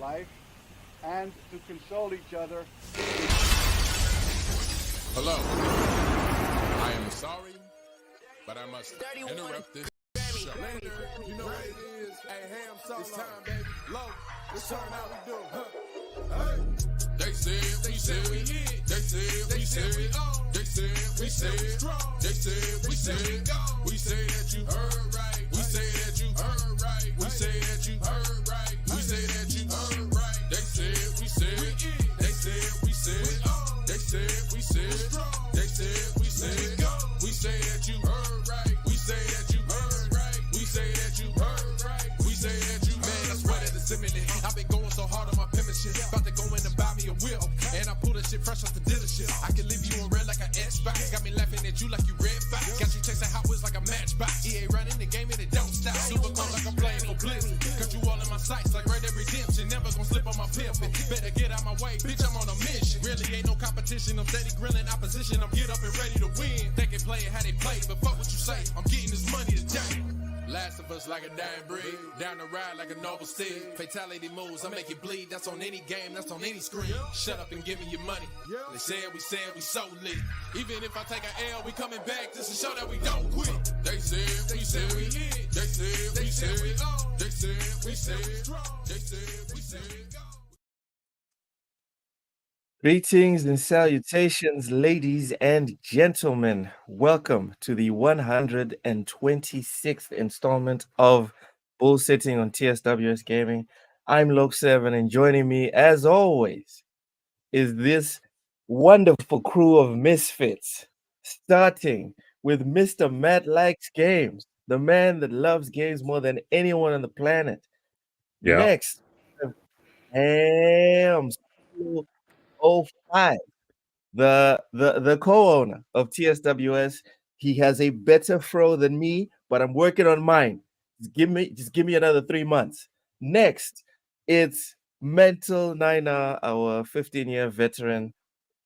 life and to console each other. Hello. I am sorry, but I must interrupt this show. You know what it is? Hey, Ham, it's time, baby. Low, it's time how we do. Hey. They said we said we hit. They said we said we on. They said we said strong. They said we said go. We say that you heard right. We say that you heard right. We say that you heard right. We say that you heard right. They said we said we hit. They said we said on. They said we said strong. They said we said go. We say that you heard right. We say that you heard right. We say that you heard right. We say that you heard right. I swear that it's imminent. I've been going so hard on my penmanship. About to go in and buy me a wheel. And I pull that shit fresh off the dealership. I can leave you on red like an Xbox. Got me laughing at you like you red fox. Got you chasing Hot Wheels like a matchbox. EA running the game and it don't stop. Super cold like I'm playing for Blizzard. Got you all in my sights like Red Dead Redemption. Never gonna slip on my pimpin'. Better get out my way, bitch, I'm on a mission. Really ain't no competition. I'm steady grilling opposition. I'm get up and ready to win. They can play it how they play, but fuck what you say. I'm getting this money today. Last of us like a dying breed. Down the ride like a noble steed. Fatality moves, I make it bleed. That's on any game, that's on any screen. Shut up and give me your money. They said we so lit. Even if I take an L, we coming back just to show that we don't quit. They said we hit. They said we said we on. They said we said strong. They said we said go. Greetings and salutations, ladies and gentlemen. Welcome to the 126th installment of BullSittin on TSWS Gaming. I'm Loke7, and joining me, as always, is this wonderful crew of misfits, starting with Mr. Matt Likes Games, the man that loves games more than anyone on the planet. Yeah. Next, Ham 05, the co-owner of TSWS. He has a better throw than me, but I'm working on mine. Just give me another 3 months. Next, it's Mental Nina, our 15-year veteran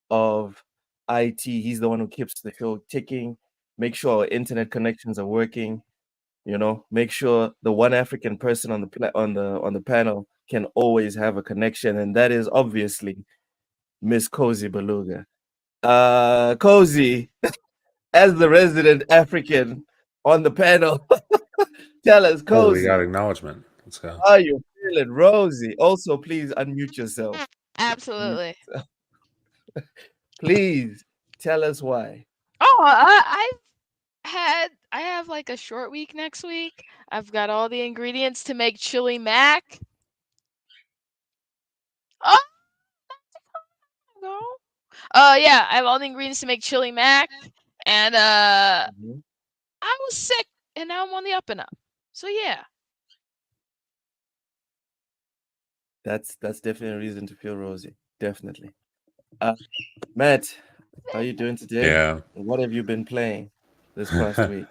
of IT. He's the one who keeps the show ticking. Make sure our internet connections are working. You know, make sure the one African person on the panel can always have a connection, and that is obviously Miss Cozy Beluga. Cozy, as the resident African on the panel, tell us, Oh, we Cozy, got acknowledgement. Let's go. how are you feeling? Rosie, also please unmute yourself. Absolutely. Please tell us why. Oh, I have like a short week next week. I've got all the ingredients to make chili mac. Oh, no. Yeah, I have all the ingredients to make chili mac, and I was sick, and now I'm on the up and up. So yeah. That's definitely a reason to feel rosy. Definitely. Matt, how are you doing today? Yeah. What have you been playing this past week?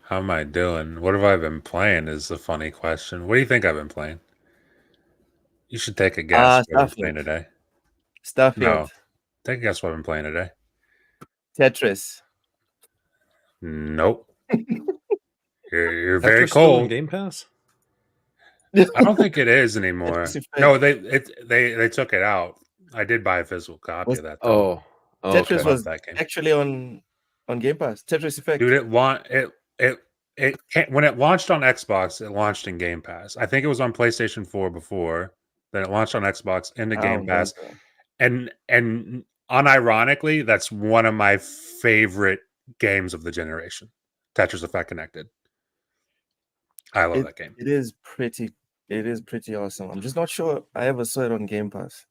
How am I doing? What have I been playing is a funny question. What do you think I've been playing? You should take a guess what I've been playing today. Starfield. No. Take a guess what I've been playing today. Tetris. Nope. You're very cold. On Game Pass? I don't think it is anymore. No, they took it out. I did buy a physical copy of that. Oh, Tetris okay. was that game. actually on Game Pass. Tetris Effect. Dude, it when it launched on Xbox, it launched in Game Pass. I think it was on PlayStation 4 before. Then it launched on Xbox into Game Pass. And unironically, that's one of my favorite games of the generation. Tetris Effect Connected. I love that game. It is pretty awesome. I'm just not sure I ever saw it on Game Pass.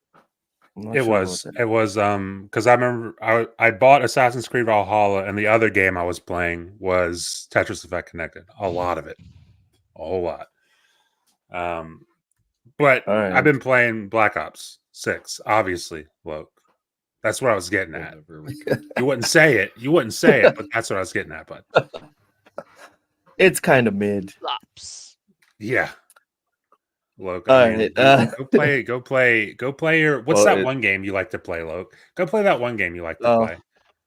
It was because I remember I bought Assassin's Creed Valhalla, and the other game I was playing was Tetris Effect Connected. A lot of it, a whole lot. But right. I've been playing Black Ops 6, obviously. Look, that's what I was getting at. You wouldn't say it, but that's what I was getting at. But it's kind of mid. Ops. Yeah. Loke, go play your. What's that one game you like to play, Loke? Go play that one game you like to play.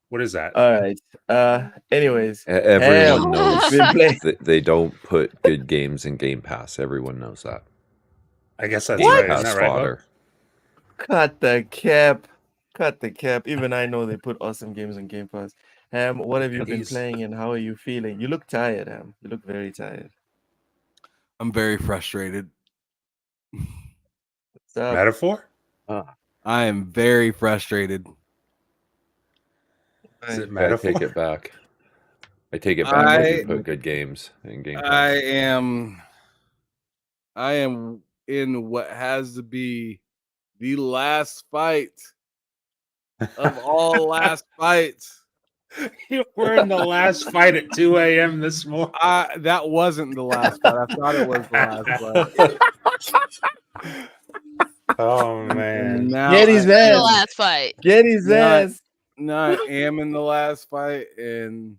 What is that? All right. Anyways, everyone knows that they don't put good games in Game Pass. Everyone knows that. I guess that's Game right. Pass Isn't that right, Bo? fodder. Cut the cap. Cut the cap. Even I know they put awesome games on Game Pass. Ham, what have you been He's- playing and how are you feeling? You look tired, Ham. You look very tired. I'm very frustrated. What's up? Metaphor? I am very frustrated. Is it I metaphor? take it back. I take it back. I do put good games in Game Pass. I am in what has to be the last fight of all last fights. You were in the last fight at 2 a.m. this morning. That wasn't the last fight. I thought it was the last fight. Oh man. Now Get his The ass. last fight. Get his Not- ass. Now I am in the last fight, and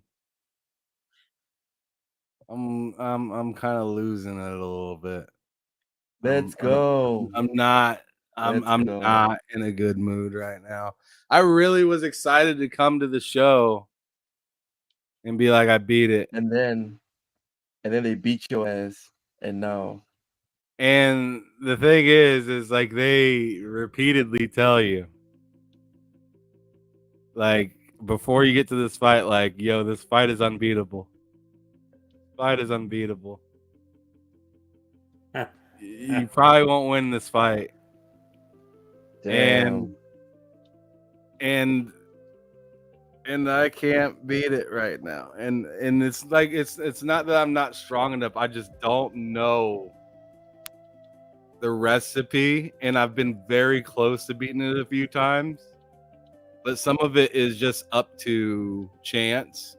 I'm kind of losing it a little bit. Let's go. I'm not in a good mood right now. I really was excited to come to the show and be like, I beat it. And then they beat your ass. And now. And the thing is like they repeatedly tell you, like, before you get to this fight, like, yo, this fight is unbeatable. Fight is unbeatable. You probably won't win this fight. Damn. And I can't beat it right now. And it's like it's not that I'm not strong enough. I just don't know the recipe, and I've been very close to beating it a few times. But some of it is just up to chance.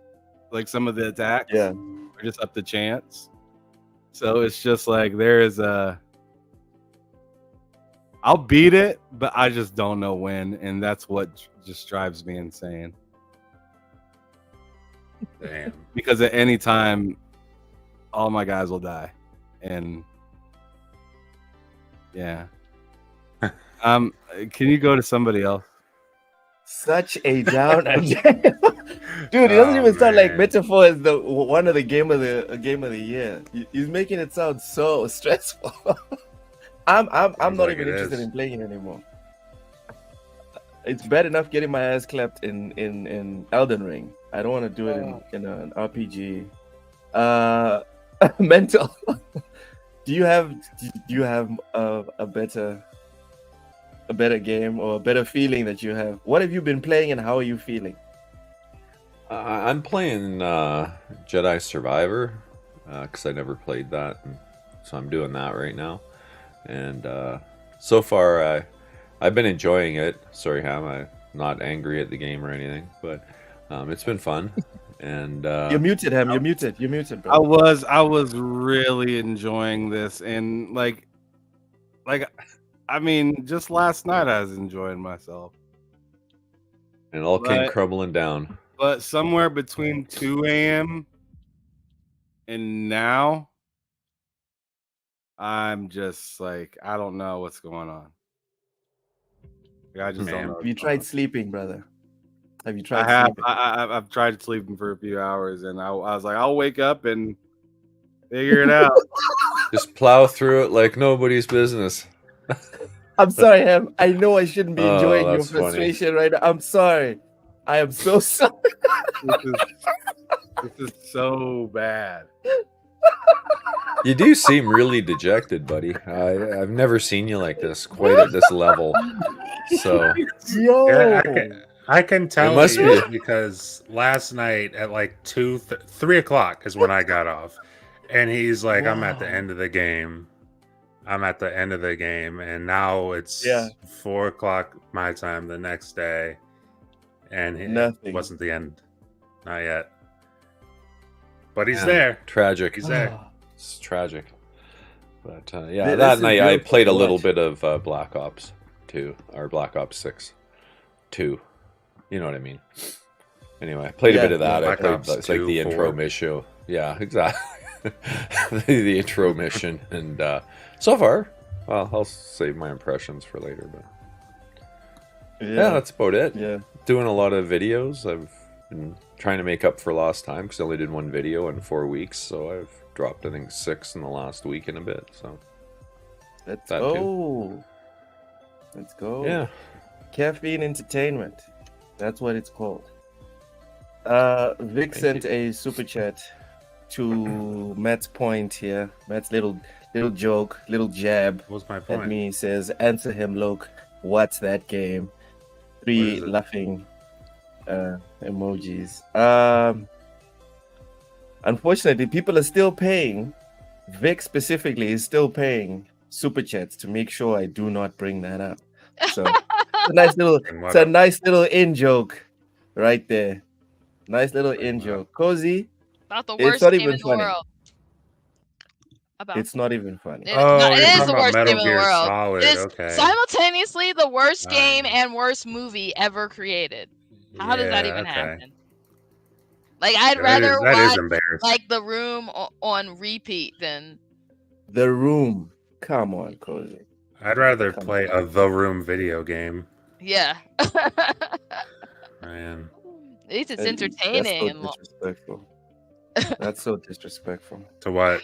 Like some of the attacks are just up to chance. So it's just like I'll beat it, but I just don't know when, and that's what just drives me insane. Damn. Because at any time, all my guys will die, and yeah. Can you go to somebody else? Such a down again. Dude, it doesn't even sound like Metaphor is the one of the game of the year. He's making it sound so stressful. I'm not like even it interested is. in playing it anymore. It's bad enough getting my ass clapped in Elden Ring. I don't want to do it in an RPG. Mental. Do you have a better game or a better feeling that you have? What have you been playing and how are you feeling? I'm playing Jedi Survivor because I never played that, and so I'm doing that right now. And so far, I've been enjoying it. Sorry, Ham, I'm not angry at the game or anything, but it's been fun. And You're muted, Ham. You're muted. You're muted, bro. I was really enjoying this, and like I mean, just last night I was enjoying myself. it all came crumbling down. But somewhere between 2 a.m. and now, I'm just like, I don't know what's going on. Like, I just don't know. Have you tried sleeping, brother? Have you I tried have. sleeping? I've tried sleeping for a few hours, and I was like, I'll wake up and figure it out. Just plow through it like nobody's business. I'm sorry, Ham. I know I shouldn't be Oh, enjoying your that's funny. frustration right now. I'm sorry. I am so sorry. This is so bad. You do seem really dejected, buddy. I've never seen you like this, quite at this level. So, Yo. Yeah, I can tell It must you be. because last night at like 3 o'clock is when I got off, and he's like, "I'm at the end of the game. I'm at the end of the game," and now it's 4 o'clock my time the next day, and it wasn't the end, not yet. But he's Man, there. Tragic. He's there. It's tragic. But yeah, This that is night I beautiful played to a little watch. bit of Black Ops 2 or Black Ops 6 2. You know what I mean? Anyway, I played a bit of that. Black I played Ops it's like 2, the 4. intro mission. Yeah, exactly. The intro mission, and so far, well, I'll save my impressions for later. But yeah, that's about it. Yeah. Doing a lot of videos. I've been trying to make up for lost time because I only did one video in 4 weeks, so I've dropped I think 6 in the last week and a bit. So Let's That go. Let's go. Yeah. Caffeine entertainment. That's what it's called. Vic sent a super chat to Matt's point here. Matt's little joke, little jab What's my at point? me. He says, "Answer him, Luke. What's that game?" 3 is it? laughing emojis. Unfortunately, people are still paying. Vic specifically is still paying super chats to make sure I do not bring that up. So it's a nice little in joke right there. Nice little in joke. Cozy. About the It's worst not game even in the funny. world. About It's not even funny. it, Oh, no, it you're is talking the about worst Metal game in the Gear world. Solid. It is Okay. simultaneously the worst game Alright. and worst movie ever created. How does that even okay. happen? Like, I'd Yeah, rather that is watch embarrassing. like The Room on repeat than The Room. Come on, Cozy. I'd rather Come play on. a The Room video game. yeah. Man. At least it's That's entertaining. so And disrespectful. That's so disrespectful. To what?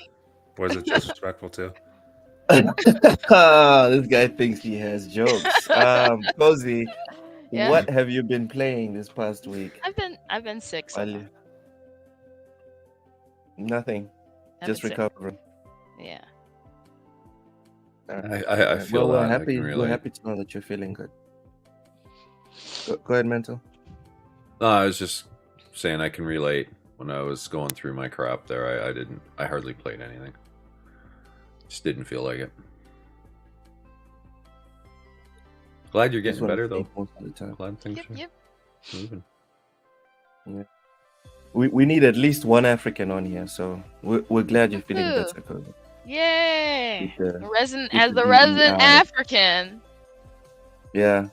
Was it disrespectful to? This guy thinks he has jokes. Cozy, Yeah. what have you been playing this past week? I've been sick. So far. Nothing. I've Just been sick. recovering. Yeah. I feel well, that. we're happy. I can We're relate. happy to know that you're feeling good. Go ahead, Mental. No, I was just saying I can relate. When I was going through my crap there, I hardly played anything. Just didn't feel like it. Glad you're That's getting what I better though. think most of the time. Glad things Yep. are Yep. moving. We need at least one African on here, so we're glad you're feeling Woohoo. better, Cozy. Yay! With the- The resident with as the the resident DEI. African. Yeah.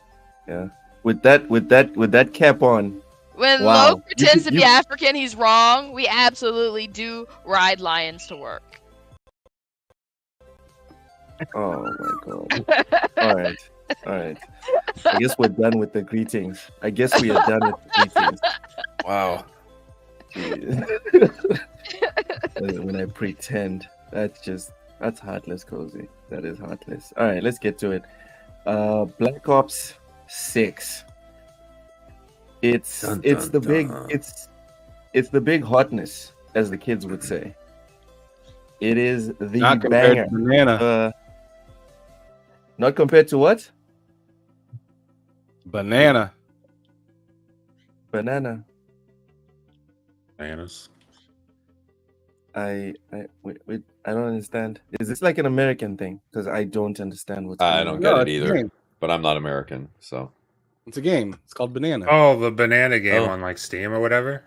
With that cap on. When Wow. Loke pretends to be African, he's wrong. We absolutely do ride lions to work. Oh my god. All right. I guess we're done with the greetings. I guess we are done with the greetings. Wow. When I pretend, that's heartless, Cozy. That is heartless. All right, let's get to it. Black Ops 6. It's Dun, it's dun, the big dun. it's the big hotness, as the kids would say. It is the Not compared banger. to Banana. Not compared to what? Banana. Banana. Bananas. Wait, I don't understand. Is this like an American thing? Because I don't understand what's I going don't on. get No, it it's a either. game. But I'm not American, so It's a game. It's called Banana. Oh, the banana game Oh. on like Steam or whatever.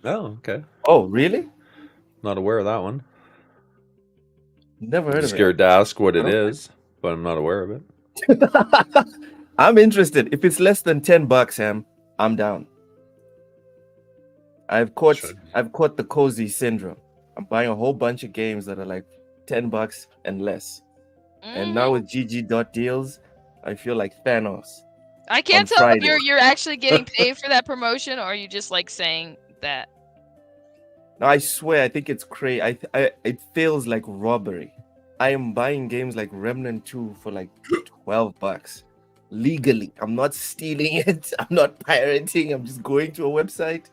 oh, okay. Oh, really? Not aware of that one. Never heard I'm of scared to ask what it Okay. is, but I'm not aware of it. it. I'm interested. If it's less than $10, Sam, I'm down. I've caught the cozy syndrome. I'm buying a whole bunch of games that are like $10 and less. And now with GG.deals, I feel like Thanos. I can't on tell if Friday. you're actually getting paid for that promotion, or are you just like saying that? No, I swear, I think it's crazy. It feels like robbery. I am buying games like Remnant 2 for like $12 legally. I'm not stealing it. I'm not pirating. I'm just going to a website.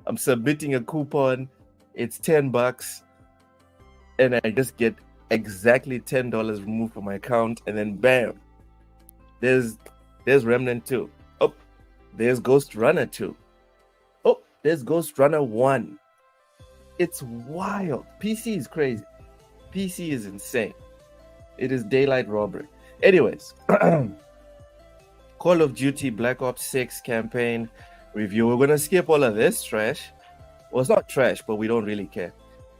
I'm submitting a coupon. It's $10, and I just get exactly $10 removed from my account, and then bam, there's Remnant 2. Oh, there's Ghost Runner 2. Oh, there's Ghost Runner 1. It's wild. PC is crazy. PC is insane. It is daylight robbery. Anyways, Call of Duty Black Ops 6 campaign review. We're gonna skip all of this trash. Well, it's not trash, but we don't really care.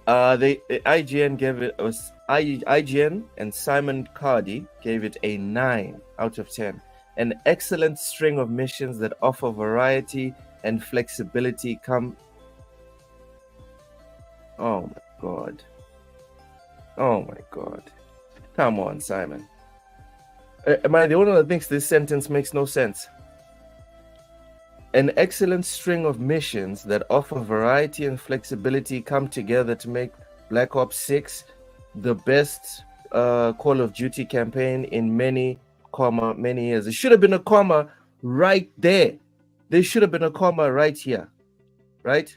The IGN gave it IGN and Simon Cardy gave it a 9 out of 10. An excellent string of missions that offer variety and flexibility. Oh my god. Oh my god. Come on, Simon. Am I the only one that thinks this sentence makes no sense? An excellent string of missions that offer variety and flexibility come together to make Black Ops 6 the best Call of Duty campaign in many years. It should have been a comma right there. There should have been a comma right here. Right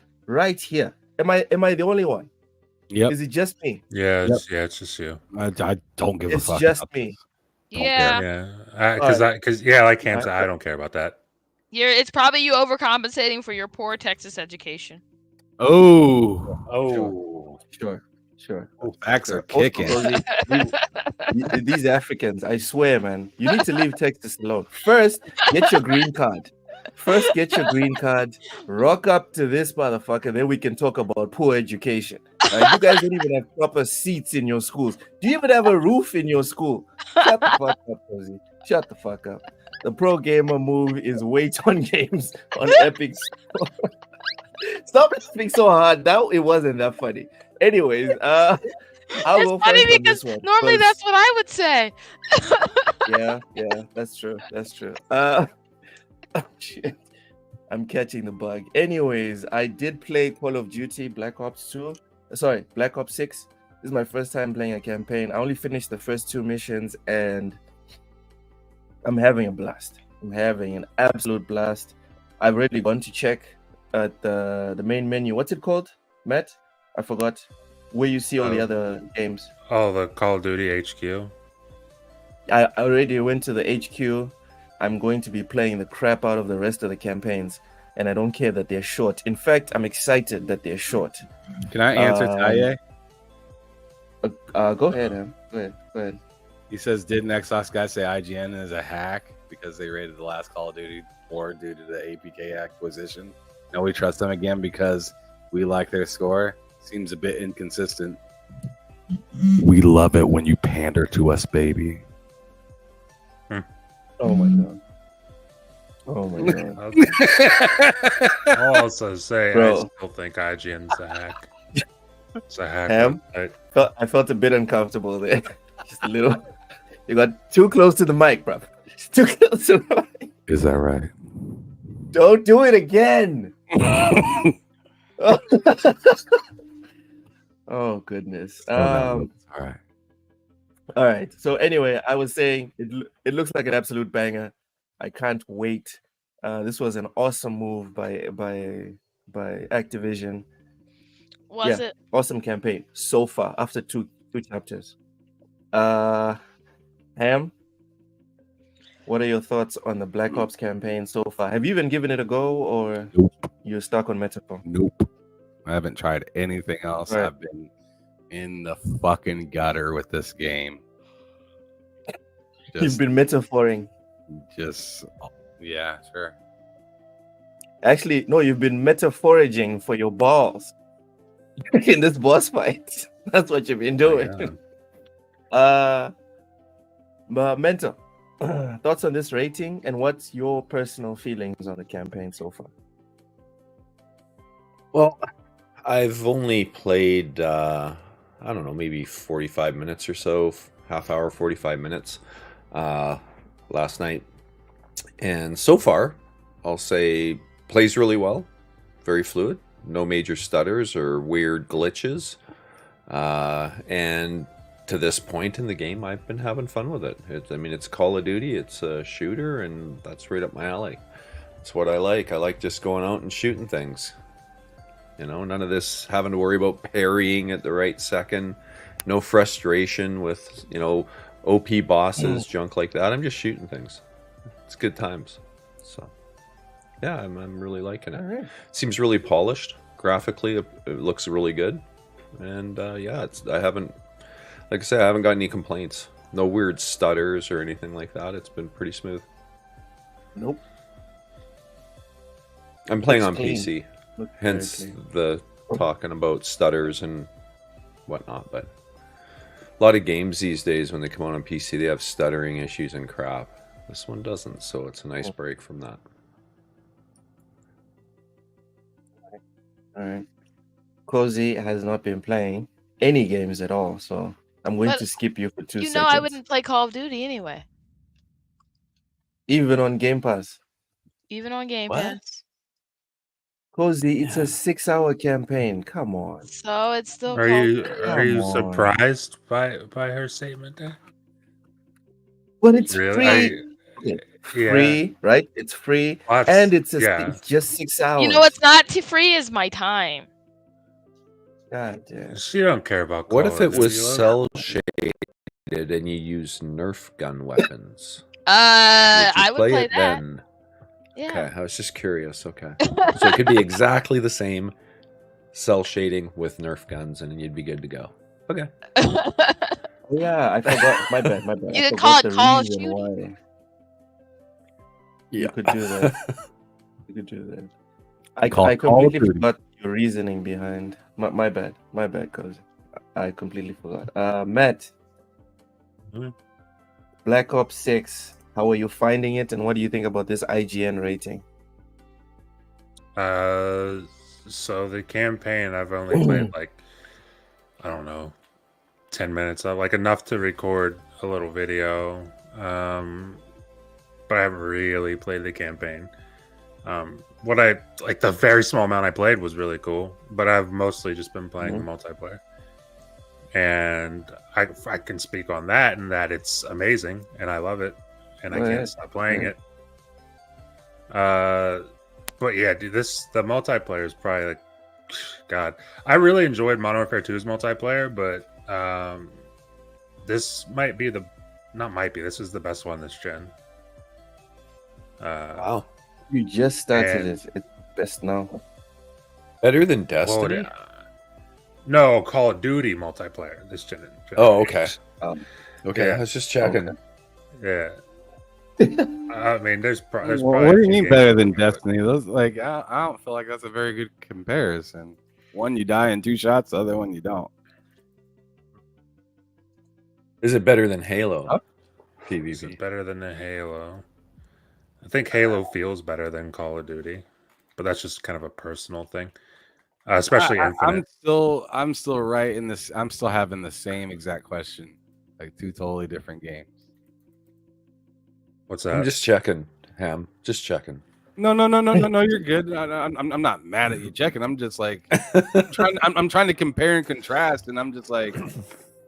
here. Am I the only one? Yep. Is it just me? Yeah, it's just you. I don't give a It's fuck. just about me. Don't Yeah. Yeah, because like Cam said, I don't care about that. It's probably you overcompensating for your poor Texas education. Oh, Sure. facts are Also, kicking. Cozy, these Africans, I swear, man, you need to leave Texas alone. First, get your green card. Rock up to this motherfucker, then we can talk about poor education. You guys don't even have proper seats in your schools. Do you even have a roof in your school? Shut the fuck up, Cozy. Shut the fuck up. The pro gamer move is wait on games on Epic Store. Stop laughing so hard. Now it wasn't that funny. Anyways, I'll go It's funny first on because this one. normally that's what I would say. Yeah, that's true. Shit. I'm catching the bug. Anyways, I did play Call of Duty Black Ops 6. This is my first time playing a campaign. I only finished the first 2 missions and I'm having a blast. I'm having an absolute blast. I've already gone to check at the main menu. What's it called, Matt? I forgot. Where you see all the other games. Oh, the Call of Duty HQ. I already went to the HQ. I'm going to be playing the crap out of the rest of the campaigns, and I don't care that they're short. In fact, I'm excited that they're short. Can I answer Taye? Go ahead, Em. Go ahead. He says, didn't Xbox guys say IGN is a hack because they rated the last Call of Duty more due to the APK acquisition? Now we trust them again because we like their score. Seems a bit inconsistent. We love it when you pander to us, baby. Oh my god. I'll also say Bro. I still think IGN's a hack. It's a hack. Ham? website. I felt a bit uncomfortable there. Just a little. You got too close to the mic, bro. Too close to the mic. Is that right? Don't do it again. Oh goodness. All right. All right. So anyway, I was saying it looks like an absolute banger. I can't wait. This was an awesome move by Activision. Was it? Awesome campaign so far after two chapters. Ham, what are your thoughts on the Black Ops campaign so far? Have you even given it a go, or you're stuck on Metaphor? Nope. I haven't tried anything else. Right. I've been in the fucking gutter with this game. You've been metaphoring. Yeah, sure. Actually, no, you've been metaphoraging for your balls in this boss fight. That's what you've been doing. But Mentor, thoughts on this rating, and what's your personal feelings on the campaign so far? Well, I've only played, I don't know, maybe 45 minutes or so, half hour, 45 minutes last night. And so far, I'll say plays really well, very fluid, no major stutters or weird glitches. And to this point in the game, I've been having fun with it. It's Call of Duty, it's a shooter, and that's right up my alley. It's what I like. I like just going out and shooting things. You know, none of this having to worry about parrying at the right second. No frustration with, OP bosses, junk like that. I'm just shooting things. It's good times. So, yeah, I'm really liking it. Right. Seems really polished. Graphically, it looks really good. And, I haven't got any complaints. No weird stutters or anything like that. It's been pretty smooth. Nope. I'm playing Looks on clean. PC. Looks Hence very clean. the talking about stutters and whatnot. But a lot of games these days, when they come out on PC, they have stuttering issues and crap. This one doesn't, so it's a nice break from that. All right. Cozy has not been playing any games at all, so I'm going But to skip you for 2 seconds. I wouldn't play Call of Duty anyway. Even on Game Pass. Even on Game What? Pass. Cozy, it's a 6-hour campaign. Come on. So it's still Are Call of you Duty. are you Come on. surprised by her statement there? But it's Really? free. Yeah. Free, right? It's free. Well, And it's yeah. it's just 6 hours. You know what's not free is my time. God damn. She don't care about What Call if of it was Duty, look. cell shaded and you use Nerf gun weapons? I would play it that. then? Yeah. Okay, I was just curious. Okay, so it could be exactly the same cell shading with Nerf guns, and you'd be good to go. Okay. Oh, yeah, I forgot. My bad. You I could call forgot it the Call of reason Duty. why. Yeah. You could do that. You could do that. I Call of completely Duty. forgot your reasoning behind. My bad. My bad, cause I completely forgot. Matt, Mhm. Black Ops 6. How are you finding it, and what do you think about this IGN rating? So the campaign I've only played like, I don't know, 10 minutes of, like enough to record a little video. But I haven't really played the campaign. What I like, the very small amount I played was really cool, but I've mostly just been playing the multiplayer. And I can speak on that, and that it's amazing, and I love it, and I can't stop playing it. But yeah, dude, the multiplayer is probably like, God, I really enjoyed Modern Warfare 2's multiplayer, but this this is the best one this gen. Wow. You just started And- it. It's best now. Better than Well, Destiny? no, Call of Duty multiplayer this gen. Oh, okay. Okay, Yeah. I was just checking. Yeah. I mean, there's Well, probably. what do a you few mean games better I than play with. Destiny? Those like I don't feel like that's a very good comparison. One you die in 2 shots, the other one you don't. Is it better than Halo? Huh? Is it PvP. better than the Halo? I think Halo feels better than Call of Duty, but that's just kind of a personal thing. Especially Infinite. I'm still right in this. I'm still having the same exact question, like 2 totally different games. What's I'm that? just checking, Ham. Just checking. No. You're good. I'm not mad at you checking. I'm just like I'm trying to compare and contrast, and I'm just like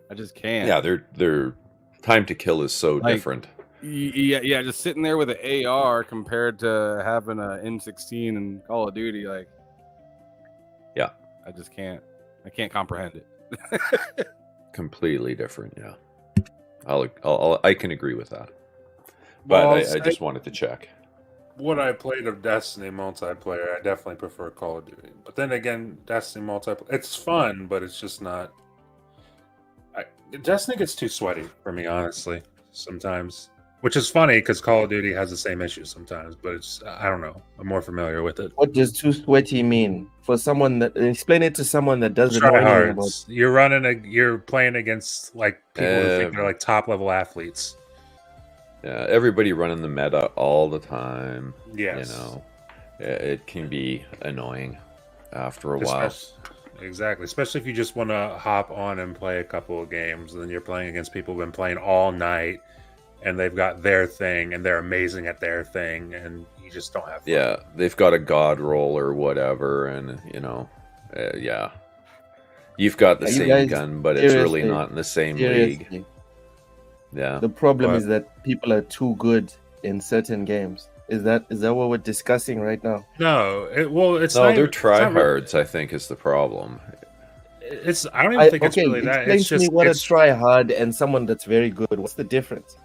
I just can't. Yeah, their time to kill is so Like, different. Yeah. Just sitting there with an AR compared to having a M16 and Call of Duty, like, Yeah. I just can't. I can't comprehend it. Completely different. Yeah. I can agree with that. But Well, I just wanted to check. what I played of Destiny multiplayer, I definitely prefer Call of Duty. But then again, Destiny multiplayer, it's fun, but it's just not. Destiny gets too sweaty for me, honestly, sometimes. Which is funny because Call of Duty has the same issue sometimes, but it's, I don't know. I'm more familiar with it. What does too sweaty mean? For someone that explain it to someone that doesn't know anything about. Tryhards. You're playing against like people who think they're like top level athletes. Yeah, everybody running the meta all the time. Yes. You know, it can be annoying after a while. Exactly. Especially if you just want to hop on and play a couple of games, and then you're playing against people who've been playing all night, and they've got their thing, and they're amazing at their thing, and you just don't have fun. Yeah, they've got a god roll or whatever, and yeah, you've got the Are you same guys gun, but it's really seriously- not in the same league. Seriously, Yeah, the problem What? is that people are too good in certain games. Is that what we're discussing right now? No, it's no, not they're even- it's not re- tryhards. I think is the problem. I don't even think it's Okay, really that. explain It's to me just what a it's, try hard and someone that's very good. What's the difference?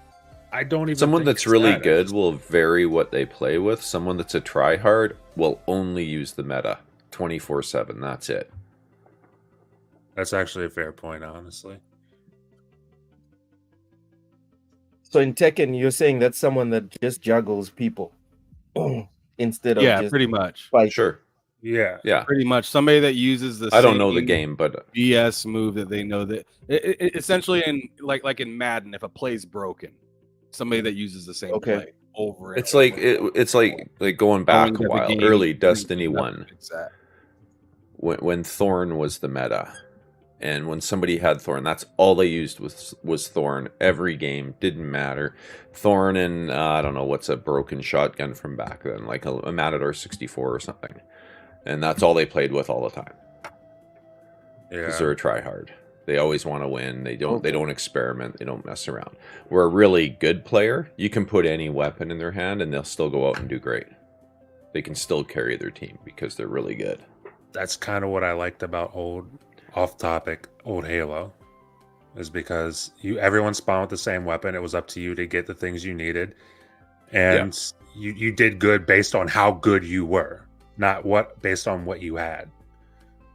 I don't even. Someone think that's it's really that. good It's- will vary what they play with. Someone that's a tryhard will only use the meta 24/7. That's it. That's actually a fair point, honestly. So in Tekken, you're saying that's someone that just juggles people instead of Yeah, just pretty much. fighting. Sure. Yeah. Yeah. Pretty much. Somebody that uses the I don't same know the game, but BS move that they know that essentially in like in Madden, if a play's broken, somebody that uses the same Okay. play over and it's like over. it's like going back Knowing a that the while. game Early brings Destiny nothing 1, to fix that. when Thorn was the meta, and when somebody had Thorn, that's all they used was Thorn. Every game didn't matter. Thorn and I don't know what's a broken shotgun from back then, like a Matador 64 or something. and that's all they played with all the time. Because Yeah. they're a tryhard. They always want to win. They don't experiment. They don't mess around. Where a really good player, you can put any weapon in their hand and they'll still go out and do great. They can still carry their team because they're really good. That's kind of what I liked about old Halo, is because everyone spawned with the same weapon. It was up to you to get the things you needed, and you did good based on how good you were, not based on what you had.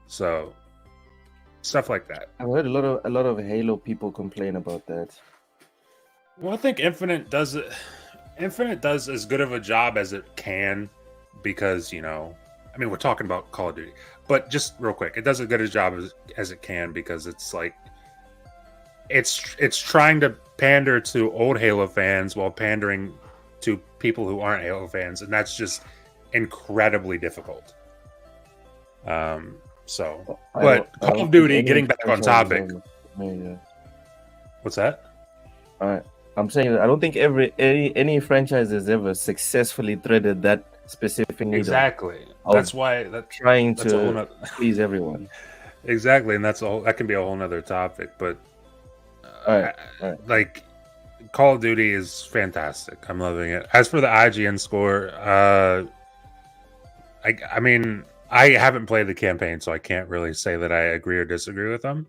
So stuff like that. I've heard a lot of Halo people complain about that. Well, I think Infinite does as good of a job as it can, because I mean, we're talking about Call of Duty, but just real quick, it does as good a job as it can, because it's like it's trying to pander to old Halo fans while pandering to people who aren't Halo fans, and that's just incredibly difficult. So, but Call of Duty, getting back on topic. What's that? All right, I'm saying that I don't think any franchise has ever successfully threaded that specific needle. Exactly. That's why trying to please everyone. Exactly, and that can be a whole nother topic. But all right. Like, Call of Duty is fantastic. I'm loving it. As for the IGN score, I mean, I haven't played the campaign, so I can't really say that I agree or disagree with them.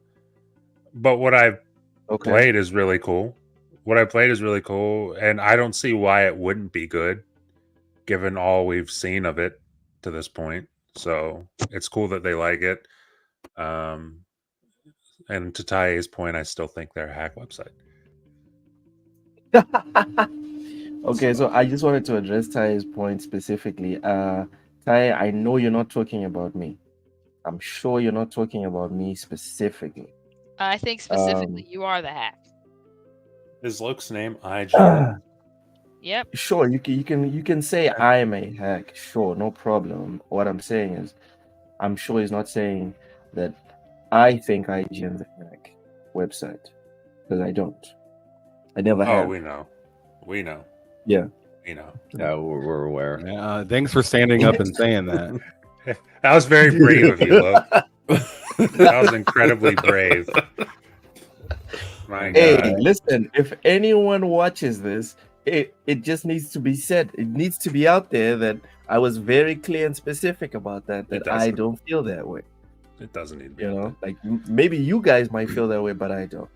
But what I've played is really cool. And I don't see why it wouldn't be good, given all we've seen of it to this point. So it's cool that they like it. And to Tai's point, I still think they're a hack website. Okay, so I just wanted to address Tai's point specifically. Tai, I know you're not talking about me. I'm sure you're not talking about me specifically. I think specifically you are the hack. Is Luke's name IGN? Yep. Sure, you can say I am a hack. Sure, no problem. What I'm saying is, I'm sure he's not saying that I think IGN's a hack website, because I don't. I never have. Oh, we know. Yeah. We know. Yeah, we're aware. Yeah, thanks for standing up and saying that. That was very brave of you, Luke. That was incredibly brave. My God. Hey, listen, if anyone watches this, it just needs to be said. It needs to be out there that I was very clear and specific about that I don't feel that way. It doesn't need to be. Like maybe you guys might feel that way, but I don't.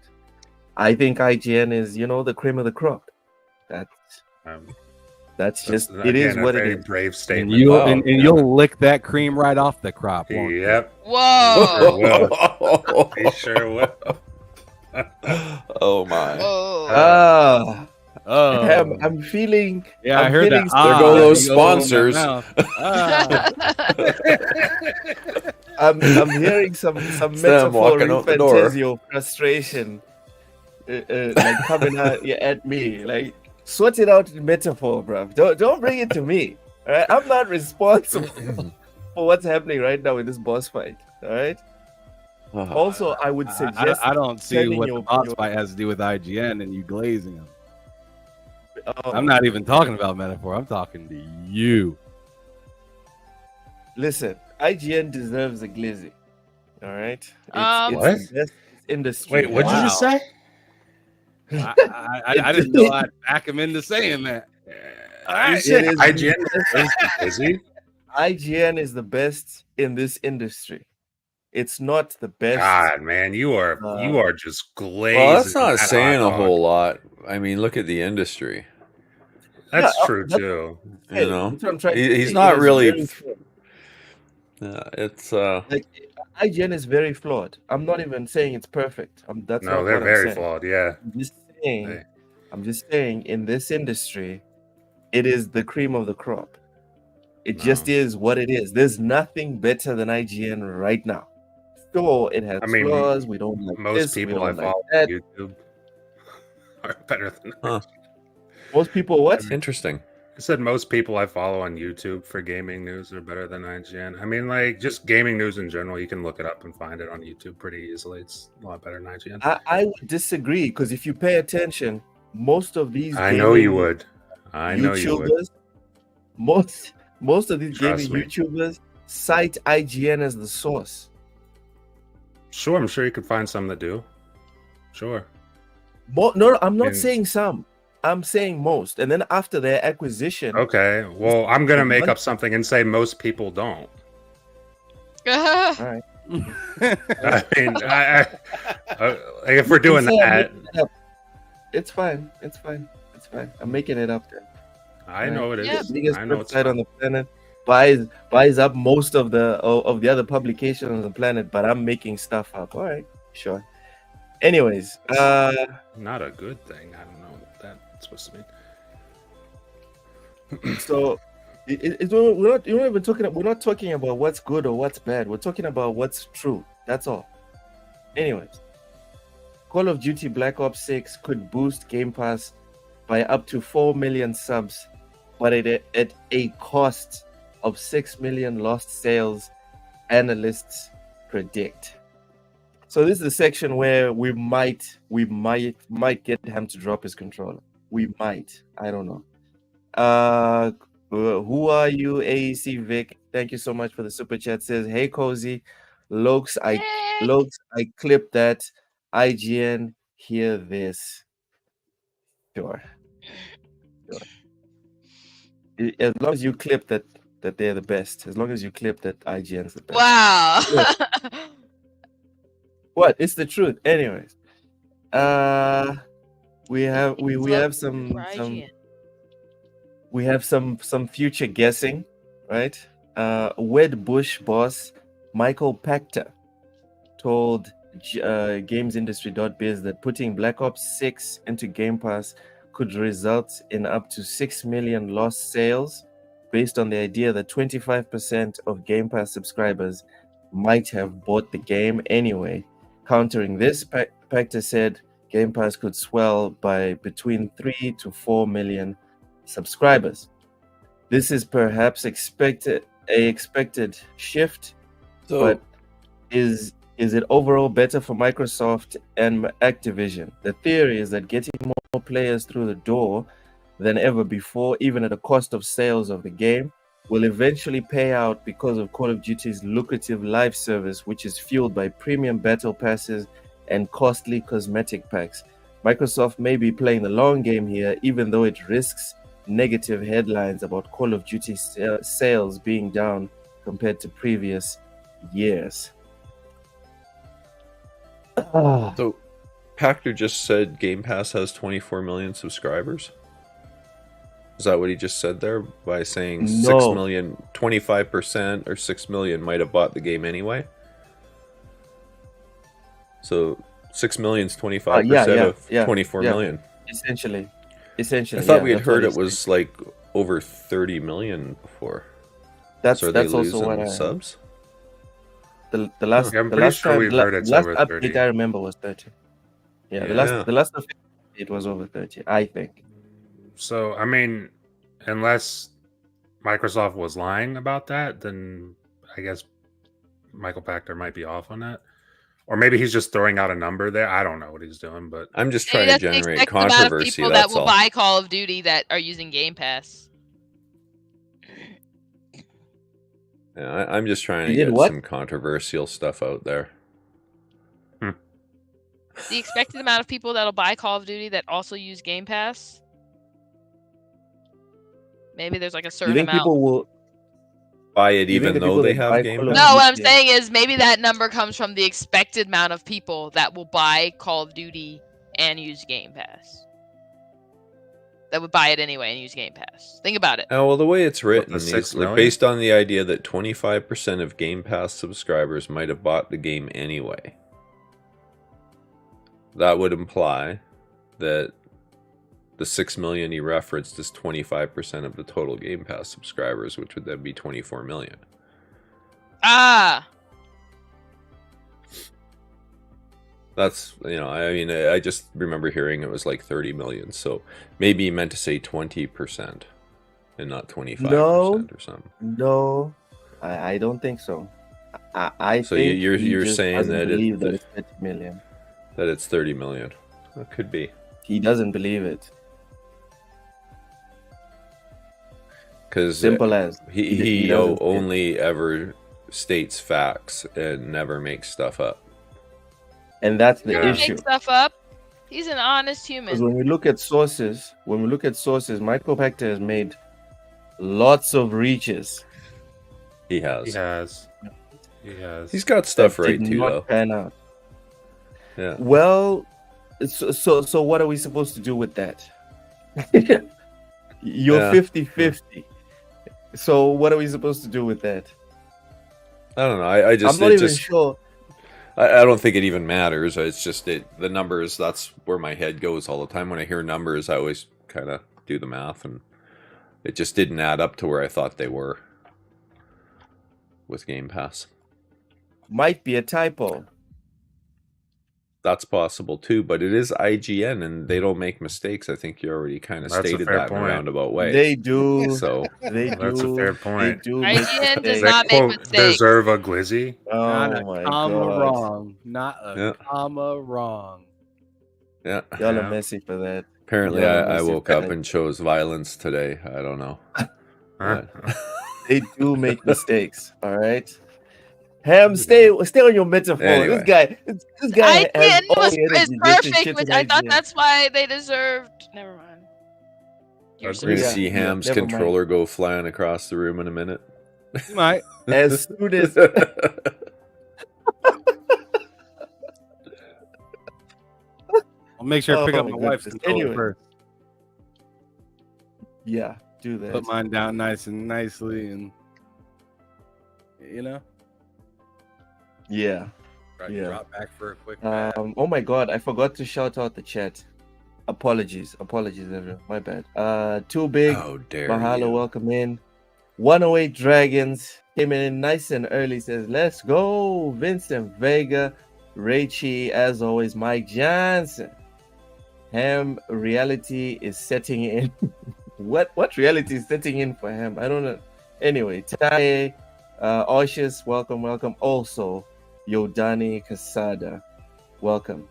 I think IGN is, the cream of the crop. That's just it is what it is. Brave And statement. you'll lick that cream right off the crop. won't you? Yep. Whoa. He sure will. Oh my! I'm feeling. Yeah, I heard that. There go those sponsors. I'm hearing some metaphor fantasio frustration, like coming at me. Like, sort it out in metaphor, bro. Don't bring it to me. All right, I'm not responsible for what's happening right now in this boss fight. All right. Also, I would suggest I don't see what the boss fight has to do with IGN and you glazing them. I'm not even talking about metaphor. I'm talking to you. Listen, IGN deserves a glizzy. All right. What? The best industry. Wait, what did you just say? I didn't know I'd back him into saying that. You said IGN is he? IGN is the best in this industry. It's not the best. God, man, you are just glazing. Well, that's not saying a whole lot. I mean, look at the industry. That's true too. Hey, he's not really. It's like IGN is very flawed. I'm not even saying it's perfect. They're very flawed. Yeah. I'm just saying, in this industry, it is the cream of the crop. It just is what it is. There's nothing better than IGN right now. Sure, it has flaws. We don't like most people I follow on YouTube are better than IGN. Most people what? Interesting. I said most people I follow on YouTube for gaming news are better than IGN. I mean, like, just gaming news in general, you can look it up and find it on YouTube pretty easly. It's a lot better than IGN. I would disagree, because if you pay attention, most of these I know you would. Most of these gaming YouTubers cite IGN as the source. Sure, I'm sure you could find some that do. Sure. No, I'm not And- saying some. I'm saying most. And then after their acquisition, Okay, well, I'm gonna make One- up something and say most people don't. all right. I mean, if we're doing You can say I'm that, making it up. It's fine. It's fine. It's fine. I'm making it up there. I know it is. Yeah. The biggest I know it's website on the planet buys up most of the other publications on the planet, but I'm making stuff up. All right, sure. Anyways, not a good thing. I don't know what that's supposed to mean. so we're not talking about what's good or what's bad. We're talking about what's true. That's all. Anyways, Call of Duty Black Ops 6 could boost Game Pass by up to 4 million subs, but at a cost of 6 million lost sales, analysts predict. So this is the section where we might get him to drop his controller. We might. I don't know. Who are you, AEC Vic? Thank you so much for the super chat. Says, hey Cozy, Lokes, I clipped that. IGN, hear this. Sure. As long as you clip that they're the best. As long as you clip that IGN's the best. Wow. What? It's the truth. Anyways. We have some future guessing, right? Wedbush boss Michael Pachter told GamesIndustry.biz that putting Black Ops 6 into Game Pass could result in up to 6 million lost sales, based on the idea that 25% of Game Pass subscribers might have bought the game anyway. Countering this, Pachter said Game Pass could swell by between 3 to 4 million subscribers. This is perhaps a expected shift, but is it overall better for Microsoft and Activision? The theory is that getting more players through the door than ever before, even at the cost of sales of the game, will eventually pay out because of Call of Duty's lucrative live service, which is fueled by premium battle passes and costly cosmetic packs. Microsoft may be playing the long game here, even though it risks negative headlines about Call of Duty sales being down compared to previous years. So, Pachter just said Game Pass has 24 million subscribers. Is that what he just said there by saying No. 6 million, 25% or 6 million might have bought the game anyway? So 6 million is 25% of 24 million. Essentially. I thought we had heard it was like over 30 million before. That's so are they also losing what I subs? The last I'm the pretty last sure time we've the heard it's last over update 30. I remember was 30. Yeah, the last it was over 30, I think. So, I mean, unless Microsoft was lying about that, then I guess Michael Pachter might be off on that. Or maybe he's just throwing out a number there. I don't know what he's doing, but I'm just Maybe trying to that's the generate expected amount of controversy. people that That's will all. buy Call of Duty that are using Game Pass. Yeah, I'm just trying to You did get what? some controversial stuff out there. The expected amount of people that'll buy Call of Duty that also use Game Pass. Maybe there's like a You certain think amount. people will Buy it You think even the though people they that have buy Game Call of Pass? No, what I'm Duty- saying is maybe that number comes from the expected amount of people that will buy Call of Duty and use Game Pass. That would buy it anyway and use Game Pass. Think about it. Oh, well, the way it's written the 6 is like million? based on the idea that 25% of Game Pass subscribers might have bought the game anyway. That would imply that the 6 million he referenced is 25% of the total Game Pass subscribers, which would then be 24 million. Ah, That's, I mean, I just remember hearing it was like 30 million. So maybe he meant to say 20% and not 25% or something. No, I don't think so. I So think you're he just saying doesn't that believe that it's 30 million. that it's 30 million. That could be. He doesn't believe it. because Simple as he doesn't- only ever states facts and never makes stuff up. and that's the Yeah. Make issue. stuff up. He's an honest Because human. when we look at sources, Michael Pachter has made lots of reaches. He He has. has. He has. He's got stuff that right did too, not though. pan out. Yeah. Well, so what are we supposed to do with that? You're Yeah. 50-50. So what are we supposed to do with that? I don't know. I just I'm not it even just sure. I don't think it even matters. It's just the numbers. That's where my head goes all the time. When I hear numbers, I always kind of do the math, and it just didn't add up to where I thought they were with Game Pass. Might be a typo. That's possible too, but it is IGN, and they don't make mistakes. I think you already kind of That's a stated fair that in a point. roundabout way. They do. So They do. That's a fair point. They do. make IGN does mistakes. not make Quote, mistakes. deserve a glizzy. Not Oh a my comma god. wrong. Not a Yeah. comma wrong. yeah. Y'all Yeah. are messy for that. Apparently, Yeah, I that's woke it. up and chose violence today. I don't know. Huh? They do make mistakes. All right. Ham, stay on your metaphor. Anyway. This guy has IGN all was the is energy just to perfect, shit which on I thought IGN. that's why they deserved. Never mind. You're Agreed. We're gonna Yeah, see Ham's never mind. controller go flying across the room in a minute. You might. As soon as I'll make sure I pick Oh up my my wife's goodness. controller Anyway. first. yeah, do that. Put mine down nice and nicely, and you know, Yeah. try to Yeah. drop back for a quick. nap. Oh my god, I forgot to shout out the chat. Apologies, everyone. My bad. Too big. How dare Mahalo, you? welcome in. 108 Dragons came in nice and early. Says, let's go. Vincent Vega, Rachie, as always, Mike Johnson. Ham reality is setting in. What reality is setting in for him? I don't know. Anyway, Taye, Oshis, welcome. Also, Yodani Casada, welcome.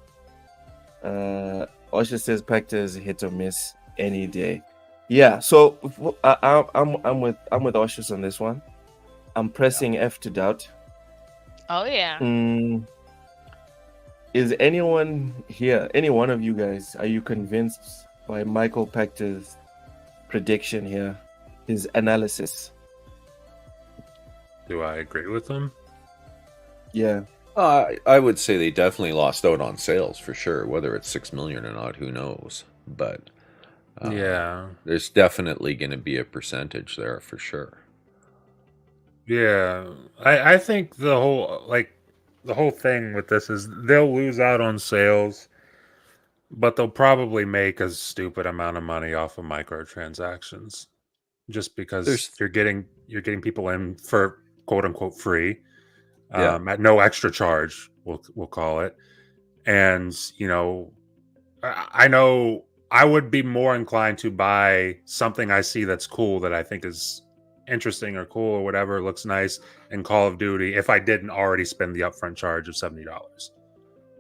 Oshis says Pacta is a hit or miss any day. Yeah, so I'm with Oshis on this one. I'm pressing F to doubt. Oh yeah. Is anyone here, any one of you guys, are you convinced by Michael Pacta's prediction here, his analysis? Do I agree with them? Yeah. I would say they definitely lost out on sales for sure. Whether it's 6 million or not, who knows? But Yeah. there's definitely going to be a percentage there for sure. Yeah. I think the whole thing with this is they'll lose out on sales, but they'll probably make a stupid amount of money off of microtransactions, just because you're getting people in for quote unquote free, at no extra charge. We'll call it, and I know I would be more inclined to buy something I see that's cool, that I think is interesting or cool or whatever, looks nice in Call of Duty, if I didn't already spend the upfront charge of $70.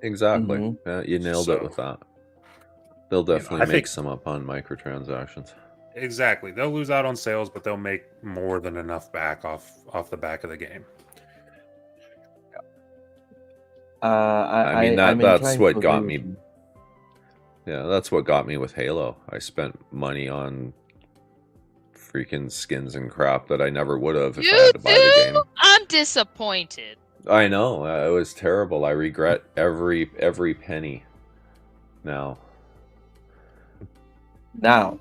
Exactly. Mhm. You nailed it with that. They'll definitely I make think- some up on microtransactions. Exactly. They'll lose out on sales, but they'll make more than enough back off the back of the game. I mean, I'm that's inclined what to got agree me. with you. Yeah, that's what got me with Halo. I spent money on freaking skins and crap that I never would have if I You had to buy the game. do? I'm disappointed. I know, it was terrible. I regret every penny now. Now,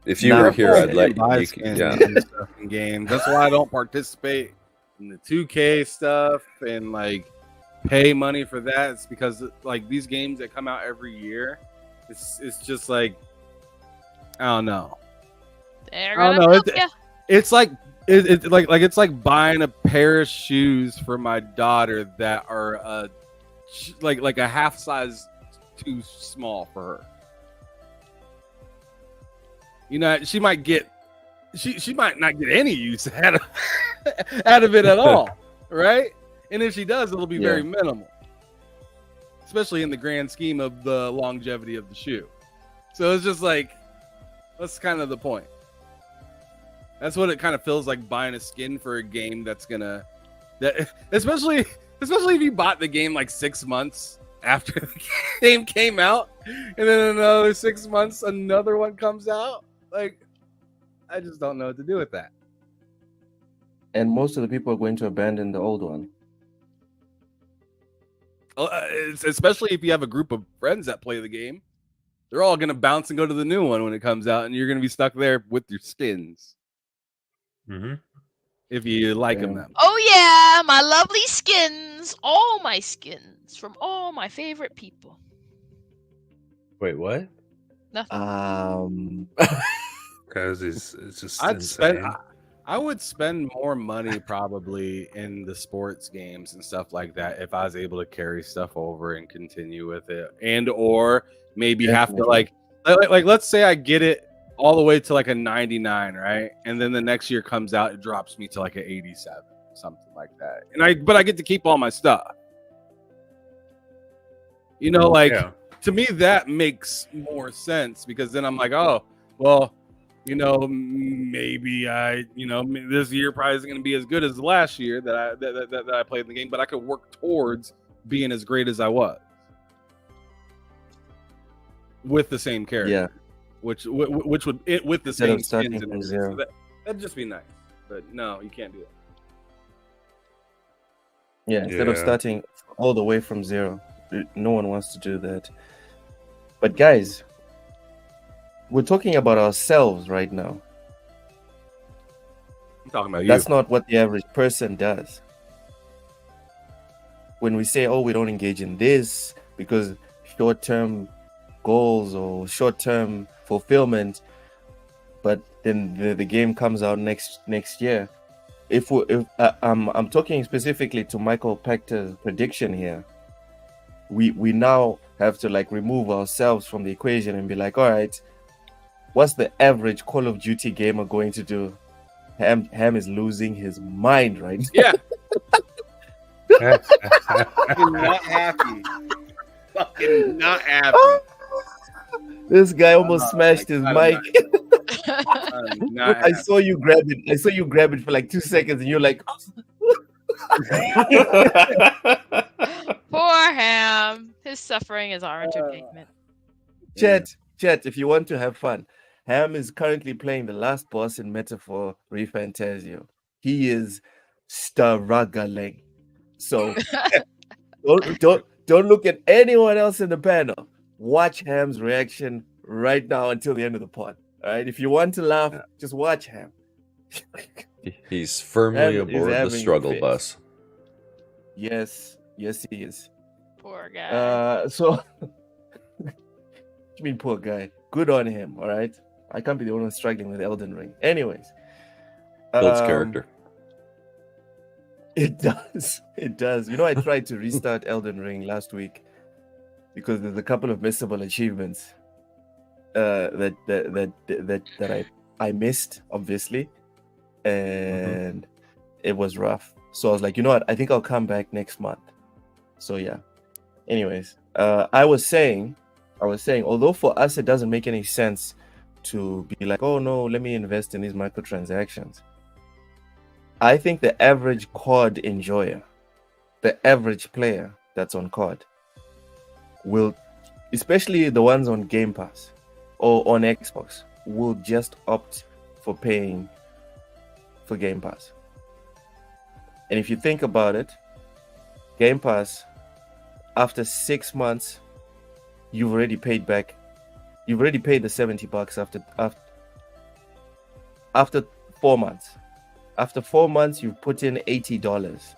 If you Now, were here, I'd let buy you. skins Yeah, and stuff in games. That's why I don't participate in the 2K stuff and like pay money for that. It's because like these games that come out every year, it's just like I don't know. They're I don't gonna know. milk ya. It's like it's like buying a pair of shoes for my daughter that are like a half size too small for her. You know, she might not get any use out of it at all, right? And if she does, it'll be very minimal, especially in the grand scheme of the longevity of the shoe. So it's just like that's kind of the point. That's what it kind of feels like, buying a skin for a game especially if you bought the game like 6 months after the game came out, and then another 6 months another one comes out. Like, I just don't know what to do with that. And most of the people are going to abandon the old one. Especially if you have a group of friends that play the game, they're all going to bounce and go to the new one when it comes out, and you're going to be stuck there with your skins. Mm-hmm. If you like them. Oh yeah, my lovely skins, all my skins from all my favorite people. Wait, what? Nothing. Because it's just I'd insane. I would spend more money probably in the sports games and stuff like that if I was able to carry stuff over and continue with it, and or maybe have to like let's say I get it all the way to like a 99, right? And then the next year comes out, it drops me to like an 87, something like that. But I get to keep all my stuff. You know, like to me that makes more sense, because then I'm like, oh, well, you know, maybe this year probably isn't going to be as good as last year that I played the game, but I could work towards being as great as I was with the same character. Yeah. Which would it with the Instead same of starting skins from and zero. so that'd just be nice. But no, you can't do it. Yeah, instead of starting all the way from zero. No one wants to do that. But guys, we're talking about ourselves right now. I'm talking about you. That's not what the average person does. When we say, oh, we don't engage in this because short-term goals or short-term fulfillment, but then the game comes out next year. I'm talking specifically to Michael Pector's prediction here. We now have to like remove ourselves from the equation and be like, all right, what's the average Call of Duty gamer going to do? Ham is losing his mind right now. Yeah. Fucking not happy. Fucking not happy. This guy almost smashed his mic. Look, I saw you grab it. I saw you grab it for like 2 seconds, and you're like, Poor Ham. His suffering is our entertainment. Chet, if you want to have fun, Ham is currently playing the last boss in Metaphor Refantasio. He is struggling. So don't look at anyone else in the panel. Watch Ham's reaction right now until the end of the pod. All right. If you want to laugh, just watch Ham. He's firmly aboard the struggle bus. Yes, he is. Poor guy. So what you mean poor guy? Good on him, all right? I can't be the only one struggling with Elden Ring. Anyways. Builds character. It does. It does. You know, I tried to restart Elden Ring last week because there's a couple of missable achievements that I missed, obviously. And it was rough. So I was like, you know what? I think I'll come back next month. So yeah. Anyways, I was saying, although for us it doesn't make any sense to be like, oh no, let me invest in these microtransactions. I think the average COD enjoyer, the average player that's on COD, will, especially the ones on Game Pass or on Xbox, will just opt for paying for Game Pass. And if you think about it, Game Pass, after 6 months, you've already paid back. You've already paid the $70 after 4 months. After 4 months, you've put in $80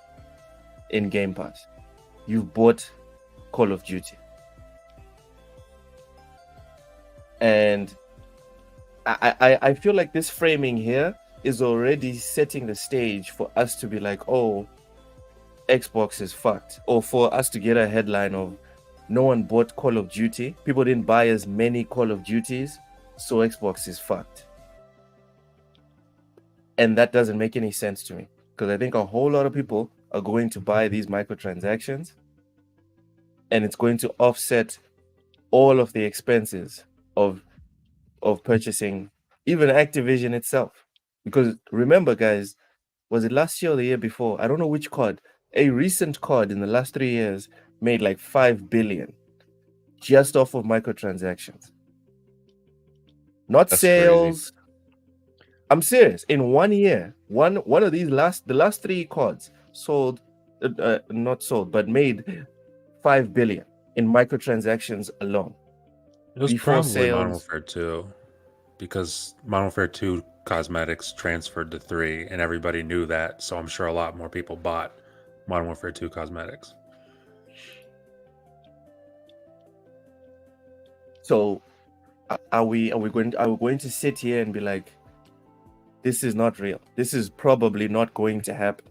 in Game Pass. You've bought Call of Duty. And I feel like this framing here is already setting the stage for us to be like, oh, Xbox is fucked. Or for us to get a headline of no one bought Call of Duty. People didn't buy as many Call of Duties, so Xbox is fucked. And that doesn't make any sense to me, because I think a whole lot of people are going to buy these microtransactions, and it's going to offset all of the expenses of purchasing even Activision itself. Because remember, guys, was it last year or the year before? I don't know which COD. A recent COD in the last 3 years made like 5 billion just off of microtransactions. Not That's sales. I'm serious. In 1 year, one of these the last 3 CODs sold, not sold, but made 5 billion in microtransactions alone. It was Before probably Modern sales. Warfare 2 because Modern Warfare 2 cosmetics transferred to 3 and everybody knew that. So I'm sure a lot more people bought Modern Warfare 2 cosmetics. So are we going to sit here and be like, this is not real? This is probably not going to happen.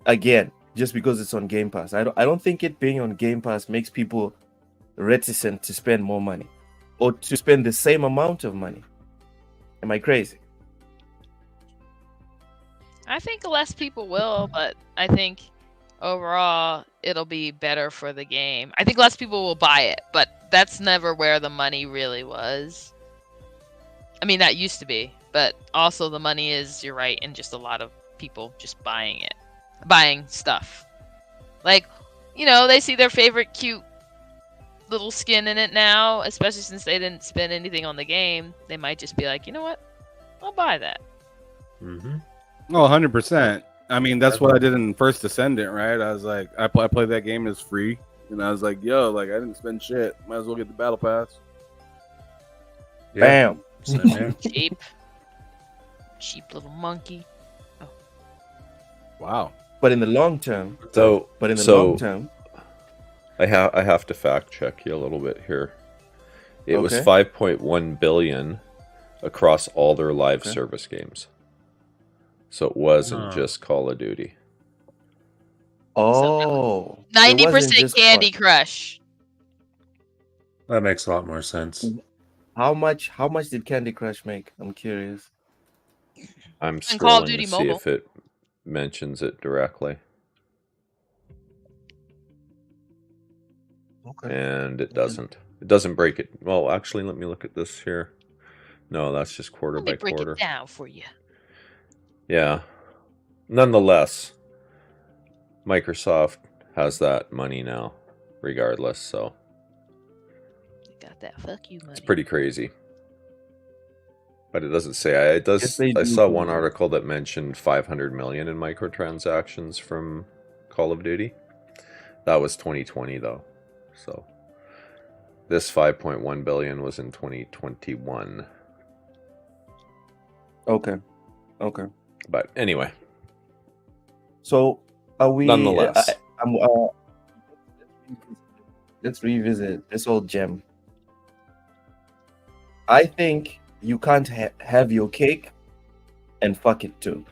Again, just because it's on Game Pass. I don't think it being on Game Pass makes people reticent to spend more money or to spend the same amount of money. Am I crazy? I think less people will, but I think overall it'll be better for the game. I think less people will buy it, but that's never where the money really was. I mean, that used to be, but also the money is, you're right, in just a lot of people just buying stuff. Like, you know, they see their favorite cute little skin in it now, especially since they didn't spend anything on the game. They might just be like, you know what, I'll buy that. Mm-hmm. Oh, 100%. I mean, that's what I did in First Descendant, right? I was like, I played that game as free, and I was like, yo, like, I didn't spend shit. Might as well get the battle pass. Bam. Same here. Cheap little monkey. Wow. But in the long term, long term, I have to fact check you a little bit here. It was Okay. 5.1 billion across all their live service games. So it wasn't just Call of Duty. oh, 90% Candy Crush. That makes a lot more sense. How much did Candy Crush make? I'm curious. I'm And Call of scrolling Duty to see Mobile. if it mentions it directly. Okay. And it doesn't. It doesn't break it. Well, actually, let me look at this here. No, that's just quarter Let me by break quarter. it down for you. Yeah. Nonetheless, Microsoft has that money now, regardless. So Got that fuck you money. it's pretty crazy. But it doesn't say. It does. Yes, they I do, saw one Jordan. article that mentioned 500 million in microtransactions from Call of Duty. That was 2020 though. So this 5.1 billion was in 2021. Okay. But anyway, So are we? nonetheless, Let's revisit this old gem. I think you can't have your cake and fuck it too.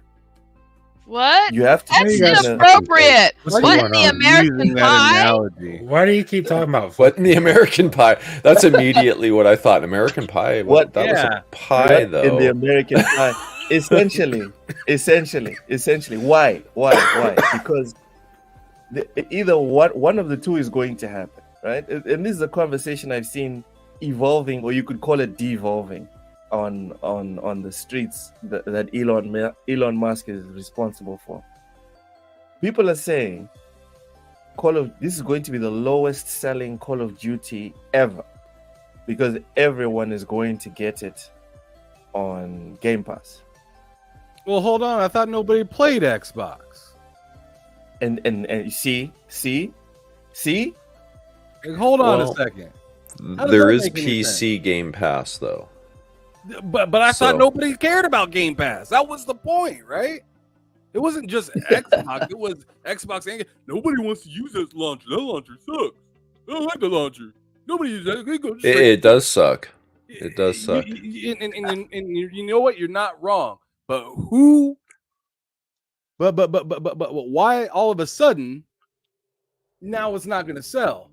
What? You have to. That's you guys inappropriate. What's What going in the on? American Using that Pie? analogy. Why do you keep talking about? what in the American Pie? That's immediately what I thought. American Pie. What? That was Yeah. a pie, though. In the American Pie. Essentially. Why? Because either one of the two is going to happen, right? And this is a conversation I've seen evolving, or you could call it devolving, on the streets that Elon Musk is responsible for. People are saying this is going to be the lowest selling Call of Duty ever, because everyone is going to get it on Game Pass. Well, hold on. I thought nobody played Xbox. And see. Like, hold on Well, a second. How does There that is make any PC Game Pass, though. But I thought So- nobody cared about Game Pass. That was the point, right? It wasn't just Xbox. It was Xbox and nobody wants to use this launcher. That launcher sucks. I don't like the launcher. Nobody uses that. They go straight- It does suck. It does suck. And you know what? You're not wrong. But who? But why all of a sudden now it's not going to sell?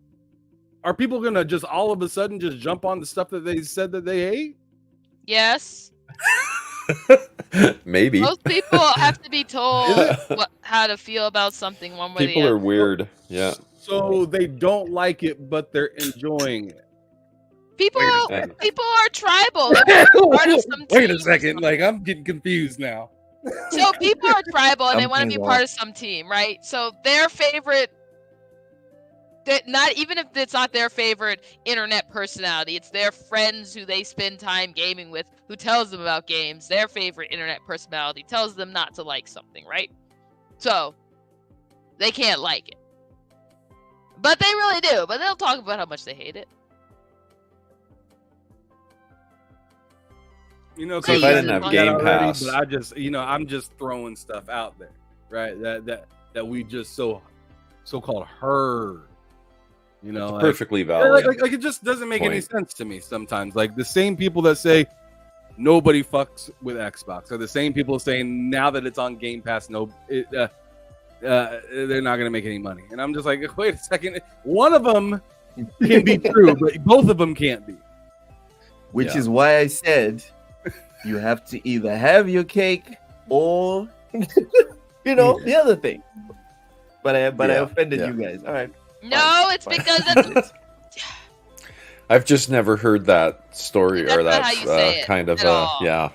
Are people going to just all of a sudden just jump on the stuff that they said that they hate? Yes. Maybe. Most people have to be told how to feel about something one way or the People other. are weird. Yeah. So they don't like it, but they're enjoying it. People Wait people are tribal. They're part of some Wait team a or second. something. Like, I'm getting confused now. So people are tribal and they want to be Something's part off. of some team, right? So their favorite, not even if it's not their favorite internet personality, it's their friends who they spend time gaming with who tells them about games. Their favorite internet personality tells them not to like something, right? So they can't like it. But they really do. But they'll talk about how much they hate it. You know, So if I didn't have Game Pass- but I just, I'm just throwing stuff out there, right? That we just so-called heard. You know, like, Perfectly valid. like it just doesn't make any point. sense to me sometimes. Like the same people that say nobody fucks with Xbox are the same people saying now that it's on Game Pass, they're not gonna make any money. And I'm just like, wait a second, one of them can be true, but both of them can't be. Which Yeah. is why I said you have to either have your cake or the other thing. But I offended yeah. you guys. All right. No, it's Fine. because of I've just never heard that story That's or not that how you say it kind of at all. yeah.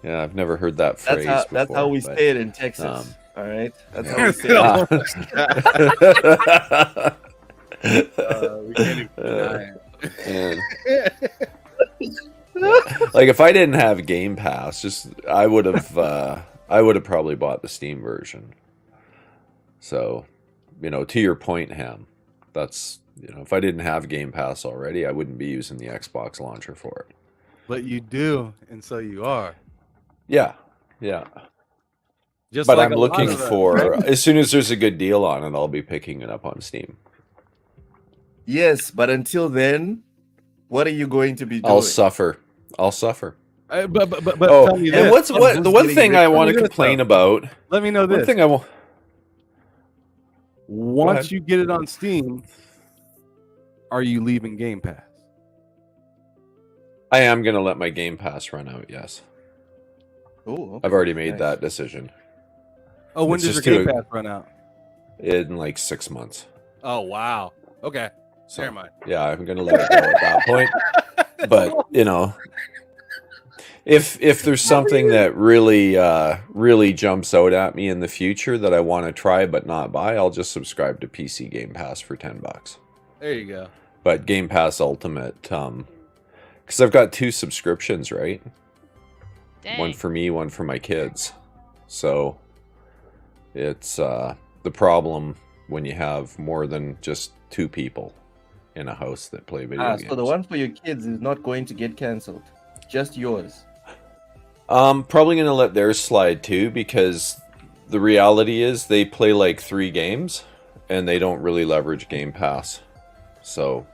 Yeah, I've never heard that phrase. That's how we before, say it in Texas. um, All right. That's yeah. how we say it. We can't even deny it. And- like if I didn't have Game Pass, I would have probably bought the Steam version. So, to your point, Ham, that's if I didn't have Game Pass already, I wouldn't be using the Xbox launcher for it. But you do, and so you are. Yeah, yeah. Just But like I'm a lot looking of us, for right? as soon as there's a good deal on it, I'll be picking it up on Steam. Yes, but until then, what are you going to be doing? I'll suffer. But tell me and this. the one thing I want to Tell me this, complain though. about? Let me know One this. thing I want. Once ahead. you get it on Steam, are you leaving Game Pass? I am gonna let my Game Pass run out. Yes, Oh, I've already made Nice. that decision. Oh, when It's does your just Game too- Pass run out? In like 6 months. Oh, wow. Okay. So Never mind. yeah, I'm gonna let it go at that point. But if there's something that really jumps out at me in the future that I want to try but not buy, I'll just subscribe to PC Game Pass for $10. There you go. But Game Pass Ultimate, because I've got 2 subscriptions, right? dang. One for me, one for my kids. So it's the problem when you have more than just 2 people in a house that play video games. So the one for your kids is not going to get cancelled. Just yours. Probably gonna let theirs slide too, because the reality is they play like 3 games and they don't really leverage Game Pass. So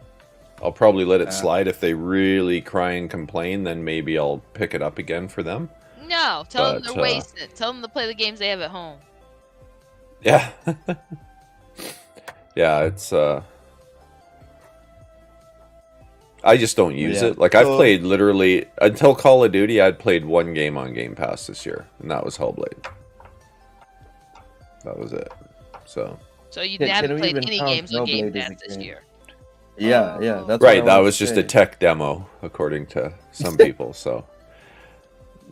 I'll probably let it slide. If they really cry and complain, then maybe I'll pick it up again for them. No, tell them But, they're wasted. Tell them to play the games they have at home. Yeah. Yeah, it's I just don't use Yeah. it. Like I've So- played literally until Call of Duty, I'd played 1 game on Game Pass this year, and that was Hellblade. That was it. So So you Can haven't we played even any count games on Game Hellblade as Pass a this game? year. Yeah, Oh. yeah. That's right, what I that wanted was to just say. a tech demo, according to some people. So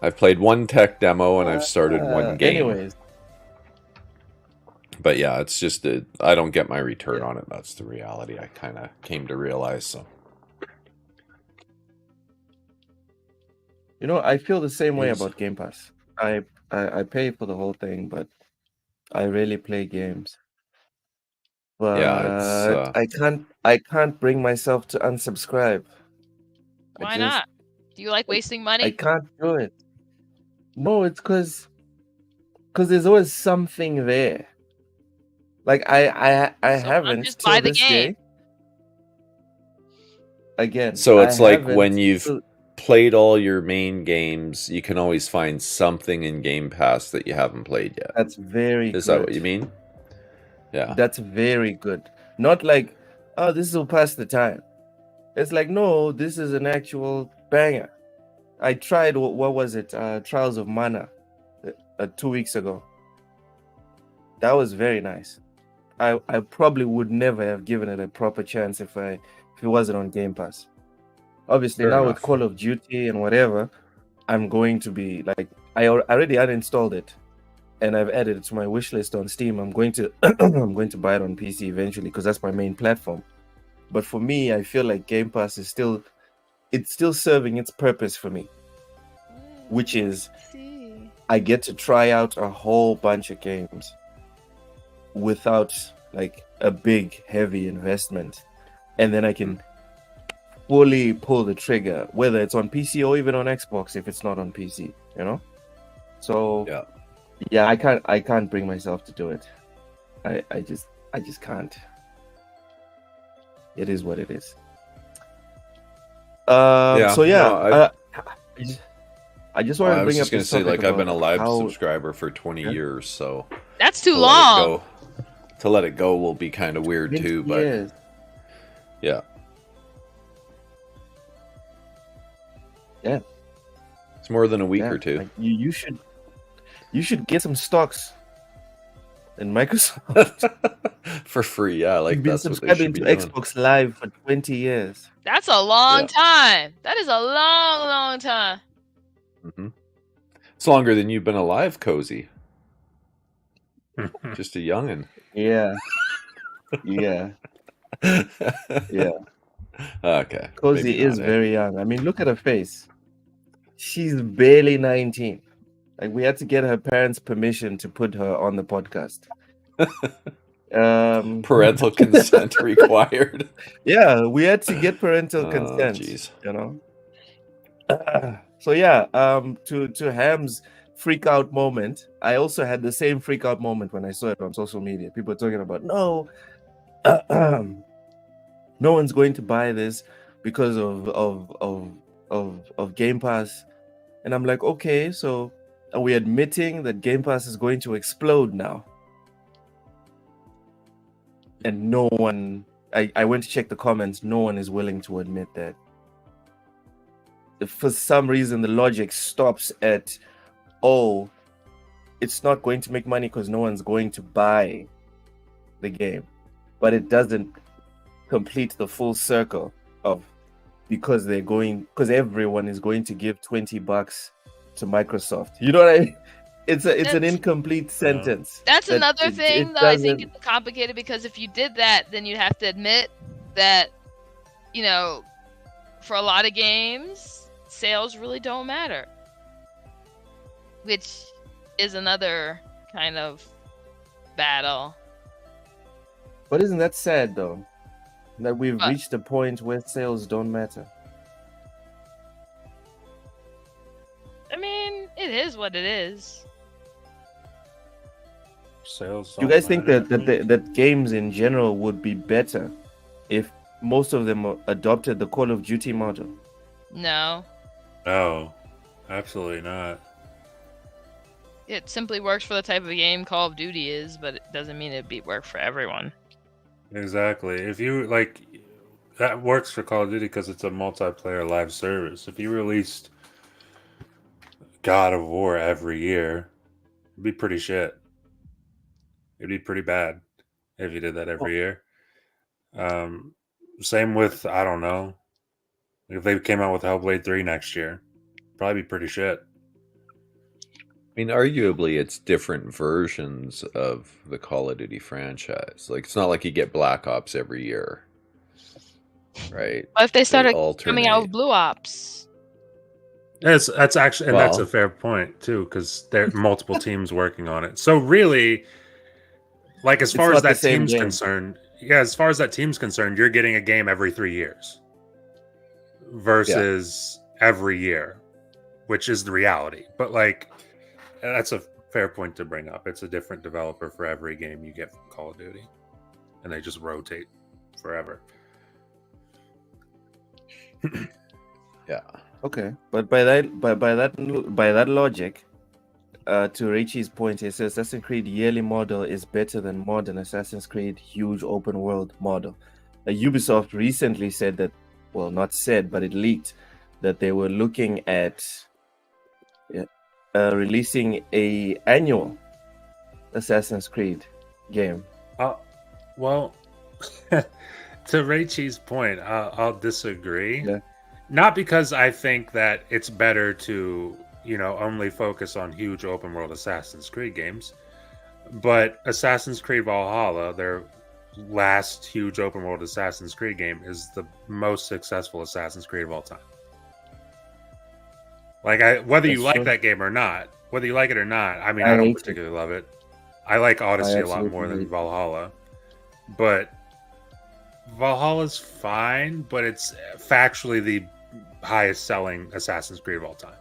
I've played 1 tech demo and I've started 1 game. Anyways, But yeah, it's just I don't get my return on it. That's the reality. I kind of came to realize. So I feel the same way Yes. about Game Pass. I pay for the whole thing, but I rarely play games. But Yeah, it's, I can't bring myself to unsubscribe. Why not? Do you like wasting I money? can't do it. No, it's because there's always something there. Like I haven't just till buy the this game. day. Again, so it's I like haven't when you've till- played all your main games, you can always find something in Game Pass that you haven't played yet. That's very Is good. that what you mean? Yeah. That's very good. Not like, oh, this will pass the time. It's like, no, this is an actual banger. I tried, what was it? Trials of Mana 2 weeks ago. That was very nice. I probably would never have given it a proper chance if it wasn't on Game Pass. Obviously, Fair now enough. with Call of Duty and whatever, I'm going to be like, I already uninstalled it, and I've added it to my wish list on Steam. I'm going to I'm going to buy it on PC eventually because that's my main platform. But for me, I feel like Game Pass is still serving its purpose for me, which is See. I get to try out a whole bunch of games without like a big heavy investment, and then I can fully pull the trigger, whether it's on PC or even on Xbox if it's not on PC, you know. So yeah, I can't bring myself to do it. I just can't. It is what it is. So yeah, no, I just want I to was bring up just going to this say, topic like, I've been a about live how- subscriber for 20 years, so That's too to long. let it go will be kind of weird too. But Yes. yeah, Yeah. it's more than a week Yeah, or two. like, you should get some stocks in Microsoft. For free. Yeah, like You've been that's what they subscribing should be to doing. Xbox Live for 20 years. That's a long Yeah. time. That is a long, long time. Hmm. It's longer than you've been alive, Cozy. Just a youngin. Yeah. Yeah. Yeah. Okay. Cozy maybe is not, eh? very young. I mean, look at her face. She's barely 19. Like, we had to get her parents' permission to put her on the podcast. Parental consent required. Yeah, we had to get parental Oh, consent. jeez. You know. So yeah, to Ham's freak out moment, I also had the same freak out moment when I saw it on social media. People were talking about no one's going to buy this because of Game Pass, and I'm like, okay, so are we admitting that Game Pass is going to explode now? And no one, I went to check the comments. No one is willing to admit that. For some reason, the logic stops at, oh, it's not going to make money because no one's going to buy the game, but it doesn't complete the full circle of because everyone is going to give $20 to Microsoft. You know what I mean? It's an incomplete sentence. That's that another it thing, though. I think doesn't- it's complicated because if you did that, then you'd have to admit that, you know, for a lot of games, sales really don't matter. Which is another kind of battle. But isn't that sad though? That we've What? reached a point where sales don't matter. I mean, it is what it is. Sales. Do you guys think that games in general would be better if most of them adopted the Call of Duty model? No. No, absolutely not. It simply works for the type of game Call of Duty is, but it doesn't mean it'd work for everyone. Exactly. If you like, that works for Call of Duty because it's a multiplayer live service. If you released God of War every year, it'd be pretty shit. It'd be pretty bad if you did that every year. Same with, I don't know, if they came out with Hellblade 3 next year, probably be pretty shit. I mean, arguably, it's different versions of the Call of Duty franchise. Like, it's not like you get Black Ops every year, right? What if they started coming out alternate. with Blue Ops? That's actually, and that's a Well- fair point too, because there are multiple teams working on it. So really, like as far It's as not the that same team's game. concerned, as far as that team's concerned, you're getting a game every 3 years versus every year, which is the reality. But like, that's a fair point to bring up. It's a different developer for every game you get from Call of Duty, and they just rotate forever. Yeah. Okay, but by that logic, to Richie's point, he says Assassin's Creed yearly model is better than modern Assassin's Creed huge open world model. Ubisoft recently said that, well, not said, but it leaked that they were looking at releasing a annual Assassin's Creed game. Well, to Raichi's point, I'll disagree. Yeah. Not because I think that it's better to, only focus on huge open world Assassin's Creed games, but Assassin's Creed Valhalla, their last huge open world Assassin's Creed game, is the most successful Assassin's Creed of all time. Like, whether you like that game or not, whether you like it or not, I mean, I don't particularly love it. I like Odyssey a lot more than Valhalla, but Valhalla's fine, but it's factually the highest selling Assassin's Creed of all time.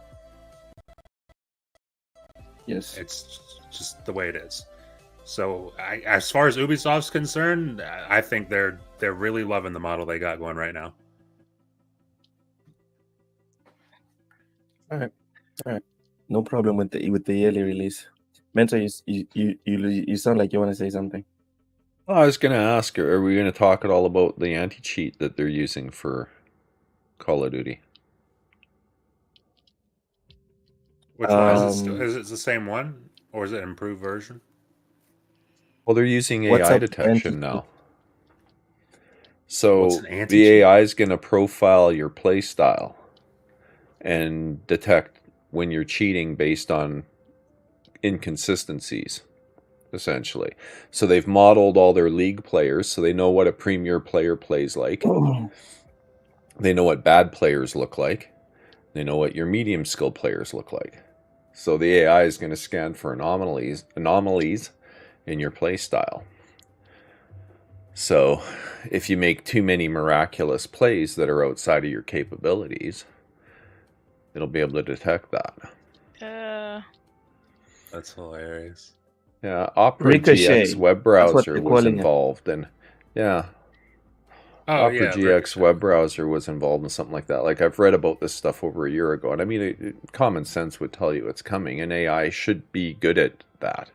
Yes, it's just the way it is. So, as far as Ubisoft's concerned, I think they're really loving the model they got going right now. All right. No problem with the yearly release. Mentor, you sound like you want to say something. I was going to ask, are we going to talk at all about the anti-cheat that they're using for Call of Duty? Which one is it? Is it the same one, or is it an improved version? Well, they're using AI detection now. So the AI is going to profile your play style and detect when you're cheating based on inconsistencies, essentially. So they've modeled all their league players, so they know what a premier player plays like. They know what bad players look like. They know what your medium skill players look like. So the AI is going to scan for anomalies in your play style. So if you make too many miraculous plays that are outside of your capabilities, it'll be able to detect that. That's hilarious. Yeah, Opera GX web browser was involved, and Opera GX web browser was involved in something like that. Like, I've read about this stuff over a year ago, and I mean, common sense would tell you it's coming, and AI should be good at that.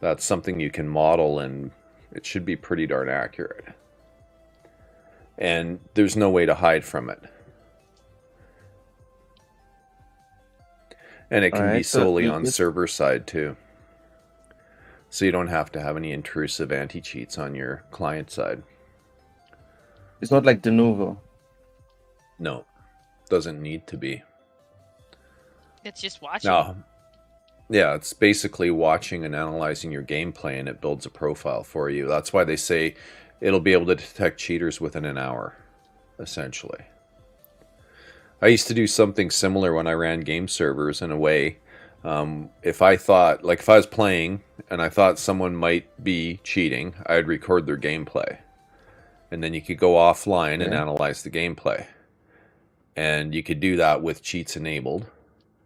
That's something you can model, and it should be pretty darn accurate. And there's no way to hide from it. And it can be solely on server side too. So you don't have to have any intrusive anti-cheats on your client side. It's not like Denuvo. No, doesn't need to be. It's just watching. No. Yeah, it's basically watching and analyzing your gameplay, and it builds a profile for you. That's why they say it'll be able to detect cheaters within an hour, essentially. I used to do something similar when I ran game servers in a way. If I was playing and I thought someone might be cheating, I'd record their gameplay. And then you could go offline and analyze the gameplay. And you could do that with cheats enabled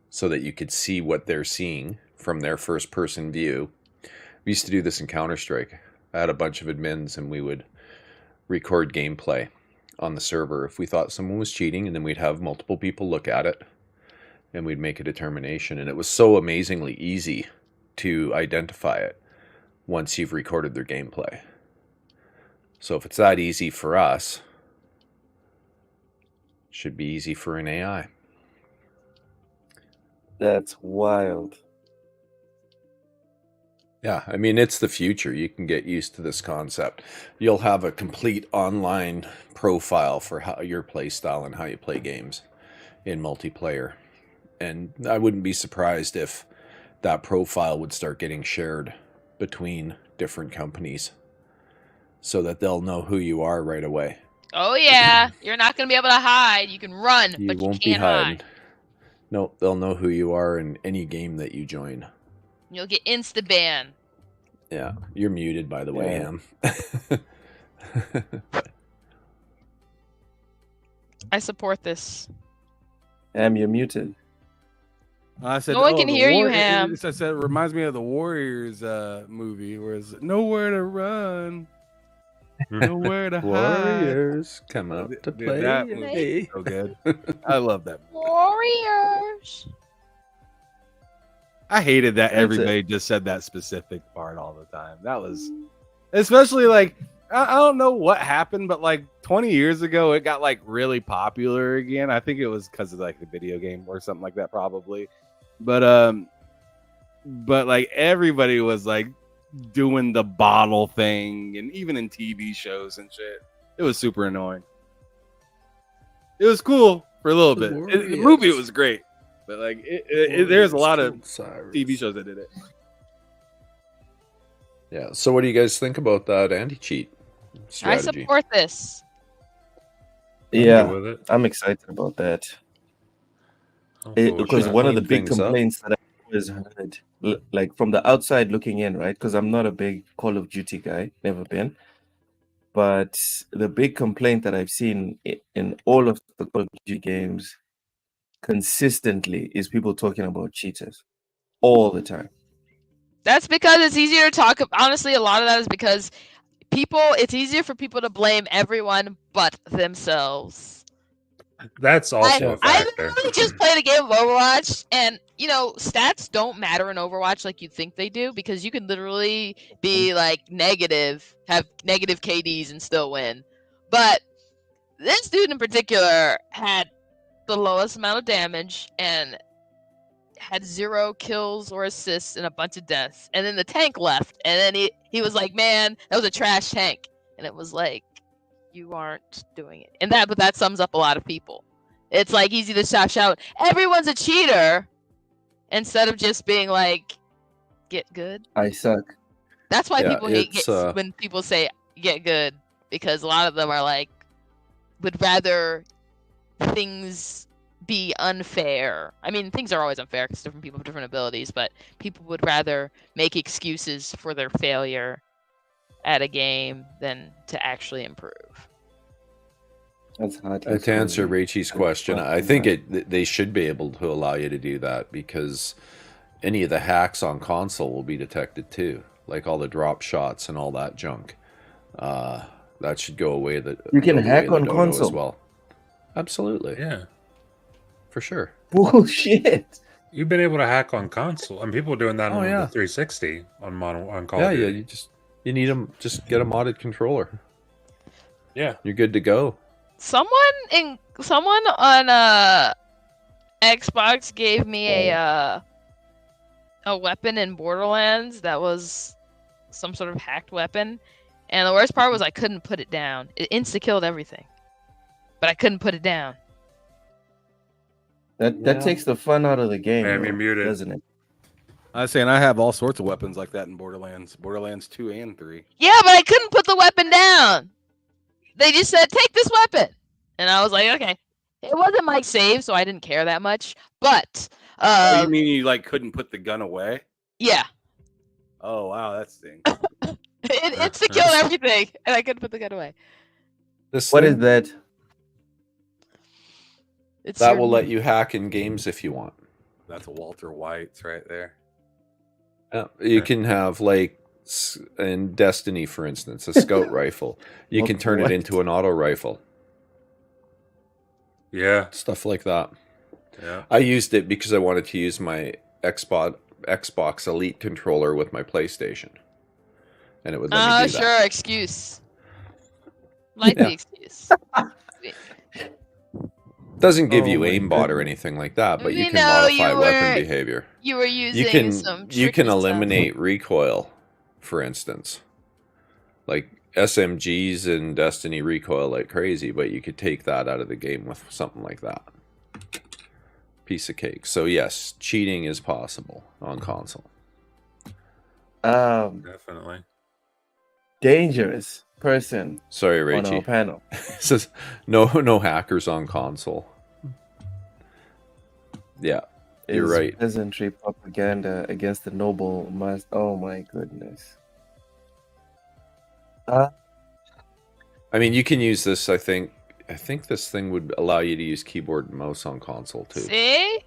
so that you could see what they're seeing from their first person view. We used to do this in Counter-Strike. I had a bunch of admins and we would record gameplay on the server if we thought someone was cheating, and then we'd have multiple people look at it and we'd make a determination. And it was so amazingly easy to identify it once you've recorded their gameplay. So if it's that easy for us, it should be easy for an AI. That's wild. Yeah, I mean, it's the future. You can get used to this concept. You'll have a complete online profile for how your play style and how you play games in multiplayer. And I wouldn't be surprised if that profile would start getting shared between different companies so that they'll know who you are right away. Oh, yeah. You're not going to be able to hide. You can run, but you won't can't be hiding. hide. No, they'll know who you are in any game that you join. You'll get insta-ban. Yeah, you're muted, by the way, Ham. I support this. Ham, you're muted. I said, no one can hear you, Ham. I said, it reminds me of the Warriors movie, where it's nowhere to run, nowhere to hide. Warriors come out to play. That movie so good. I love that movie. Warriors. I hated that everybody just said that specific part all the time. That was, especially like, I don't know what happened, but like 20 years ago, it got like really popular again. I think it was because of like the video game or something like that, probably. But like everybody was like doing the bottle thing, and even in TV shows and shit, it was super annoying. It was cool for a little bit. The Warriors. movie was great, but like there's a lot of Killed Cyrus. TV shows that did it. Yeah. So, what do you guys think about that anti-cheat I strategy? support this. I'm Yeah, good with it. I'm excited about that. I'm cool with Because that. one of the Clean big things up. complaints that I always heard, like from the outside looking in, right? Because I'm not a big Call of Duty guy, never been. But the big complaint that I've seen in all of the Call of Duty games consistently is people talking about cheaters all the time. That's because it's easier to talk. Honestly, a lot of that is because it's easier for people to blame everyone but themselves. That's also a I factor. literally just played a game of Overwatch, and stats don't matter in Overwatch like you think they do, because you can literally be like negative, have negative KDs and still win. But this dude in particular had the lowest amount of damage and had 0 kills or assists and a bunch of deaths. And then the tank left, and then he was like, "Man, that was a trash tank." And it was like, you aren't doing it. But that sums up a lot of people. It's like easy to shout, everyone's a cheater, instead of just being like, get good. I suck. That's why Yeah, people hate it's, when people say get good, because a lot of them are like, would rather things be unfair. I mean, things are always unfair because different people have different abilities, but people would rather make excuses for their failure at a game than to actually improve. That's hard. To answer Rachel's question, I think they should be able to allow you to do that, because any of the hacks on console will be detected too, like all the drop shots and all that junk. That should go away. You can go hack away on the dodo console as well. Absolutely, Yeah. for sure. Bullshit. You've been able to hack on console, and people are doing that Oh, on yeah. the 360 on Call Yeah, of yeah. Duty. You need them. Just get a modded controller. Yeah. You're good to go. Someone on Xbox gave me a weapon in Borderlands that was some sort of hacked weapon, and the worst part was I couldn't put it down. It insta-killed everything, but I couldn't put it down. That takes the fun out of the game, Man, you're muted. doesn't it? I was saying I have all sorts of weapons like that in Borderlands 2 and 3. Yeah, but I couldn't put the weapon down. They just said, take this weapon. And I was like, okay. It wasn't my save, so I didn't care that much. But You mean you like couldn't put the gun away? Yeah. Oh wow, that stinks. It insta-killed everything, and I couldn't put the gun away. What is that? That will let you hack in games if you want. That's Walter White's right there. You can have, like, in Destiny, for instance, a scout rifle. You can turn it into an auto rifle. Yeah. Stuff like that. Yeah. I used it because I wanted to use my Xbox Elite controller with my PlayStation. And it would let me do that. Sure, excuse. Like the excuse. Doesn't give you aimbot or anything like that, but you can modify weapon behavior. You were using some You can tricky eliminate recoil, for instance. Like SMGs in Destiny recoil like crazy, but you could take that out of the game with something like that. Piece of cake. So yes, cheating is possible on console. Definitely. Dangerous person. Sorry, on our Rachie. panel. Says no hackers on console. Yeah, you're right. Peasantry propaganda against the noble must. Oh my goodness. I mean, you can use this. I think this thing would allow you to use keyboard and mouse on console too. See?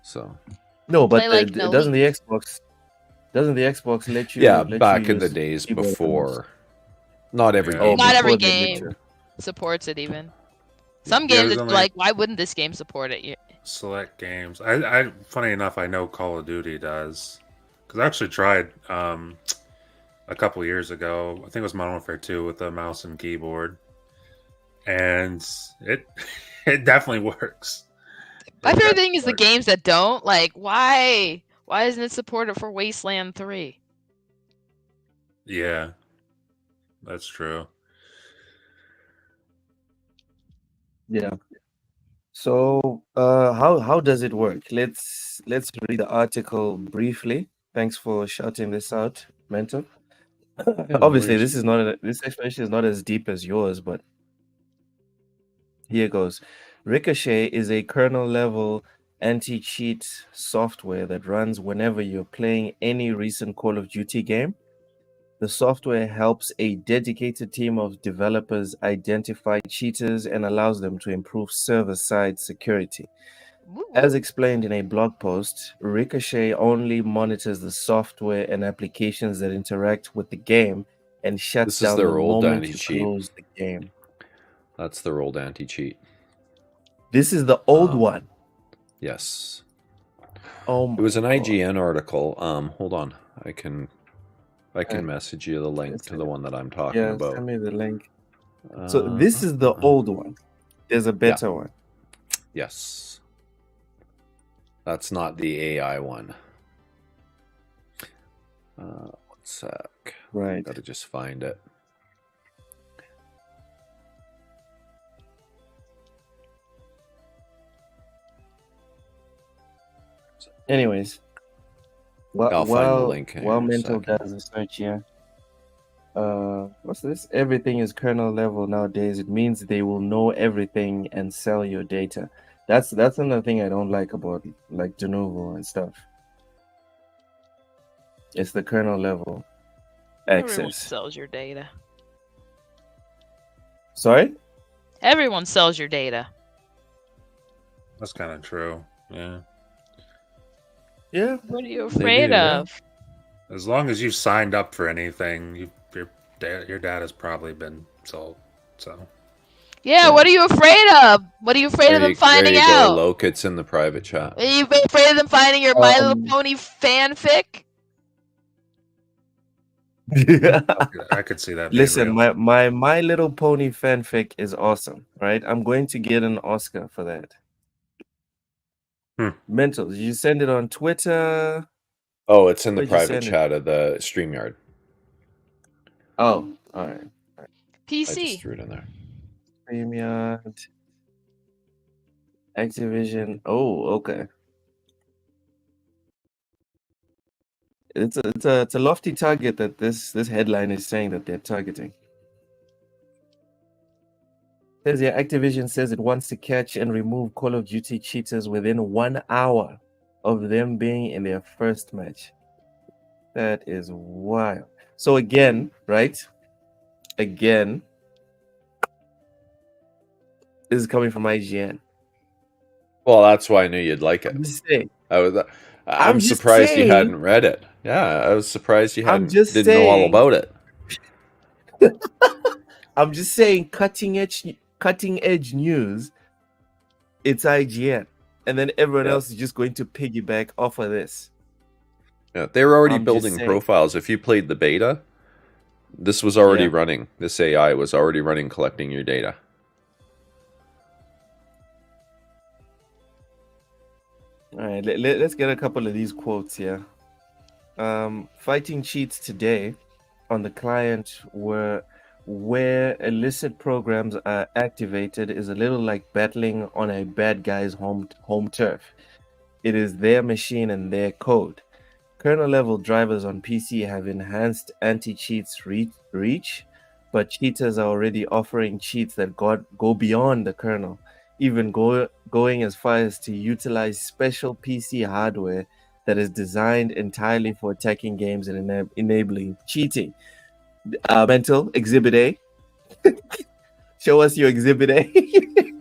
So. No, but Play like doesn't the Xbox let you? Yeah, let back you in the use days keyboard and mouse? before. Not every Yeah. game. Not every before they let game you. supports it even. Some Yeah, games there's it's only- like, why wouldn't this game support it? Select games. I funny enough, I know Call of Duty does, because I actually tried a couple years ago. I think it was Modern Warfare 2 with a mouse and keyboard, and it definitely works. My It favorite thing definitely is the works. games that don't. Like, why isn't it supported for Wasteland 3? Yeah, that's true. Yeah. So, how does it work? Let's read the article briefly. Thanks for shouting this out, Mentor. Yeah, no Obviously, worries. this explanation is not as deep as yours, but here goes. Ricochet is a kernel level anti-cheat software that runs whenever you're playing any recent Call of Duty game. The software helps a dedicated team of developers identify cheaters and allows them to improve server-side security. Woo As woo. explained in a blog post, Ricochet only monitors the software and applications that interact with the game and shuts This is down the their old moment you anti-cheat. close the game. That's their old anti-cheat. This is the old one. Yes. Oh It was my an God. IGN article. Hold on. I can Okay. message you the link to the one that I'm talking Yeah, about. send me the link. So this is the old one. There's a better one. Yes. That's not the AI one. One sec. Right. Gotta just find it. Anyways, I'll find the link here while in a Mental second. does a search here, what's this? Everything is kernel level nowadays. It means they will know everything and sell your data. That's another thing I don't like about like Denuvo and stuff. It's the kernel level Everyone access. sells your data. Sorry? Everyone sells your data. That's kind of true. Yeah. Yeah. What are you They afraid do, yeah. of? As long as you signed up for anything, your data's probably been sold. So Yeah, Yeah. what are you afraid of? What are you afraid of them finding there you out? go, Loke. It's in the private chat. Are you afraid of them finding your My Little Pony fanfic? I could see that being Listen, real. my Little Pony fanfic is awesome, right? I'm going to get an Oscar for that. Mental, did you send it on Twitter? Oh, it's in the Where'd you private send it? chat of the StreamYard. Oh, all right. I just PC. threw it in there. StreamYard, Activision. Oh, okay. It's a lofty target that this headline is saying that they're targeting. Says yeah, Activision says it wants to catch and remove Call of Duty cheaters within 1 hour of them being in their first match. That is wild. So again, right? Again, this is coming from IGN. Well, that's why I knew you'd like it. I'm just saying. I'm just surprised you saying. hadn't read it. Yeah, I was surprised you I'm hadn't just didn't know all saying. about it. I'm just saying, cutting edge news. It's IGN, and then everyone else is just going to piggyback off of this. Yeah, they were already I'm just building saying. profiles. If you played the beta, this was already running. This AI was already running, collecting your data. All right, let's get a couple of these quotes here. Fighting cheats today on the client where illicit programs are activated is a little like battling on a bad guy's home turf. It is their machine and their code. Kernel level drivers on PC have enhanced anti-cheats reach, but cheaters are already offering cheats that go beyond the kernel, even going as far as to utilize special PC hardware that is designed entirely for attacking games and enabling cheating. Mental Exhibit A. Show us your Exhibit A.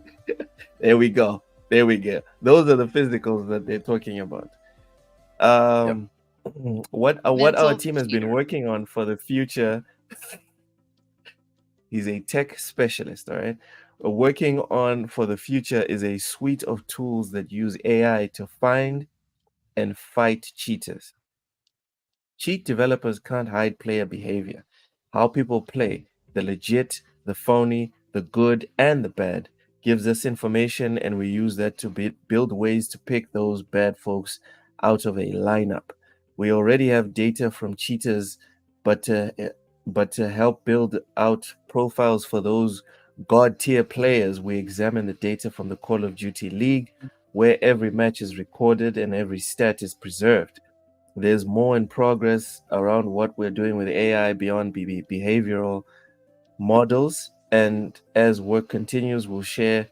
There we go. Those are the physicals that they're talking about. What our Mental team has been cheater. working on for the future. He's a tech specialist, all right? Working on for the future is a suite of tools that use AI to find and fight cheaters. Cheat developers can't hide player behavior. How people play, the legit, the phony, the good, and the bad, gives us information, and we use that to build ways to pick those bad folks out of a lineup. We already have data from cheaters, but to help build out profiles for those God tier players, we examine the data from the Call of Duty League, where every match is recorded and every stat is preserved. There's more in progress around what we're doing with AI beyond behavioral models, and as work continues, we'll share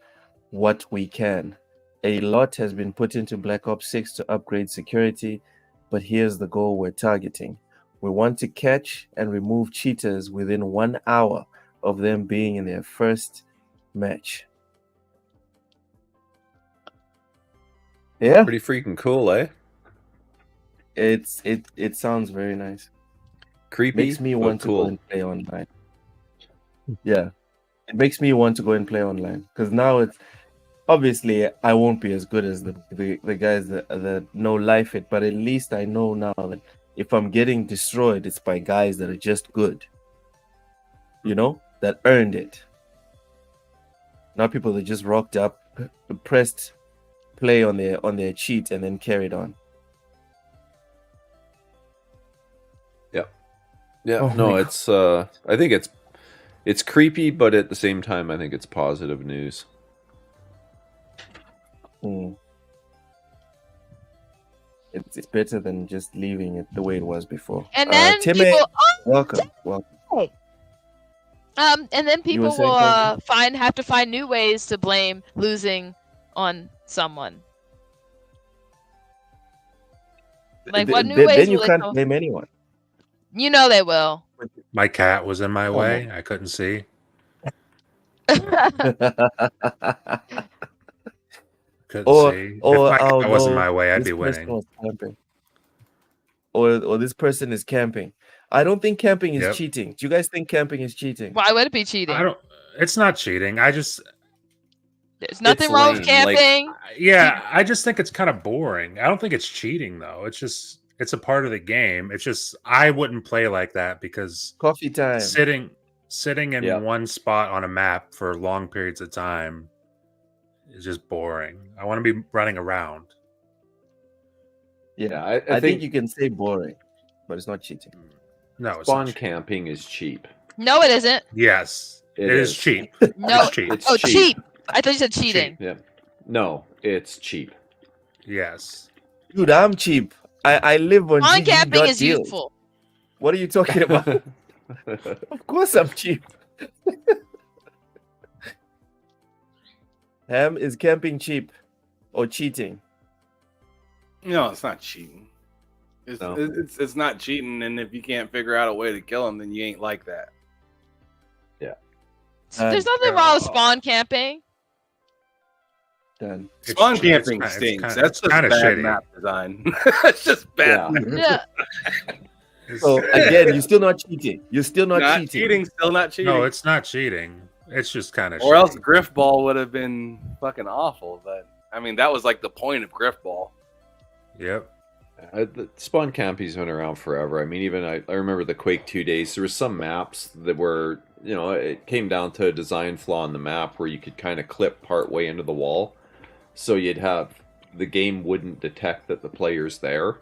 what we can. A lot has been put into Black Ops 6 to upgrade security, but here's the goal we're targeting. We want to catch and remove cheaters within 1 hour of them being in their first match. Yeah, Pretty freaking cool, eh? it sounds very nice. Creepy. Makes me want to go and play online. Yeah, it makes me want to go and play online because now it's obviously I won't be as good as the guys that know life it, but at least I know now that if I'm getting destroyed, it's by guys that are just good, you know, that earned it. Not people that just rocked up, pressed play on their cheat and then carried on. Yeah, Oh no, my it's I think it's creepy, but at the same time I think it's positive news. It's better than just leaving it the way it was before. And then Timmy, people, welcome. and then people saying will something? have to find new ways to blame losing on someone. Like what new ways Then you will can't they come? blame anyone. You know they will. My cat was in my Come way. on. I couldn't see. Couldn't see. If my cat was in my way, I'd this be person winning. was camping. Or this person is camping. I don't think camping is Yep. cheating. Do you guys think camping is cheating? Why would it be cheating? I don't. It's not cheating. There's nothing wrong with lame, like- camping. Yeah, I just think it's kind of boring. I don't think it's cheating though. It's a part of the game. It's just I wouldn't play like that because Coffee time. sitting in Yeah. one spot on a map for long periods of time is just boring. I want to be running around. Yeah, I I think you can say boring, but it's not cheating. No, it's spawn not cheap. camping is cheap. No, it isn't. Yes, It it is is. cheap. No. It's cheap. It's Oh, cheap. cheap. I thought you said cheating. Yeah. No, it's cheap. Yes. Dude, I'm cheap. I live on On GG camping is deals. useful. What are you talking about? Of course I'm cheap. Ham, is camping cheap or cheating? No, it's not cheating. No. It's not cheating, and if you can't figure out a way to kill him, then you ain't like that. There's nothing wrong with spawn camping. Done. It's Spawn cheap. It's camping kinda- stinks. it's That's just kinda bad shitty. map design. That's just bad. Yeah. map. Yeah. So again, you're still not cheating. You're still not, Not cheating. cheating. Still not cheating. No, it's not cheating. It's just kind of or else Griff Ball would have been fucking awful. But I mean, that was like the point of Griff Ball. Yep. The spawn camping's been around forever. I mean, even I remember the Quake 2 days. There were some maps that were, you know, it came down to a design flaw in the map where you could kind of clip part way into the wall. So you'd have, the game wouldn't detect that the player's there,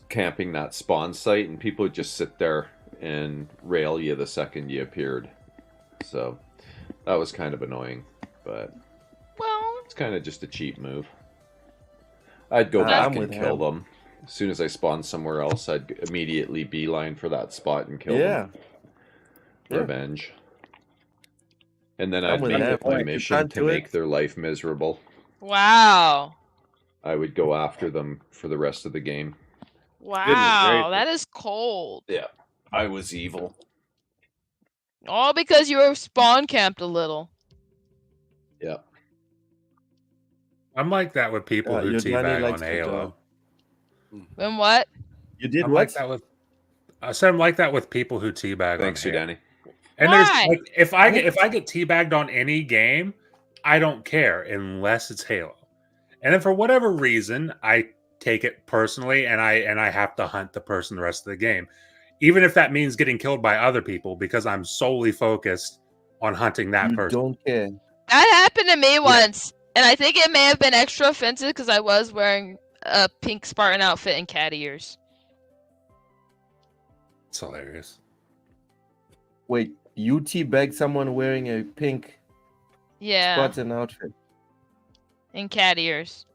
camping that spawn site, and people would just sit there and rail you the second you appeared. So that was kind of annoying, but Well, it's kind of just a cheap move. I'd go I'm back with and kill him. them. As soon as I spawned somewhere else, I'd immediately beeline for that spot and kill Yeah. them. Revenge. And then I'm I'd with make that. it my If you mission can't to do make it- their life miserable. wow. I would go after them for the rest of the game. Wow. gracious. That is cold. Yeah. I was evil. All because you were spawn camped a little. Yeah. I'm like that with people who your Johnny teabag likes on to Halo. Then what? You did I'm what? like that with. I said I'm like that with people who teabag Thanks, on Halo. Danny. And Why? there's like if I get teabagged on any game, I don't care unless it's Halo. And then for whatever reason, I take it personally and I have to hunt the person the rest of the game. Even if that means getting killed by other people because I'm solely focused on hunting that You person. don't care. That happened to me once. And I think it may have been extra offensive because I was wearing a pink Spartan outfit and cat ears. It's hilarious. Wait, You teabag someone wearing a pink Yeah, button outfit. and cat ears.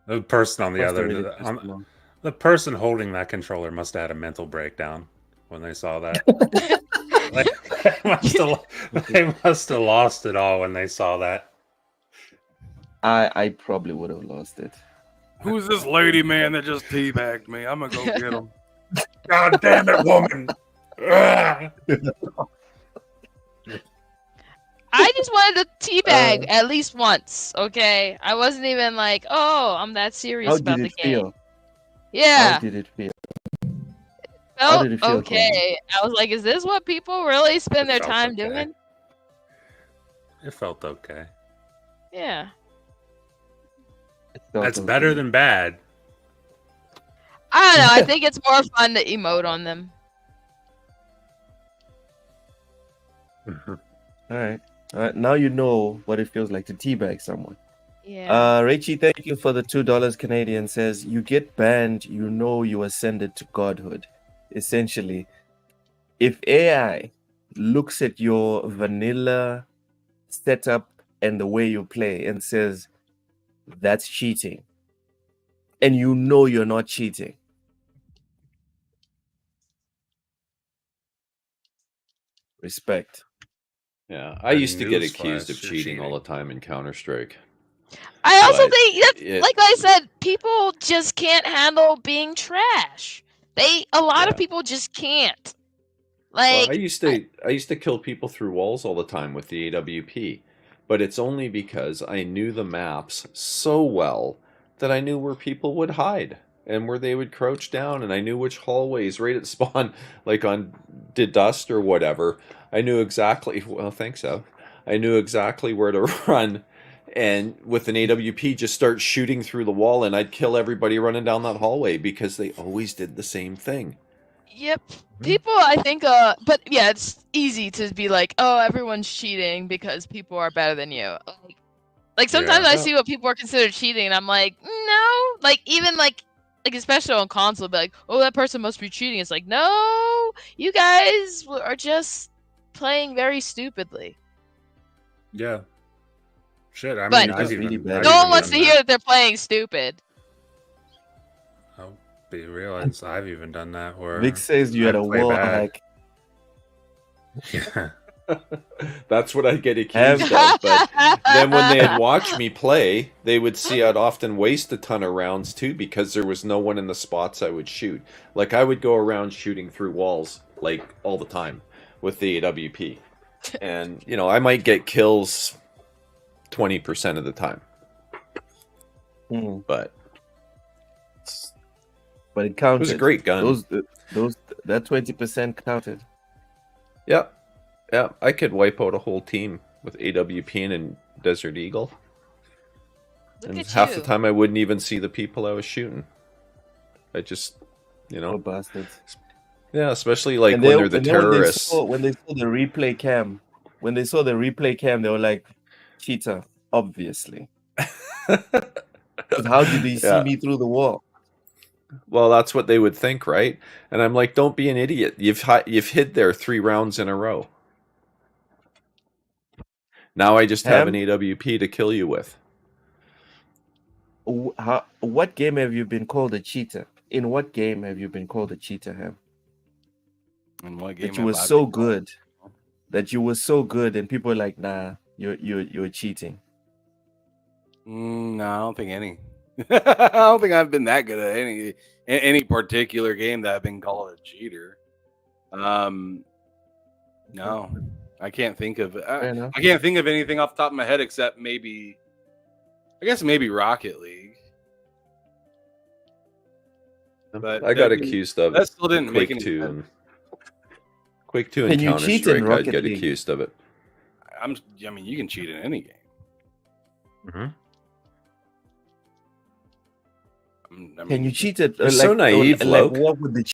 The person on the Must have other, really the, pissed on, them off. the person holding that controller must have had a mental breakdown when they saw that. They must have lost it all when they saw that. I probably would have lost it. Who's this lady man that just teabagged me? I'm gonna go get him. God damn it, woman! Ah! I just wanted to teabag at least once, okay? I wasn't even like, oh, I'm that serious How about did the it game. feel? Yeah. How did it feel? Felt did it feel, okay. I was like, is this what people really spend their felt time okay. doing? It felt okay. Yeah. It felt That's better okay. than bad. I don't know. I think it's more fun to emote on them. All right. Now you know what it feels like to teabag someone. Yeah. Rachie, thank you for the $2 Canadian. Says you get banned, you know you ascended to godhood. Essentially, if AI looks at your vanilla setup and the way you play and says that's cheating, and you know you're not cheating, respect. Yeah, I used to get accused Newsflash, of you're cheating all the time in Counter-Strike. I also But think that's it- like I said, people just can't handle being trash. A lot of Yeah. people just can't. Well, Like I used to kill people through walls all the time with the AWP, but it's only because I knew the maps so well that I knew where people would hide and where they would crouch down, and I knew which hallways right at spawn, like on Did Dust or whatever. I knew exactly. Well, thanks, Ev. I knew exactly where to run, and with an AWP, just start shooting through the wall, and I'd kill everybody running down that hallway because they always did the same thing. Yep. People, I think, but yeah, it's easy to be like, oh, everyone's cheating because people are better than you. Like sometimes Yeah. I see what people are considered cheating, and I'm like, no. Like even like especially on console, be like, oh, that person must be cheating. It's like, no, you guys are just playing very stupidly. Yeah. Shit, I But mean, It's just really bad. no one wants to hear that they're playing stupid. I'll be realized I've even done that where Vic says you I had a play wall bad. hack. Yeah. That's what I get accused of. But then when they'd watch me play, they would see I'd often waste a ton of rounds too because there was no one in the spots I would shoot. Like I would go around shooting through walls like all the time with the AWP. And, you know, I might get kills 20% of the time. But it counted. It was a great gun. That 20% counted. Yep. Yeah, I could wipe out a whole team with AWP and Desert Eagle. Look and at half you. the time I wouldn't even see the people I was shooting. I just, you know. Oh, bastards. Yeah, especially like when they're the terrorists. When they saw the replay cam, they were like, cheater, obviously. How did they see me through the wall? Well, that's what they would think, right? And I'm like, don't be an idiot. You've hid there 3 rounds in a row. Now I just have an AWP to kill you with. What game have you been called a cheater? In what game have you been called a cheater, Ham? In what game? That you were so good. That you were so good, and people are like, nah, you're cheating. No, I don't think any. I don't think I've been that good at any particular game that I've been called a cheater. No, I can't think of. I can't think of anything off the top of my head except maybe, I guess maybe Rocket League. But I got accused of that still didn't make Quake any 2 sense. and Quake 2 and Counter-Strike. I'd get accused of it. I mean, you can cheat in any game. Can you cheat at? You're so naive, Loke. What would the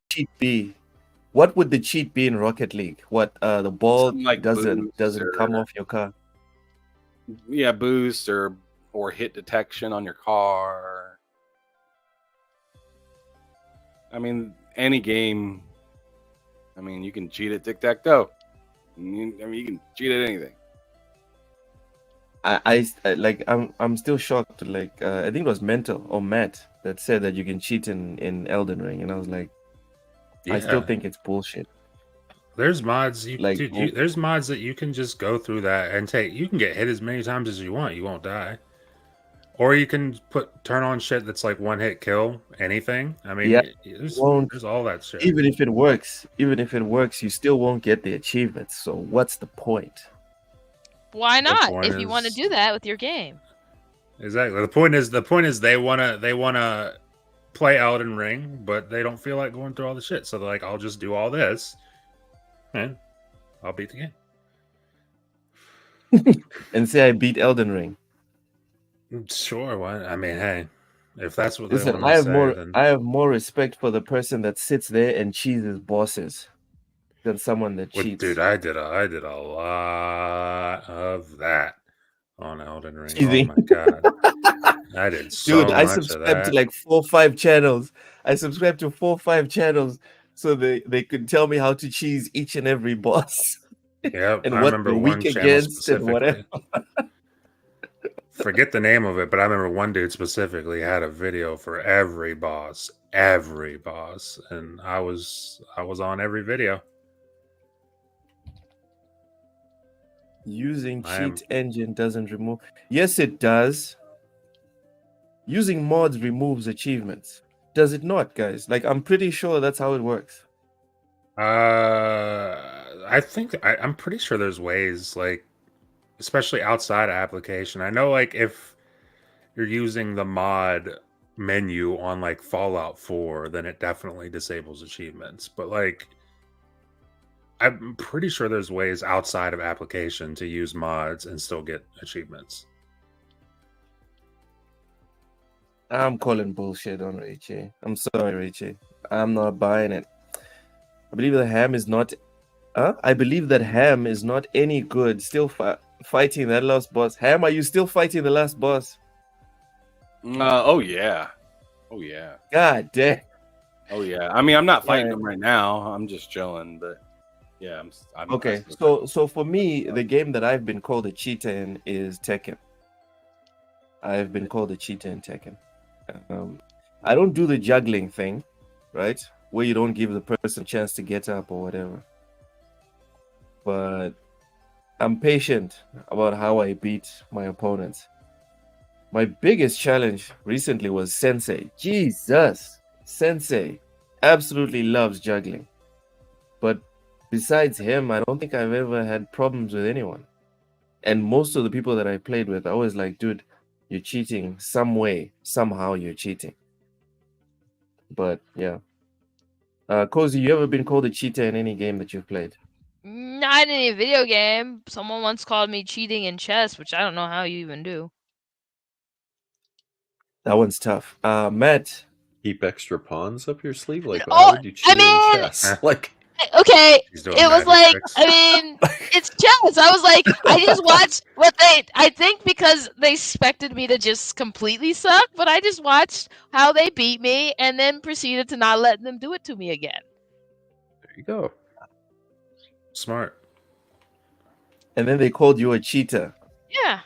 cheat be? What would the cheat be in Rocket League? What the ball like doesn't come off your car? Yeah, boost or hit detection on your car. I mean, any game. I mean, you can cheat at tic-tac-toe. I mean, you can cheat at anything. I'm still shocked. Like, I think it was Mental or Matt that said that you can cheat in Elden Ring, and I was like, I still think it's bullshit. There's mods, Like, there's mods that you can just go through that and take. You can get hit as many times as you want. You won't die. Or you can turn on shit that's like one hit kill anything. I mean, Yeah, there's all that shit. even if it works, you still won't get the achievements. So what's the point? Why The not? point If you want to is- do that with your game. Exactly. The point is they wanna play Elden Ring, but they don't feel like going through all the shit. So they're like, I'll just do all this, and I'll beat the game. And say I beat Elden Ring. Sure. What? I mean, hey, if that's what Listen, they want to say, then I have more respect for the person that sits there and cheeses bosses than someone that cheats. dude, I did a lot of that on Elden Ring. Cheating. Oh my god, I did so Dude, I much of subscribed to that. like 4 or 5 channels. I subscribed to 4 or 5 channels so they could tell me how to cheese each and every boss. Yep, and I what remember they're one weak channel against and whatever. specifically. Forget the name of it, but I remember one dude specifically had a video for every boss, and I was on every video. Using cheat engine doesn't remove. Yes, it does. Using mods removes achievements. Does it not, guys? Like, I'm pretty sure that's how it works. I think I'm pretty sure there's ways, like, especially outside of application. I know, like, if you're using the mod menu on like Fallout 4, then it definitely disables achievements. But like, I'm pretty sure there's ways outside of application to use mods and still get achievements. I'm calling bullshit on Richie. I'm sorry, Richie. I'm not buying it. I believe that Ham is not. I believe that Ham is not any good. Still fighting that last boss. Ham, are you still fighting the last boss? Oh yeah. God damn. Oh yeah. I mean, I'm not fighting them right now. I'm just chilling. But yeah, I'm okay. So for me, the game that I've been called a cheater in is Tekken. I've been called a cheater in Tekken. I don't do the juggling thing, right? Where you don't give the person a chance to get up or whatever. But I'm patient about how I beat my opponents. My biggest challenge recently was Sensei. Jesus! Sensei absolutely loves juggling. But besides him, I don't think I've ever had problems with anyone. And most of the people that I played with, I was like, dude, you're cheating some way. Somehow you're cheating. But yeah. Cozy, you ever been called a cheater in any game that you've played? Not in any video game. Someone once called me cheating in chess, which I don't know how you even do. That one's tough. Matt. Keep extra pawns up your sleeve? Like, how would you cheat in chess? Like, okay, it was like, I mean, it's chess. I was like, I just watched I think because they expected me to just completely suck, but I just watched how they beat me and then proceeded to not let them do it to me again. There you go. Smart. And then they called you a cheater. Yeah.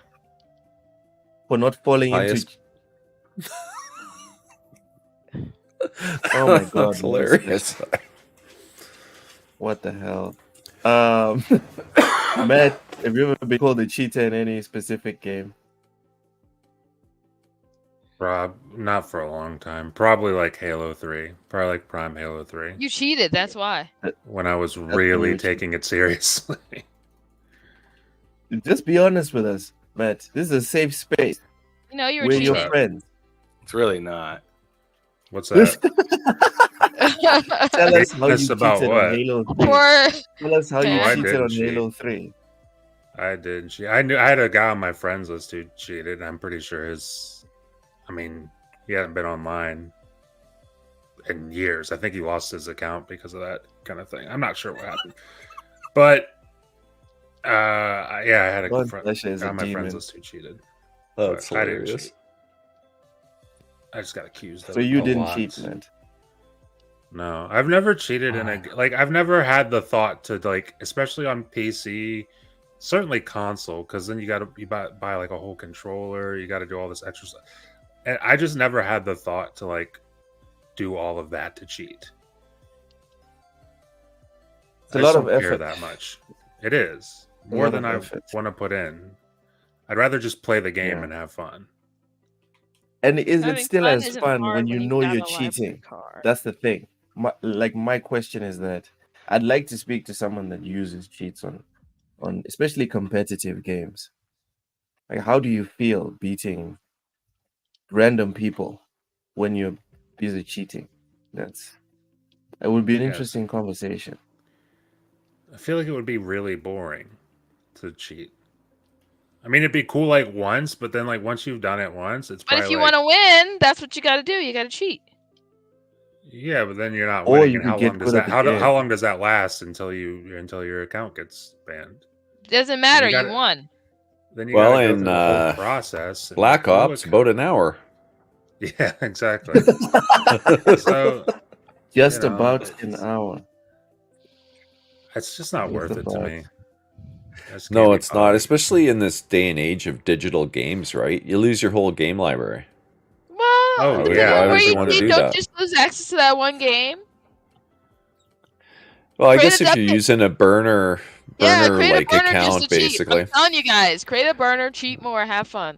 For not falling into... Oh my god, that's hilarious. What the hell? Matt, have you ever been called a cheater in any specific game? Not for a long time. Probably like Halo 3. Probably like Prime Halo 3. You cheated, that's why. When I was really taking it seriously. Just be honest with us, Matt. This is a safe space. You know, you're We're cheating. your friends. It's really not. What's that? Tell us how you cheated about what? on Halo 3. Tell us how you cheated on Halo 3. I did. I had a guy on my friends list who cheated. And I'm pretty sure he hadn't been online in years. I think he lost his account because of that kind of thing. I'm not sure what happened. But I had a guy on my friends list who cheated. Oh, that's hilarious. I didn't cheat. I just got accused of So you didn't cheat, man. No, I've never cheated in I've never had the thought to especially on PC, certainly console, because then you buy like a whole controller, you got to do all this extra stuff, and I just never had the thought to do all of that to cheat. It's a lot of effort. That much. It is more than I want to put in. I'd rather just play the game and have fun. And is it still as fun when you know you're cheating? That's the thing. My question is that I'd like to speak to someone that uses cheats on especially competitive games. Like, how do you feel beating random people when you're busy cheating? It would be an interesting conversation. I feel like it would be really boring to cheat. I mean, it'd be cool once, but then once you've done it once, it's probably. But if you want to win, that's what you got to do. You got to cheat. Yeah, but then you're not winning. And how long does that last until your account gets banned? Doesn't matter. You won. Then you gotta go through the whole process. Black Ops, about an hour. Yeah, exactly. So just about an hour. It's just not worth it to me. No, it's not, especially in this day and age of digital games, right? You lose your whole game library. Well, why would you want to do that? Don't just lose access to that one game. Well, I guess if you're using a burner account, basically. I'm telling you guys, create a burner, cheat more, have fun.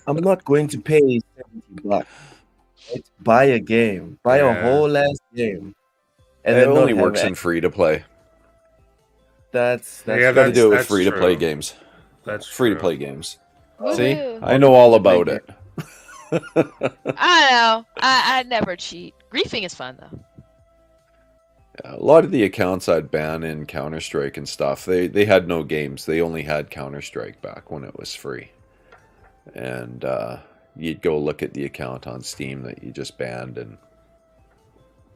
I'm not going to pay $70. Right? Buy a game, buy a whole ass game, and it only works in free to play. That's you got to do it with free to play games. That's free to play games. Woo-hoo. See, I know all about it. I know. I never cheat. Griefing is fun though. Yeah, a lot of the accounts I'd ban in Counter-Strike and stuff, they had no games. They only had Counter-Strike back when it was free. And you'd go look at the account on Steam that you just banned, and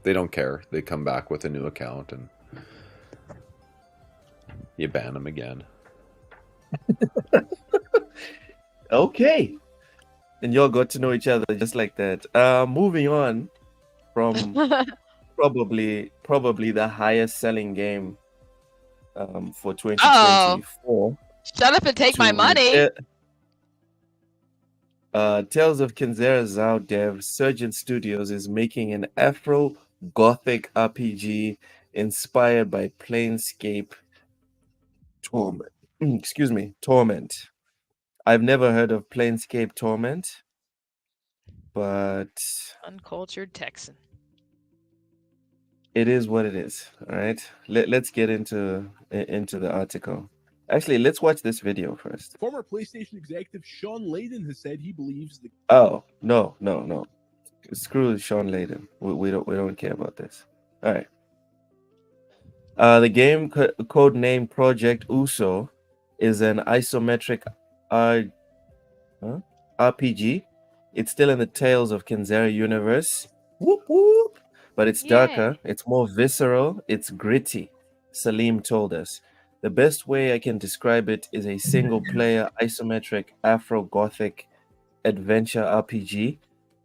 they don't care. They come back with a new account, and you ban them again. Okay. And y'all got to know each other just like that. Moving on from probably the highest selling game for 2024. Shut up and take my money. Tales of Kenzera Zhao dev Surgeon Studios is making an Afro Gothic RPG inspired by Planescape Torment. Torment. I've never heard of Planescape Torment, but uncultured Texan. It is what it is. All right. Let's get into the article. Actually, let's watch this video first. Former PlayStation executive Sean Layden has said he believes the. Oh no! Screw Sean Layden. We don't care about this. All right. The game code name Project Uso is an isometric RPG. It's still in the Tales of Kenzera universe. Whoop whoop. But it's darker. It's more visceral. It's gritty. Salim told us. The best way I can describe it is a single-player isometric Afro-Gothic adventure RPG.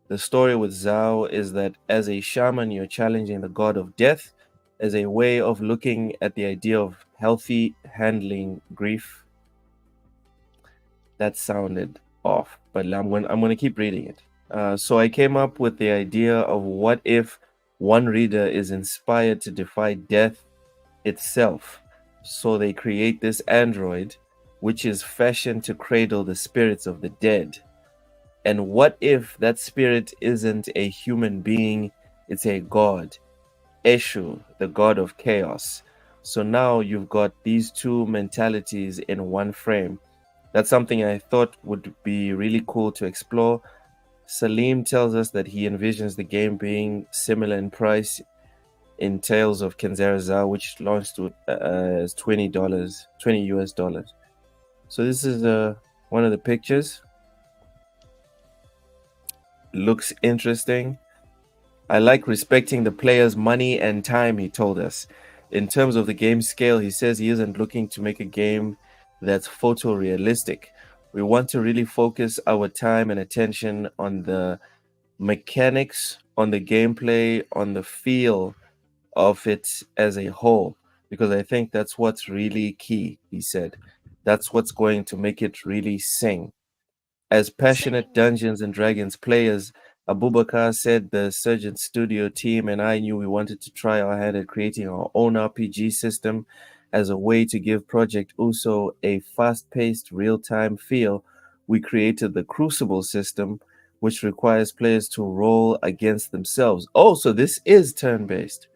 The story with Zhao is that as a shaman, you're challenging the god of death as a way of looking at the idea of healthy handling grief. That sounded off, but I'm going to keep reading it. So I came up with the idea of what if one reader is inspired to defy death itself. So they create this android, which is fashioned to cradle the spirits of the dead. And what if that spirit isn't a human being, it's a god, Eshu, the god of chaos. So now you've got these two mentalities in one frame. That's something I thought would be really cool to explore. Salim tells us that he envisions the game being similar in price in Tales of Kenzera Zhao, which launched as $20 US. So this is one of the pictures. Looks interesting. I like respecting the player's money and time, he told us. In terms of the game scale, he says he isn't looking to make a game that's photorealistic. We want to really focus our time and attention on the mechanics on the gameplay, on the feel of it as a whole, because I think that's what's really key. He said that's what's going to make it really sing. As passionate Dungeons and Dragons players, Abubakar said the Surgeon Studio team and I knew we wanted to try our hand at creating our own RPG system as a way to give Project Uso a fast-paced, real-time feel. We created the Crucible system, which requires players to roll against themselves. Oh, so this is turn-based.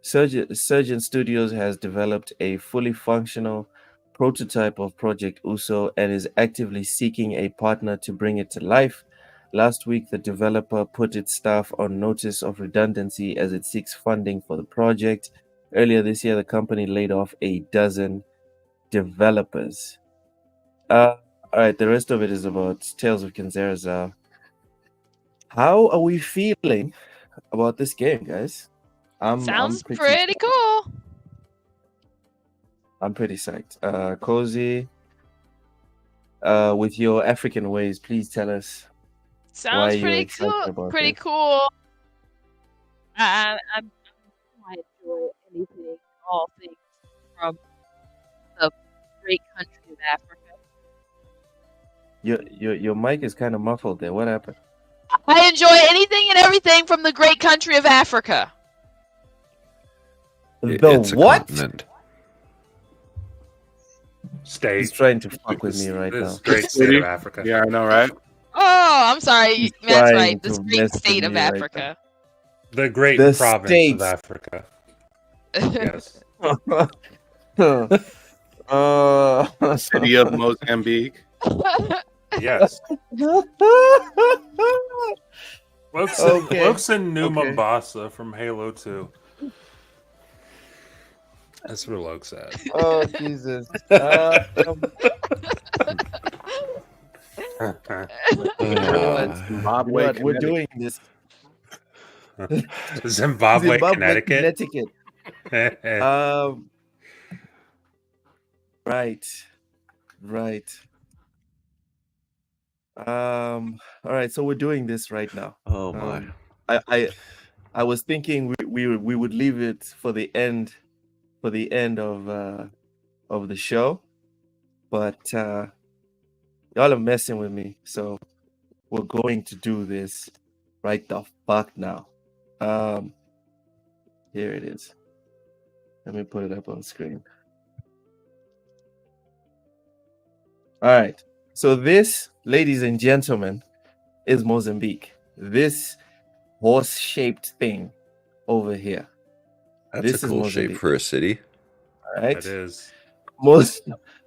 Surgeon Studios has developed a fully functional prototype of Project Uso and is actively seeking a partner to bring it to life. Last week, the developer put its staff on notice of redundancy as it seeks funding for the project. Earlier this year, the company laid off a dozen developers. All right, the rest of it is about Tales of Kenzera's. How are we feeling about this game, guys? Sounds pretty pretty cool. I'm pretty psyched. Cozy, with your African ways, please tell us why Sounds you're pretty excited cool. about Pretty this. cool. I enjoy anything, all things from the great country of Africa. Your mic is kind of muffled there. What happened? I enjoy anything and everything from the great country of Africa. It's a what? continent. State. He's trying to fuck with me right now. This great state of Africa. Yeah, I know, right? Oh, I'm sorry. He's That's trying right. This to great mess with state of me right Africa. The great The province states. of Africa. Yes. City of Mozambique. Yes. Loke's in New Okay. Mombasa from Halo 2. That's what Loke said. Oh Jesus! Zimbabwe, We're doing this. Zimbabwe, Connecticut. Right. All right, so we're doing this right now. Oh my! I was thinking we would leave it for the end of the show, but y'all are messing with me, so we're going to do this right the fuck now. Here it is. Let me put it up on screen. All right. So this, ladies and gentlemen, is Mozambique. This horse-shaped thing over here. That's This a is cool shape Mozambique. for a city. All right. It is.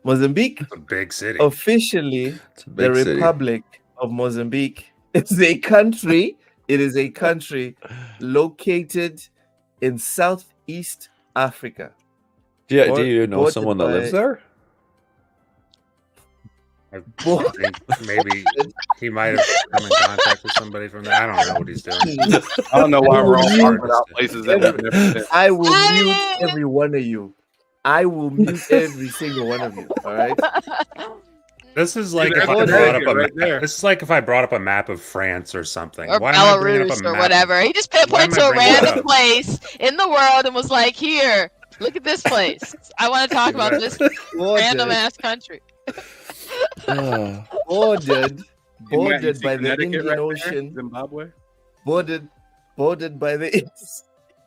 Mozambique, It's a big city. officially It's a the big city. Republic of Mozambique, is a country. It is a country located in Southeast Africa. Yeah, do you know Bordered someone that lives by- there? I think maybe he might have come in contact with somebody from there. I don't know what he's doing. I don't know why we're all You- talking about places that we've never been. I will mute every one of you. I will mute every single one of you. All right. This is like Dude, if I that's brought up a right there. map. This is like if I brought up a map of France or something. Or Why am I bringing up a Belarus or map? whatever. He just put Why it am to I a bringing that random up? place in the world and was like, "Here, look at this place. I want to talk about this random ass country." Bordered You see by the Connecticut Indian right there? Ocean. Zimbabwe. Bordered by the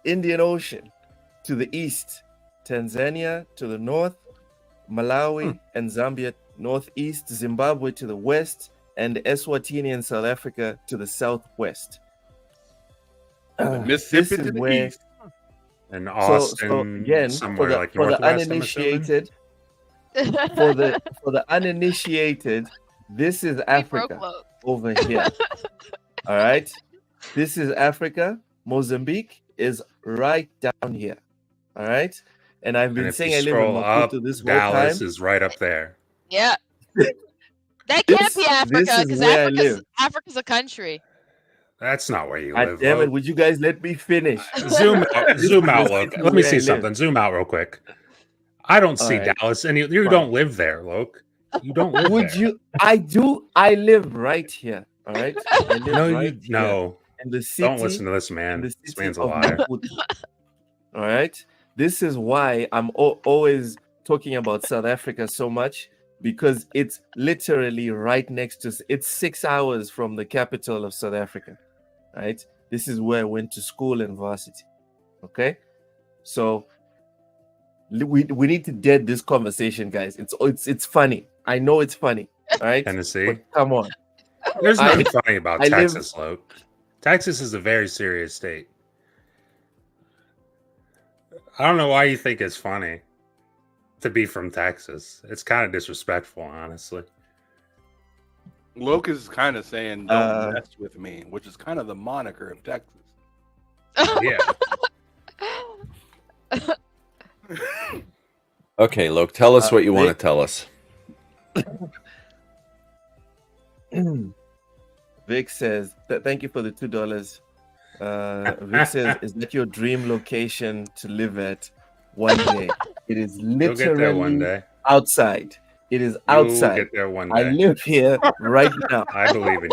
Indian Ocean to the east, Tanzania to the north, Malawi and Zambia northeast, Zimbabwe to the west, and Eswatini and South Africa to the southwest. Mississippi this to is the where- east. And So Austin, again, somewhere like for the northwest. I'm assuming? uninitiated, for the uninitiated, this is He broke Africa Loke. over here. All right, this is Africa. Mozambique is right down here. All right, and I've And been if saying you I live in scroll up, Maputo this whole Dallas time. is right up there. Yeah. That can't This- be this Africa is because where I live. Africa's a country. That's not where you God live. damn it! Loke. Would you guys let me finish? Zoom out, zoom out, This Loke. is Let me where I see live. something. Zoom out real quick. I don't see Alright. Dallas, and you Fine. don't live there, Loke. You don't live Would there. you? I do. I live right here. All right. I live No, right you here. no. in the city. Don't listen to this in man. the This city man's a of liar. Maputo. All right. This is why I'm always talking about South Africa so much, because it's literally right next to. It's 6 hours from the capital of South Africa. Right. This is where I went to school and varsity. Okay. So we need to dead this conversation, guys. It's funny. I know it's funny. All right. Tennessee. But come on. There's nothing funny about I live- Texas, Luke. Texas is a very serious state. I don't know why you think it's funny to be from Texas. It's kind of disrespectful, honestly. Loke is kind of saying, "Don't mess with me," which is kind of the moniker of Texas. Yeah. Okay, Loke, tell us what you want to tell us. Vic says, thank you for the $2. Vic says, is that your dream location to live at one day? It is You'll get there one literally day. outside. It is You'll outside. get there one I day. live here right now. I believe in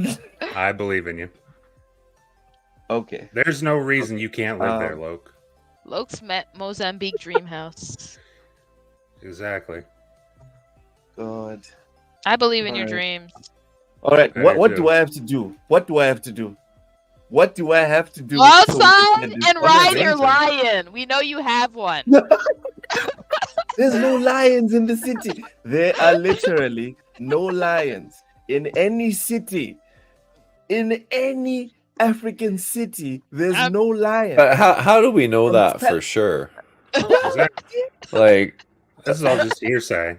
you. I believe in you. Okay. There's no reason you can't live there, Loke. Loke's Mozambique dream house. Exactly. God. I believe in your Alright. dreams. All right. I What do. do I have to do? What do I have to do? What do I have to do? Go so we can outside get this and ride conversation? your lion. We know you have one. There's no lions in the city. There are literally no lions in any city. In any African city, there's no lion. But how do we know I'm that tell- for sure? Exactly. Like, This is all just hearsay.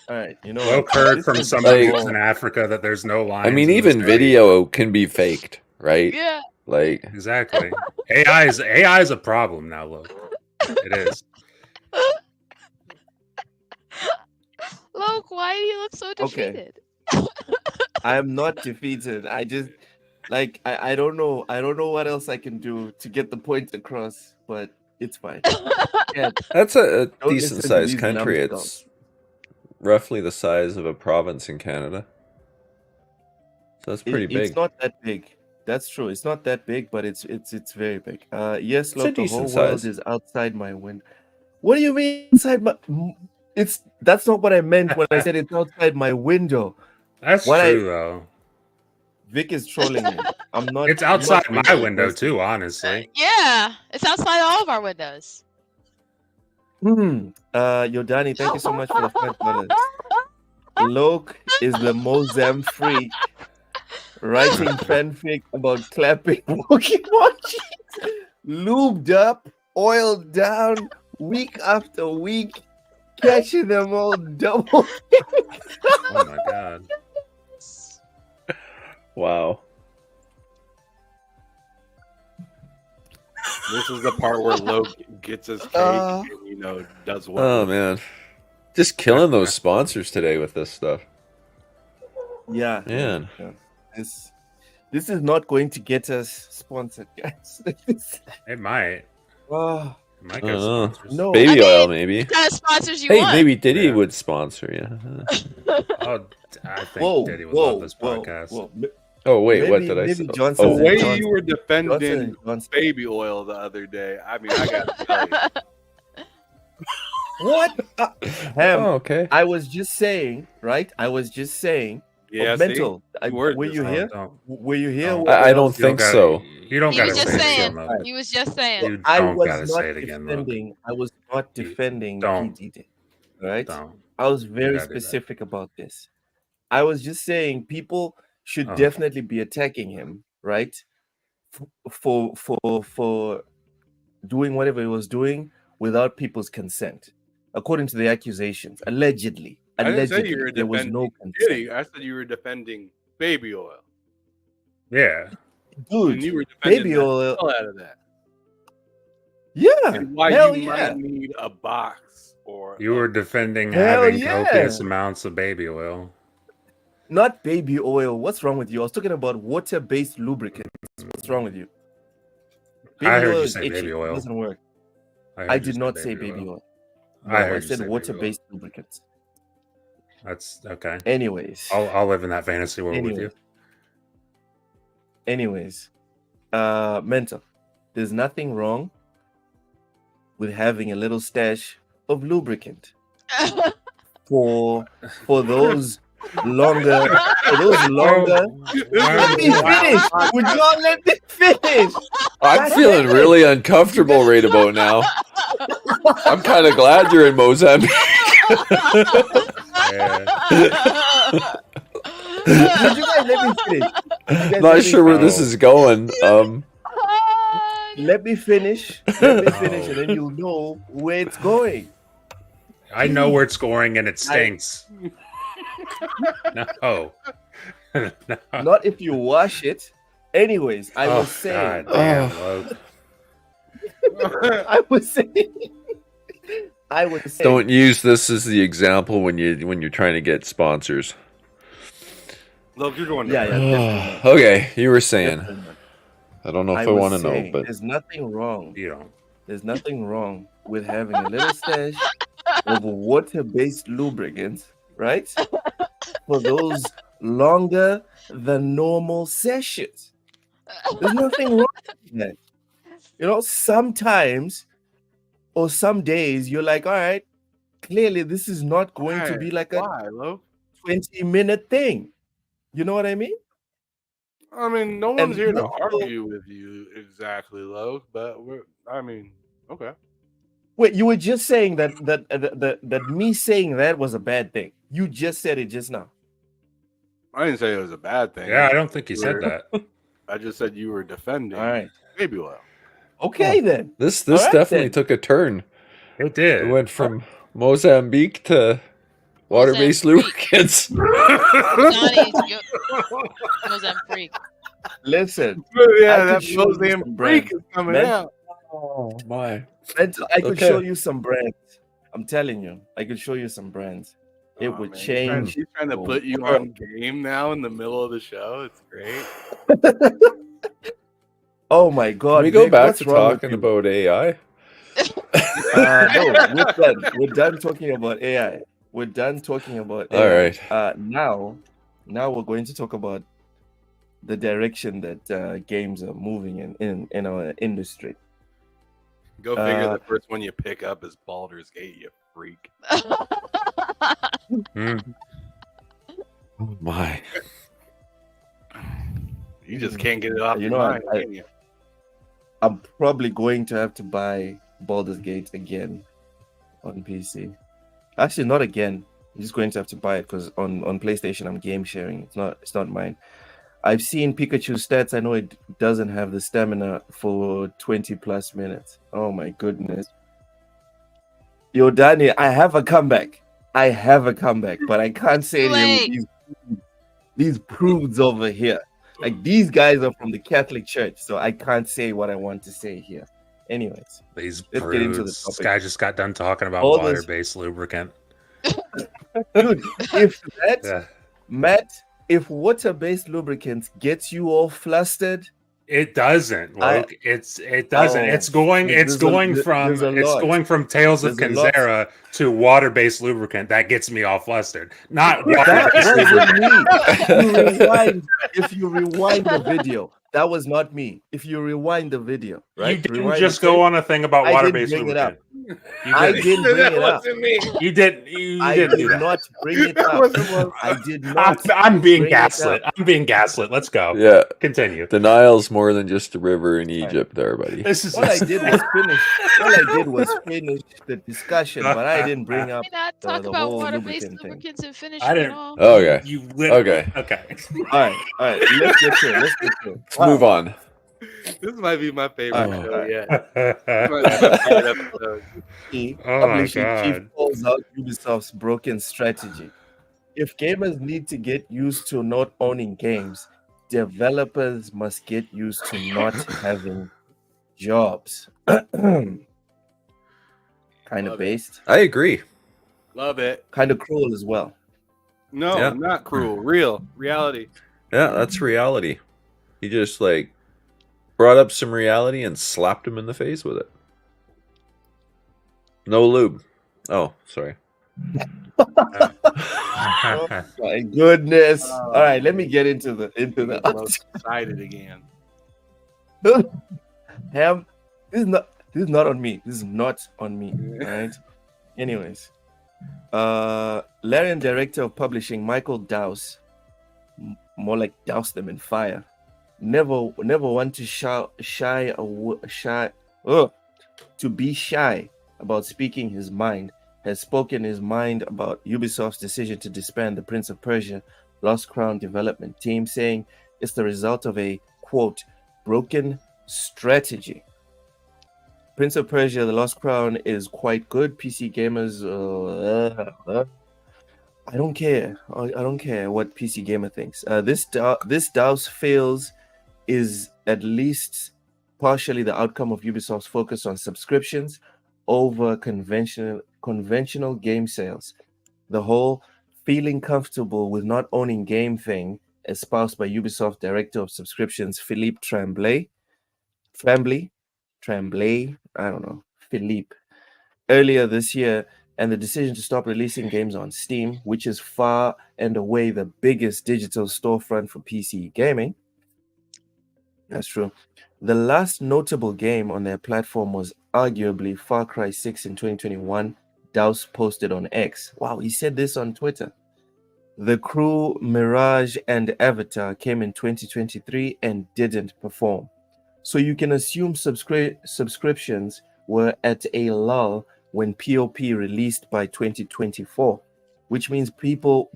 All right, you know Loke what? heard This from is somebody like- who's in Africa that there's no lions. I mean, in even this area. video can be faked, right? Yeah. Like, Exactly. AI is a problem now, Loke. It is. Loke, why do you look so Okay. defeated? I am not defeated. I just like I don't know. I don't know what else I can do to get the point across, but it's fine. Yeah, that's a Don't decent listen to sized these country. numbskulls. It's roughly the size of a province in Canada. So that's pretty big. It's not that big. That's true. It's not that big, but it's very big. Yes, a look, the whole decent world size. is outside my window. What do you mean inside my? That's not what I meant when I said it's outside my window. That's What true, though. Vic is trolling me. I'm not. It's I'm not outside my being window, aggressive. too, honestly. Yeah, it's outside all of our windows. Yodani, thank you so much for the $5. Loke is the Mozam freak, writing fanfic about clapping Pokemon cheeks, lubed up, oiled down, week after week, catching them all double. Oh my god. Wow. This is the part where Loke gets his cake Uh, and, does what. Oh man, just killing those sponsors today with this stuff. Yeah, Man. yeah. This is not going to get us sponsored, guys. It might. Oh, It might I get don't know. sponsors. no. Baby I mean, oil, maybe. What kind of sponsors you Hey, want? maybe Diddy Yeah. would sponsor you. Oh, I think Whoa, Diddy would whoa, love this whoa, podcast. whoa. Oh wait, what Maybe- did I maybe say? Johnson- The Oh, way Johnson- you were Johnson defending and Johnson. baby oil the other day, I mean, I got to tell you. What? Ham, oh, okay. I was just saying, right? I was just saying. Yeah, mental. You were Were you just here? Don't. Were you here? No. What I don't else? think gotta- so. You don't He gotta was say just it saying. again, Loke. He was just saying. You I don't was gotta not say it again, Loke. defending. I was not You defending don't. PDD. Right? Don't. I was very gotta do that. specific about this. I was just saying people should Oh. definitely be attacking him, right? For doing whatever he was doing without people's consent, according to the accusations. Allegedly, I didn't say you allegedly, were there was no defending consent. Diddy. I said you were defending baby oil. Yeah. And you Dude, were defending baby the oil. hell out of that. Yeah, And why hell you yeah. might need a box or You were defending Hell having yeah. copious amounts of baby oil. Not baby oil. What's wrong with you? I was talking about water-based lubricants. What's wrong with you? I heard you is say itchy. baby oil. It doesn't work. heard I you did say not say baby oil. No, I I heard you say said baby water-based lubricants. That's okay. Anyways, I'll live in that fantasy world with you. Anyways, mental. There's nothing wrong with having a little stash of lubricant for those longer. For those longer. Let me finish. Would y'all let me finish? I'm feeling really uncomfortable right about now. I'm kind of glad you're in Mozambique. Would you guys let me finish? Not sure where this is going. Let me finish. Let me finish, and then you'll know where it's going. I know where it's going, and it stinks. No. Not if you wash it. Anyways, I was saying. I was saying. Don't use this as the example when you're trying to get sponsors. Look, you're going. Yeah. Okay, you were saying. I don't know if I want to know, but there's nothing wrong. You don't. There's nothing wrong with having a little stash of water-based lubricants, right? For those longer than normal sessions. There's nothing wrong with that. You know, sometimes or some days you're like, all right, clearly this is not going to be like a 20-minute thing. You know what I mean? I mean, no one's here to argue with you exactly, Lo, but okay. Wait, you were just saying that me saying that was a bad thing. You just said it just now. I didn't say it was a bad thing. Yeah, I don't think you said that. I just said you were defending. All right. Maybe Lo. Okay, then. This definitely took a turn. It did. It went from Mozambique to water-based lubricants. Mozambique. Listen. Yeah, that Mozambique is coming out. Oh my! I could show you some brands. I'm telling you, I could show you some brands. It would change. She's trying to put you on game now in the middle of the show. It's great. Oh my God! Can we go back to talking about AI? No, we're done. We're done talking about AI. We're done talking about AI. All right. Now we're going to talk about the direction that games are moving in our industry. Go figure the first one you pick up is Baldur's Gate, you freak. Oh my. You just can't get it off your mind, can you? I'm probably going to have to buy Baldur's Gate again on PC. Actually, not again. I'm just going to have to buy it because on PlayStation I'm game sharing. It's not mine. I've seen Pikachu's stats. I know it doesn't have the stamina for 20 plus minutes. Oh my goodness. Yo, Danny, I have a comeback, but I can't say it with these prudes over here. Like, these guys are from the Catholic Church, so I can't say what I want to say here. Anyways, let's get into the topic. This guy just got done talking about water-based lubricant. Dude, if water-based lubricants gets you all flustered, it doesn't. Luke. It doesn't. It's going from Tales of Kenzera to water-based lubricant that gets me all flustered. Not water-based lubricant. If you rewind the video, that was not me. If you rewind the video, right? You didn't just go on a thing about water-based lubricant. I didn't bring it up. You didn't. I did not bring it up. I did not. I'm being gaslit. I'm being gaslit. Let's go. Yeah. Continue. The Nile's more than just a river in Egypt, there, buddy. All I did was finish the discussion, but I didn't bring up talk the about whole water-based lubricant lubricants and finish I it didn't. all. Okay. Okay. All right. Let's get to it. Let's move on. This might be my favorite show yet. Publishing chief calls out Ubisoft's broken strategy. If gamers need to get used to not owning games, developers must get used to not having jobs. Kind of based. I agree. Love it. Kind of cruel as well. No, not cruel. Reality. Yeah, that's reality. He just brought up some reality and slapped him in the face with it. No lube. Oh, sorry. Oh my goodness! All right, let me get into the Most excited again. Ham. This is not on me. This is not on me. All right. Anyways, Larian director of publishing Michael Douse, more like douse them in fire. Never want to to be shy about speaking his mind. Has spoken his mind about Ubisoft's decision to disband the Prince of Persia Lost Crown development team, saying it's the result of a quote broken strategy. Prince of Persia: The Lost Crown is quite good. PC gamers, I don't care. I don't care what PC gamer thinks. This Douse feels is at least partially the outcome of Ubisoft's focus on subscriptions over conventional game sales. The whole feeling comfortable with not owning game thing, espoused by Ubisoft director of subscriptions Philippe Tremblay, I don't know, Philippe, earlier this year, and the decision to stop releasing games on Steam, which is far and away the biggest digital storefront for PC gaming. That's true. The last notable game on their platform was arguably Far Cry 6 in 2021. Douse posted on X. Wow, he said this on Twitter. The Crew, Mirage, and Avatar came in 2023 and didn't perform. So you can assume subscriptions were at a lull when POP released by 2024, which means people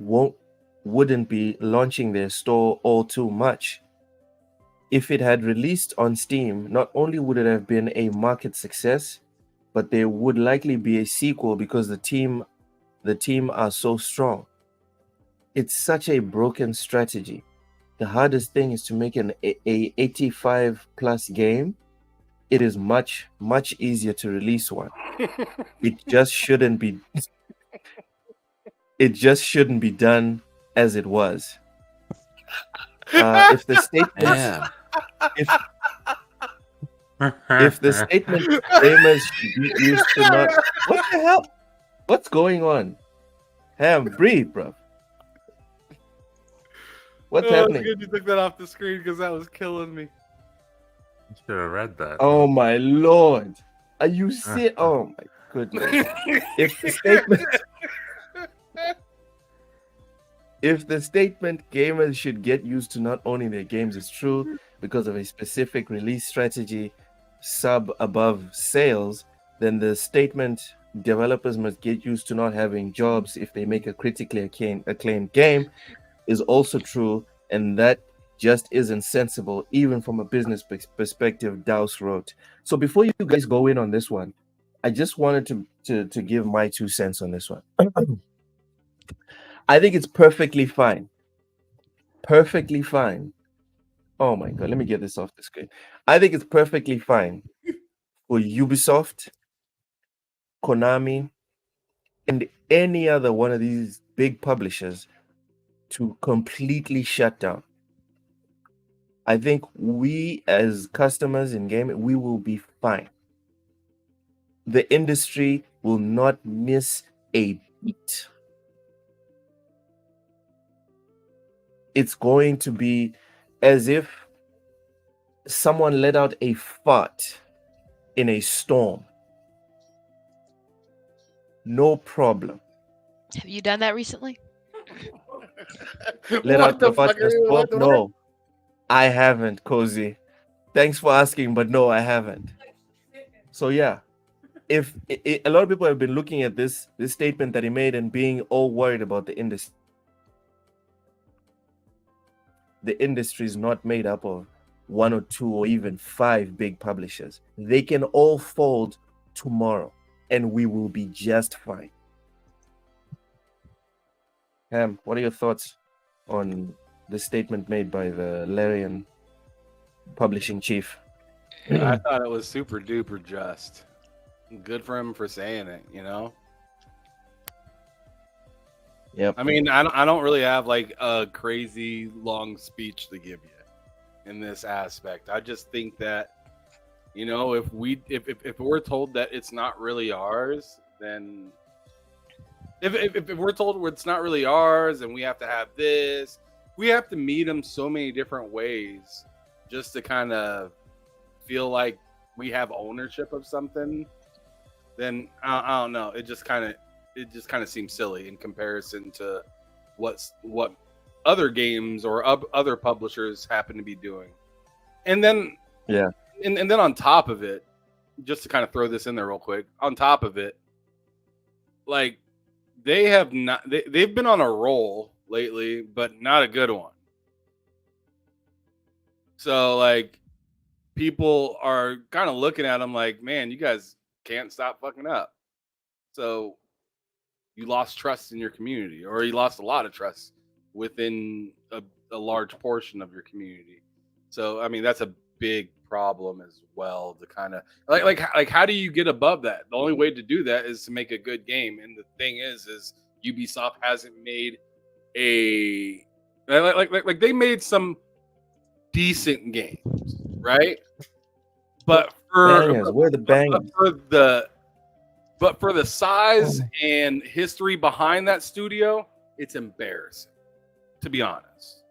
wouldn't be launching their store all too much. If it had released on Steam, not only would it have been a market success, but there would likely be a sequel because the team are so strong. It's such a broken strategy. The hardest thing is to make a 85 plus game. It is much easier to release one. It just shouldn't be done as it was. If the statement if the statement gamers should be used to not, what the hell? What's going on? Ham, breathe, bro. What's happening? It's good you took that off the screen because that was killing me. Should have read that. Oh my lord! Are you serious? Oh my goodness! If the statement gamers should get used to not owning their games is true because of a specific release strategy sub above sales, then the statement developers must get used to not having jobs if they make a critically acclaimed game is also true, and that just isn't sensible even from a business perspective, Douse wrote. So before you guys go in on this one, I just wanted to give my 2 cents on this one. I think it's perfectly fine. Perfectly fine. Oh my god, let me get this off the screen. I think it's perfectly fine for Ubisoft, Konami, and any other one of these big publishers to completely shut down. I think we as customers in gaming, we will be fine. The industry will not miss a beat. It's going to be as if someone let out a fart in a storm. No problem. Have you done that recently? Let out the fart in a storm? What? No, I haven't, Cozy. Thanks for asking, but no, I haven't. So yeah, if a lot of people have been looking at this statement that he made and being all worried about the industry. The industry is not made up of 1 or 2 or even 5 big publishers. They can all fold tomorrow and we will be just fine. Ham, what are your thoughts on the statement made by the Larian publishing chief? I thought it was super duper just. Good for him for saying it, you know? Yep. I mean, I don't really have like a crazy long speech to give you in this aspect. I just think that, you know, if we're told that it's not really ours, then If we're told it's not really ours and we have to have this, we have to meet them so many different ways just to kind of feel like we have ownership of something. Then I don't know. It just kind of seems silly in comparison to what other games or other publishers happen to be doing. And then Yeah. And then on top of it, just to kind of throw this in there real quick, on top of it, like they've been on a roll lately, but not a good one. So like people are kind of looking at them like, man, you guys can't stop fucking up. So you lost trust in your community, or you lost a lot of trust within a large portion of your community. So I mean, that's a big problem as well. To kind of like how do you get above that? The only way to do that is to make a good game. And the thing is Ubisoft hasn't made a like they made some decent games, right? But Bangers, where are the bangers? But for the size and history behind that studio, it's embarrassing, to be honest.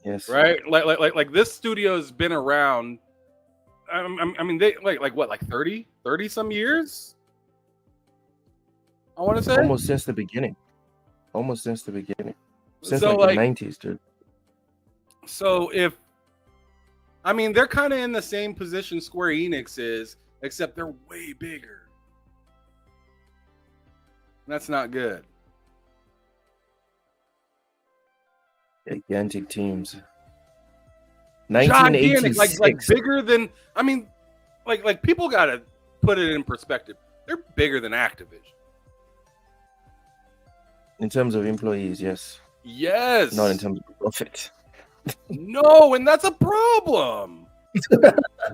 Yes. Right? Like this studio has been around. I mean, they like what, like 30 some years? I want to say Almost since the beginning. Since So, like the 90s, dude. So I mean, they're kind of in the same position Square Enix is, except they're way bigger. That's not good. Gigantic teams. Gigantic, 1986. like bigger than. I mean, like people gotta put it in perspective. They're bigger than Activision. In terms of employees, yes. Yes. Not in terms of profit. No, and that's a problem.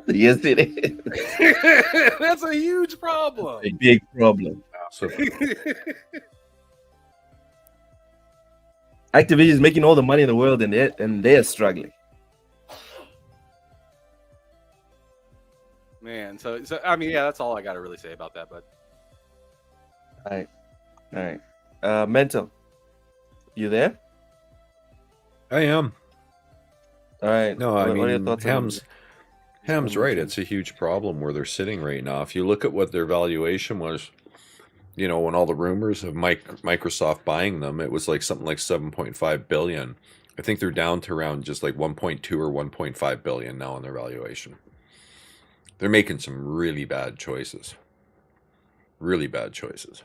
Yes, it is. That's a huge problem. A big problem. So Activision is making all the money in the world, and they're struggling. Man, so I mean, yeah, that's all I got to really say about that. But All right. Mental, you there? I am. All right. No, I What are your mean, thoughts on Ham's right. It's a huge problem where they're sitting right now. If you look at what their valuation was, you know, when all the rumors of Microsoft buying them, it was like something like 7.5 billion. I think they're down to around just like 1.2 or 1.5 billion now in their valuation. They're making some really bad choices. Really bad choices.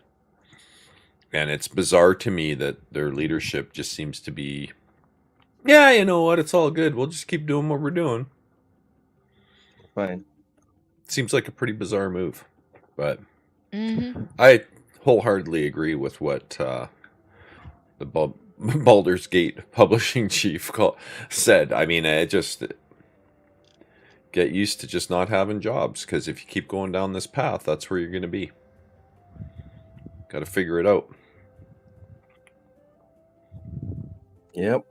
And it's bizarre to me that their leadership just seems to be, yeah, you know what, it's all good. We'll just keep doing what we're doing. Fine. Seems like a pretty bizarre move. But Mm-hmm. I wholeheartedly agree with what the Baldur's Gate publishing chief said. I mean, it just get used to just not having jobs, because if you keep going down this path, that's where you're going to be. Got to figure it out. Yep.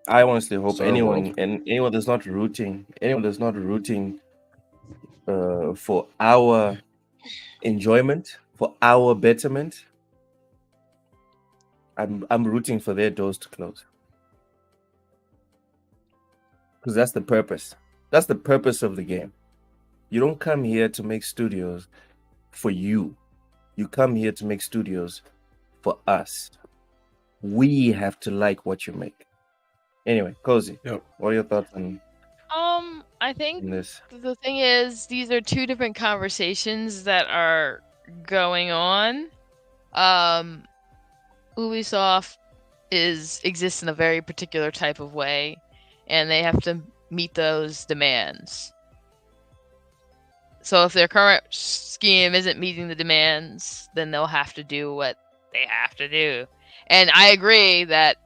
I honestly hope Bizarre anyone world. that's not rooting for our enjoyment, for our betterment, I'm rooting for their doors to close. Because that's the purpose. That's the purpose of the game. You don't come here to make studios for you. You come here to make studios for us. We have to like what you make. Anyway, Cozy, Yep. what are your thoughts on I think this? the thing is, these are two different conversations that are going on. Ubisoft exists in a very particular type of way, and they have to meet those demands. So if their current scheme isn't meeting the demands, then they'll have to do what they have to do. And I agree that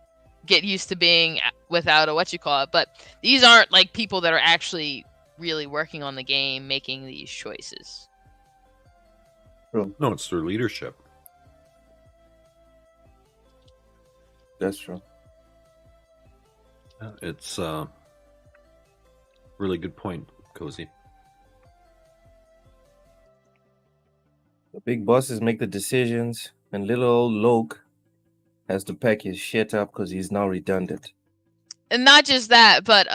get used to being without a but these aren't like people that are actually really working on the game, making these choices. True. No, it's their leadership. That's true. It's really good point, Cozy. A Big bosses make the decisions, and little old Loke has to pack his shit up because he's now redundant. And not just that, but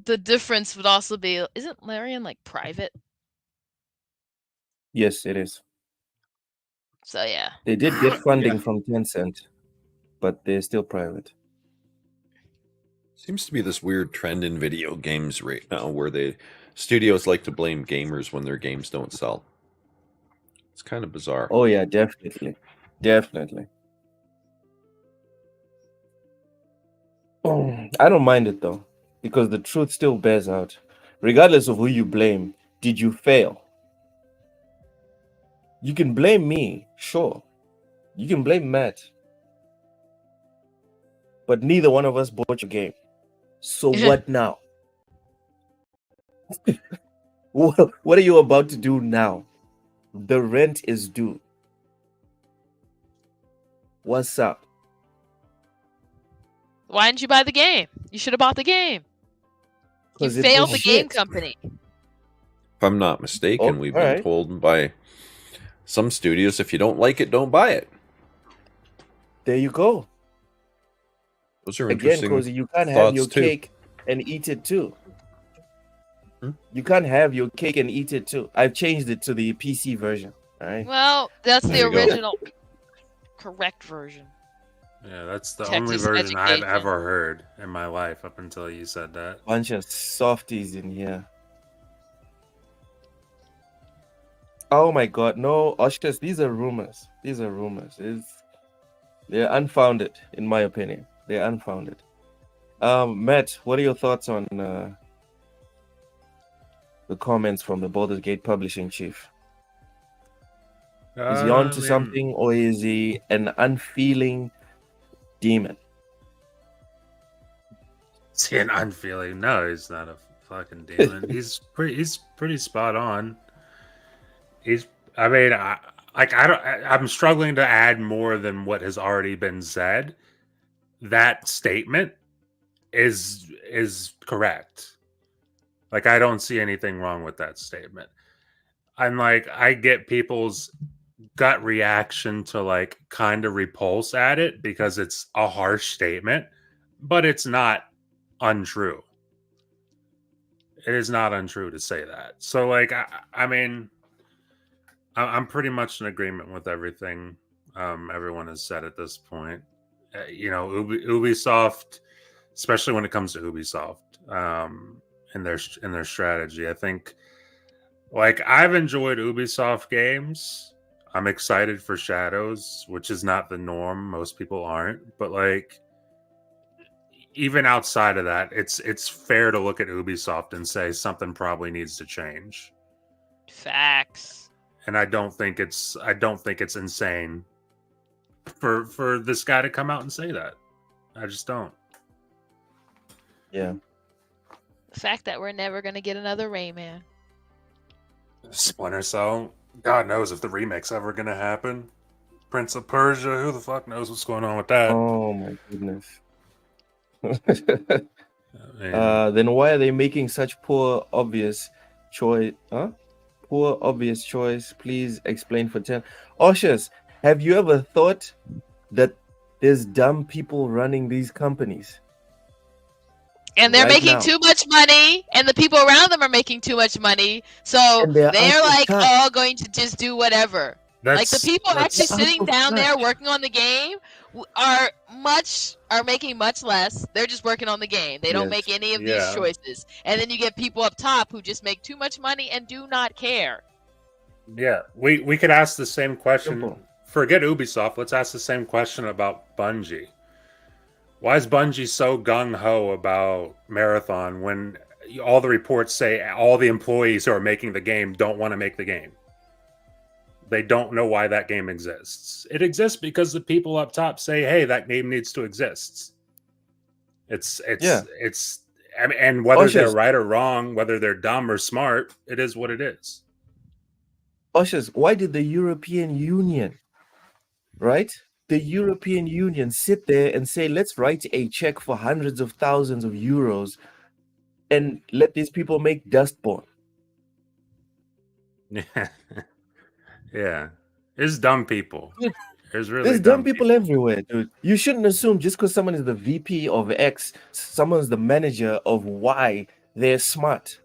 the difference would also be, isn't Larian like private? Yes, it is. So yeah. They did get funding from Tencent, but they're still private. Seems to be this weird trend in video games right now where studios like to blame gamers when their games don't sell. It's kind of bizarre. Oh yeah, definitely. I don't mind it though, because the truth still bears out. Regardless of who you blame, did you fail? You can blame me, sure. You can blame Matt. But neither one of us bought your game. So what now? What are you about to do now? The rent is due. What's up? Why didn't you buy the game? You should have bought the game. You failed the game company. If I'm not mistaken, we've been told by some studios, if you don't like it, don't buy it. There you go. Those are interesting. Again, Cozy, you can't have your cake and eat it too. You can't have your cake and eat it too. I've changed it to the PC version. All right. Well, that's the original correct version. Yeah, that's the only version I've ever heard in my life up until you said that. Bunch of softies in here. Oh my God, no, Oshkas, these are rumors. They're unfounded, in my opinion. They're unfounded. Matt, what are your thoughts on the comments from the Baldur's Gate publishing chief? Is he on to something, or is he an unfeeling demon? Is he an unfeeling? No, he's not a fucking demon. He's pretty spot on. I'm struggling to add more than what has already been said. That statement is correct. Like, I don't see anything wrong with that statement. I get people's gut reaction to kind of repulse at it because it's a harsh statement, but it's not untrue. It is not untrue to say that. So I'm pretty much in agreement with everything everyone has said at this point. Ubisoft, especially when it comes to Ubisoft, in their strategy, I think I've enjoyed Ubisoft games. I'm excited for Shadows, which is not the norm. Most people aren't, but even outside of that, it's fair to look at Ubisoft and say something probably needs to change. Facts. And I don't think it's insane for this guy to come out and say that. I just don't. Yeah. The fact that we're never gonna get another Rayman. Splinter Cell. God knows if the remake's ever gonna happen. Prince of Persia. Who the fuck knows what's going on with that? Oh my goodness. Then why are they making such poor obvious choice? Poor obvious choice. Please explain for 10. Oshas, have you ever thought that there's dumb people running these companies? And they're making too much money, and the people around them are making too much money, so they're all going to just do whatever. The people actually sitting down there working on the game are making much less. They're just working on the game. They don't make any of these choices. And then you get people up top who just make too much money and do not care. Yeah, we could ask the same question. Simple. Forget Ubisoft. Let's ask the same question about Bungie. Why is Bungie so gung-ho about Marathon when all the reports say all the employees who are making the game don't want to make the game? They don't know why that game exists. It exists because the people up top say, "Hey, that game needs to exist." And whether they're right or wrong, whether they're dumb or smart, it is what it is. Oshas, why did the European Union, right? The European Union sit there and say, let's write a check for hundreds of thousands of euros and let these people make Dustborn? Yeah, it's dumb people. Yeah. There's really There's dumb people everywhere, dude. You shouldn't assume just because someone is the VP of X, someone's the manager of Y, they're smart.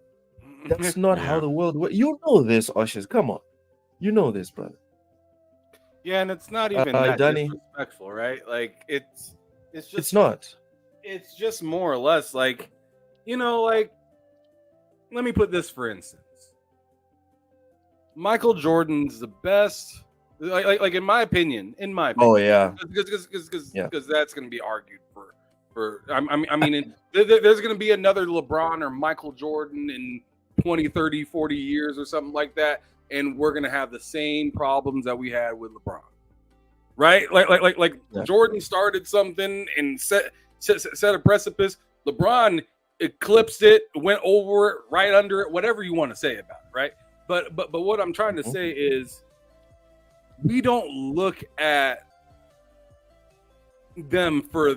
That's not how Yeah. the world works. You know this, Ushers. Come on. You know this, brother. Yeah, and it's not even that Danny, disrespectful, right? Like it's just it's not. it's just more or less like, like, let me put this for instance. Michael Jordan's the best, like in my opinion, Oh yeah. because that's going to be argued for. I mean, there's going to be another LeBron or Michael Jordan in 20, 30, 40 years or something like that, and we're going to have the same problems that we had with LeBron, right? Like Yeah. Jordan started something and set a precipice. LeBron eclipsed it, went over it, right under it, whatever you want to say about it, right? But what I'm trying to say is, we don't look at them for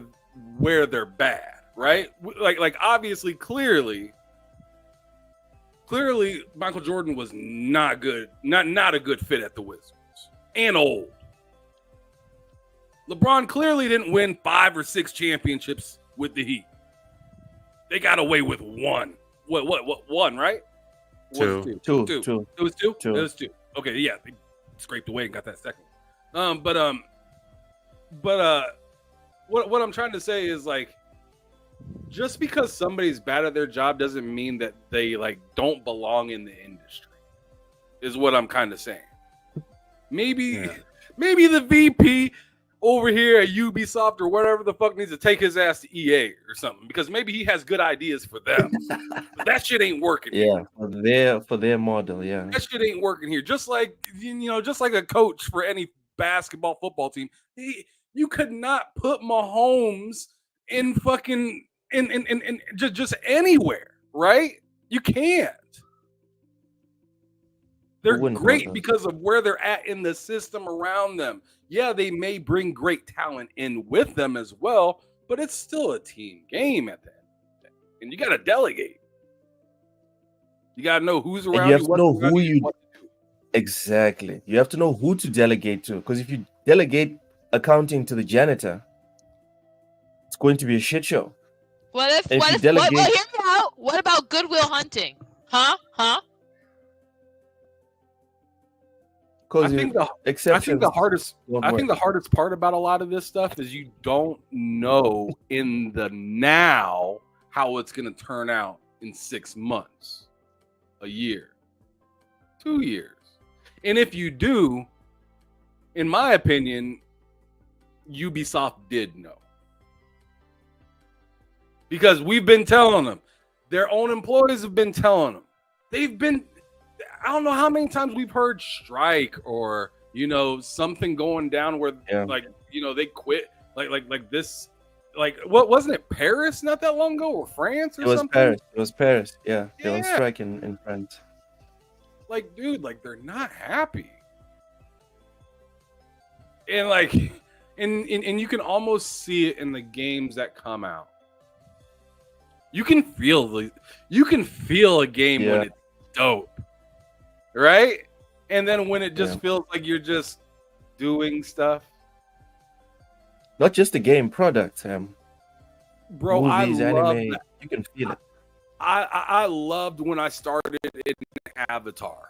where they're bad, right? Like obviously, clearly, Michael Jordan was not good, not a good fit at the Wizards, and old. LeBron clearly didn't win 5 or 6 championships with the Heat. They got away with one. What one, right? Two. It was two. It was two. Okay, yeah, they scraped away and got that second one. What I'm trying to say is, like, just because somebody's bad at their job doesn't mean that they like don't belong in the industry. Is what I'm kind of saying. Maybe the VP over here at Ubisoft or whatever the fuck needs to take his ass to EA or something, because maybe he has good ideas for them. But that shit ain't working. Yeah, for their model, yeah. That shit ain't working here. Just like just like a coach for any basketball football team, you could not put Mahomes in fucking in just anywhere, right? You can't. They're great because of where they're at in the system around them. Yeah, they may bring great talent in with them as well, but it's still a team game at the end of the day. And you got to delegate. You got to know who's around and you. Have to know who you. What to do. Exactly. You have to know who to delegate to. Because if you delegate accounting to the janitor, it's going to be a shit show. What hear me out. What about Goodwill Hunting? Huh? I think the hardest part about a lot of this stuff is you don't know in the now how it's going to turn out in 6 months, a year, 2 years. And if you do, in my opinion, Ubisoft did know. Because we've been telling them. Their own employees have been telling them. I don't know how many times we've heard strike or, something going down where they quit. Like this, like, what wasn't it, Paris not that long ago, or France or something? It was Paris. Yeah. They were on strike in France. Like, dude, like, they're not happy. And like, and you can almost see it in the games that come out. You can feel a game when it's dope, right? And then when it just feels like you're just doing stuff. Not just the game product, bro. Movies, I love anime. that. You can feel it. I loved when I started in Avatar,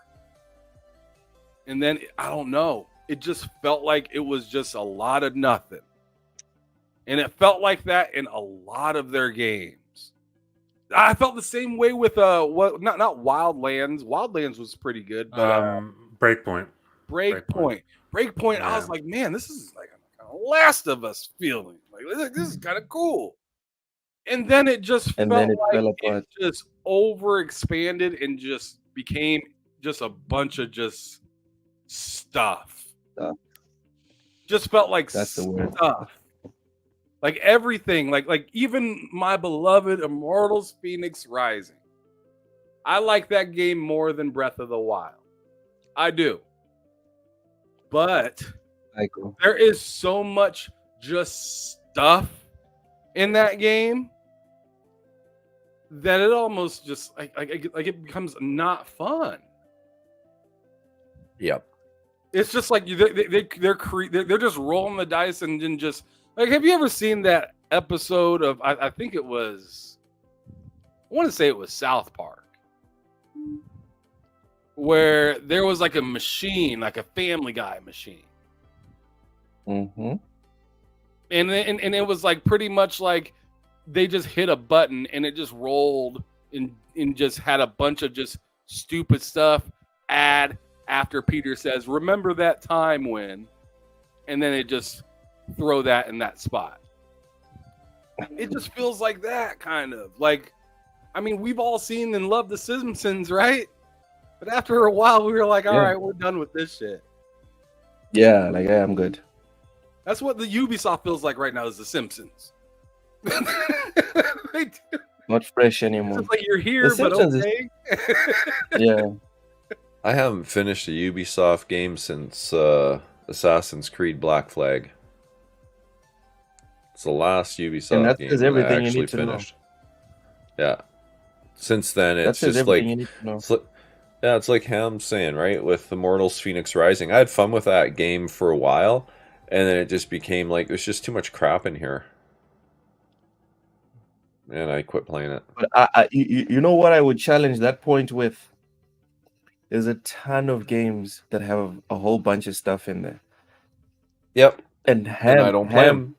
and then I don't know. It just felt like it was just a lot of nothing, and it felt like that in a lot of their games. I felt the same way with not Wildlands. Wildlands was pretty good, but Breakpoint. I was like, man, this is like a Last of Us feeling. Like, this is kind of cool. And then it just felt like it just overexpanded and just became just a bunch of just stuff. Just felt like stuff. Like everything, like even my beloved Immortals Phoenix Rising. I like that game more than Breath of the Wild. I do. But there is so much just stuff in that game that it almost just like it becomes not fun. Yep. It's just like they're just rolling the dice and then just like. Have you ever seen that episode of? I think it was. I want to say it was South Park, where there was like a machine, like a Family Guy machine, Mm-hmm. and it was like pretty much like they just hit a button and it just rolled and just had a bunch of just stupid stuff. Add after Peter says, "Remember that time when," and then it just throw that in that spot. It just feels like that kind of like. I mean, we've all seen and loved The Simpsons, right? But after a while, we were like, all right, we're done with this shit. Yeah, like I'm good. That's what the Ubisoft feels like right now is The Simpsons. Not fresh anymore. It's like you're here, The but Simpsons okay. Yeah. I haven't finished a Ubisoft game since Assassin's Creed Black Flag. It's the last Ubisoft game that I actually finished. Yeah. Since then, it's just like, it's like Ham's saying, right? With Immortals Phoenix Rising, I had fun with that game for a while, and then it just became like there's just too much crap in here, and I quit playing it. But you know what I would challenge that point with? There's a ton of games that have a whole bunch of stuff in there. Yep, and I don't play them.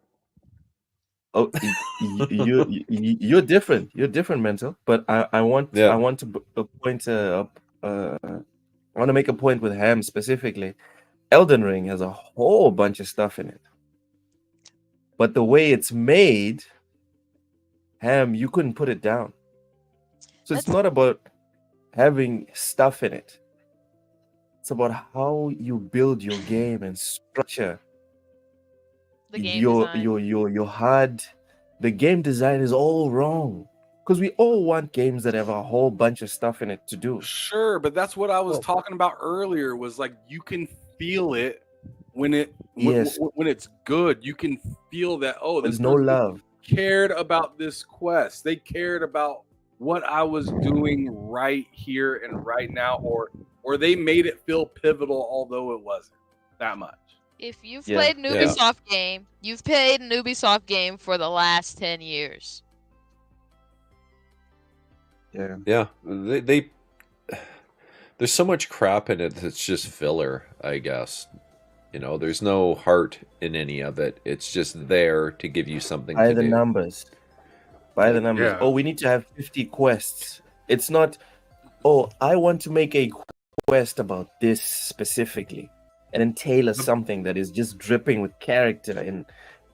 Oh, you're different. You're different, mental. But I want to make a point with Ham specifically. Elden Ring has a whole bunch of stuff in it, but the way it's made, Ham, you couldn't put it down. So it's not about having stuff in it. It's about how you build your game and structure. The game your HUD, the game design is all wrong. Because we all want games that have a whole bunch of stuff in it to do. Sure, but that's what I was talking about earlier. Was like you can feel it when it's good. You can feel that. Oh, there's no love. Cared about this quest. They cared about what I was doing right here and right now, or they made it feel pivotal, although it wasn't that much. If you've played an Ubisoft game, you've played an Ubisoft game for the last 10 years. Yeah. They there's so much crap in it that's just filler, I guess. You know, there's no heart in any of it. It's just there to give you something By to the do. numbers. By the numbers. Yeah. Oh, we need to have 50 quests. It's not, oh, I want to make a quest about this specifically. And then tailor something that is just dripping with character and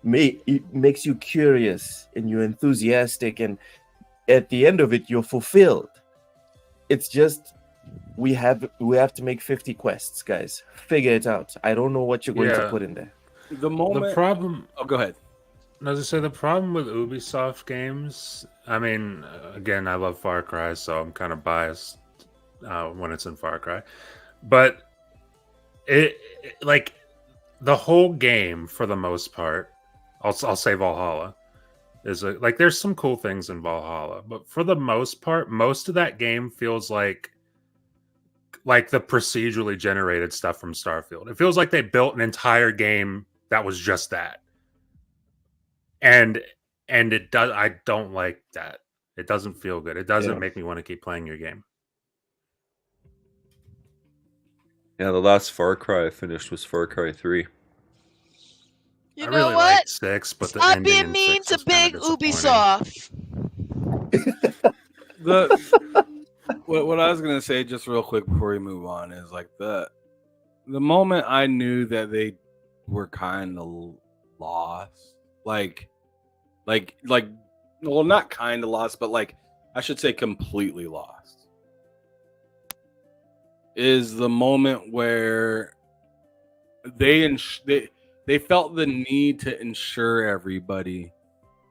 it makes you curious and you're enthusiastic, and at the end of it you're fulfilled. It's just we have to make 50 quests, guys. Figure it out. I don't know what you're going to put in there. The problem. Oh, go ahead. As I say, the problem with Ubisoft games. I mean, again, I love Far Cry, so I'm kind of biased when it's in Far Cry, but. It like the whole game for the most part. I'll say Valhalla is like there's some cool things in Valhalla, but for the most part, most of that game feels like the procedurally generated stuff from Starfield. It feels like they built an entire game that was just that, and it does. I don't like that. It doesn't feel good. It doesn't make me want to keep playing your game. Yeah, the last Far Cry I finished was Far Cry 3. You I know really what? liked 6, but Stop being mean to big Ubisoft. What I was gonna say just real quick before we move on is like the moment I knew that they were kind of lost, like well, not kind of lost, but like I should say completely lost, is the moment where they felt the need to ensure everybody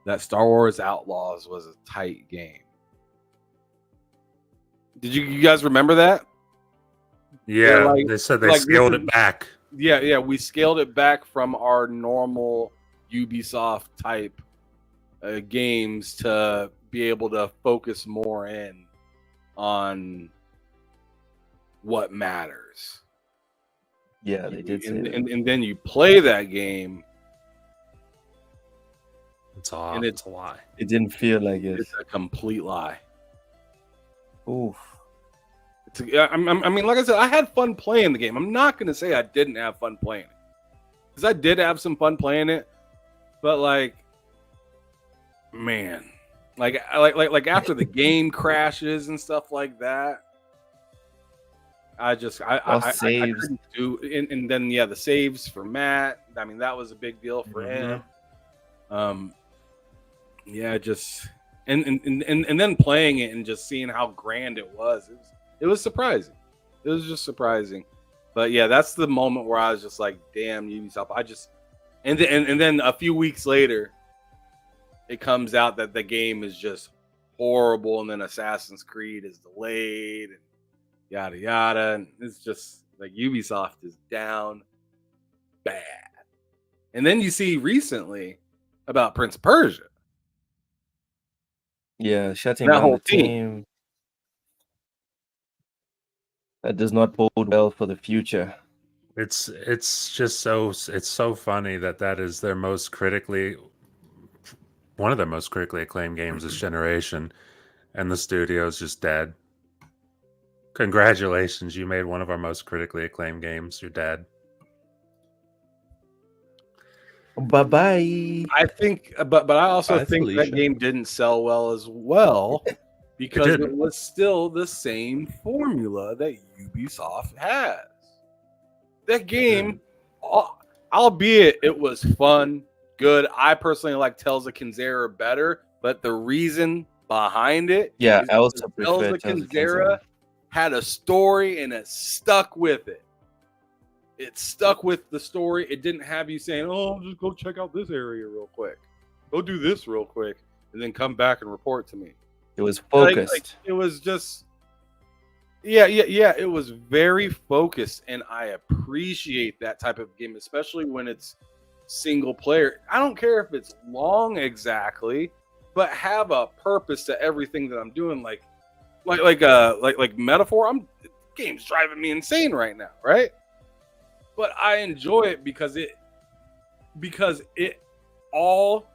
that Star Wars Outlaws was a tight game. Did you guys remember that? Yeah, they said they scaled it back. Yeah, we scaled it back from our normal Ubisoft type games to be able to focus more in on what matters. Yeah, they did say that. And then you play that game, And it's a lie. It didn't feel like it. it's a complete lie. Oof. I mean, like I said, I had fun playing the game. I'm not going to say I didn't have fun playing it, because I did have some fun playing it. But like, man, like after the game crashes and stuff like that, I couldn't do. And then the saves for Matt. I mean, that was a big deal for him. Yeah, just and then playing it and just seeing how grand it was surprising. It was just surprising. But yeah, that's the moment where I was just like, damn, Ubisoft. And then a few weeks later, it comes out that the game is just horrible, and then Assassin's Creed is delayed and yada yada, and it's just like Ubisoft is down bad. And then you see recently about Prince of Persia. Yeah, shutting That down whole the team. That does not bode well for the future. It's just so funny that is one of their most critically acclaimed games this generation, and the studio's just dead. Congratulations, you made one of our most critically acclaimed games. You're dead. Bye-bye. I think, but I also think Felicia. that game didn't sell well as well because it was still the same formula that Ubisoft has. That game, albeit it was fun, good. I personally like Tales of Kenzera better, but the reason behind it, Yeah, I also Tales prefer of Tales of Kenzera had a story and it stuck with it. It stuck with the story. It didn't have you saying, "Oh, just go check out this area real quick, go do this real quick, and then come back and report to me." It was focused. Like, it was just, yeah. It was very focused, and I appreciate that type of game, especially when it's single player. I don't care if it's long exactly, but have a purpose to everything that I'm doing. Like metaphor. Game's driving me insane right now, right? But I enjoy it because it all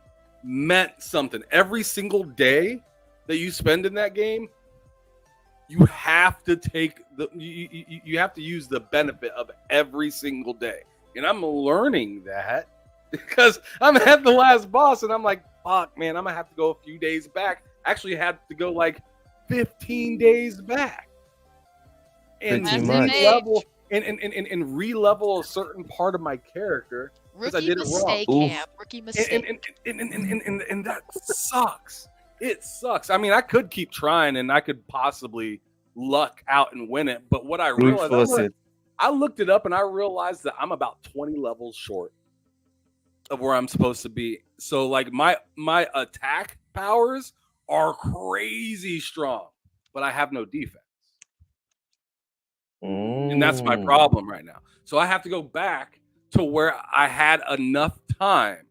meant something. Every single day that you spend in that game, you have to take you have to use the benefit of every single day. And I'm learning that because I'm at the last boss and I'm like, fuck, man, I'm gonna have to go a few days back. Actually had to go like 15 days back. And re-level and re-level a certain part of my character because I did it wrong. Rookie mistake. And that sucks. It sucks. I mean, I could keep trying and I could possibly luck out and win it. But what I realized, I looked it up and I realized that I'm about 20 levels short of where I'm supposed to be. So like my attack powers are crazy strong, but I have no defense. And that's my problem right now. So I have to go back to where I had enough time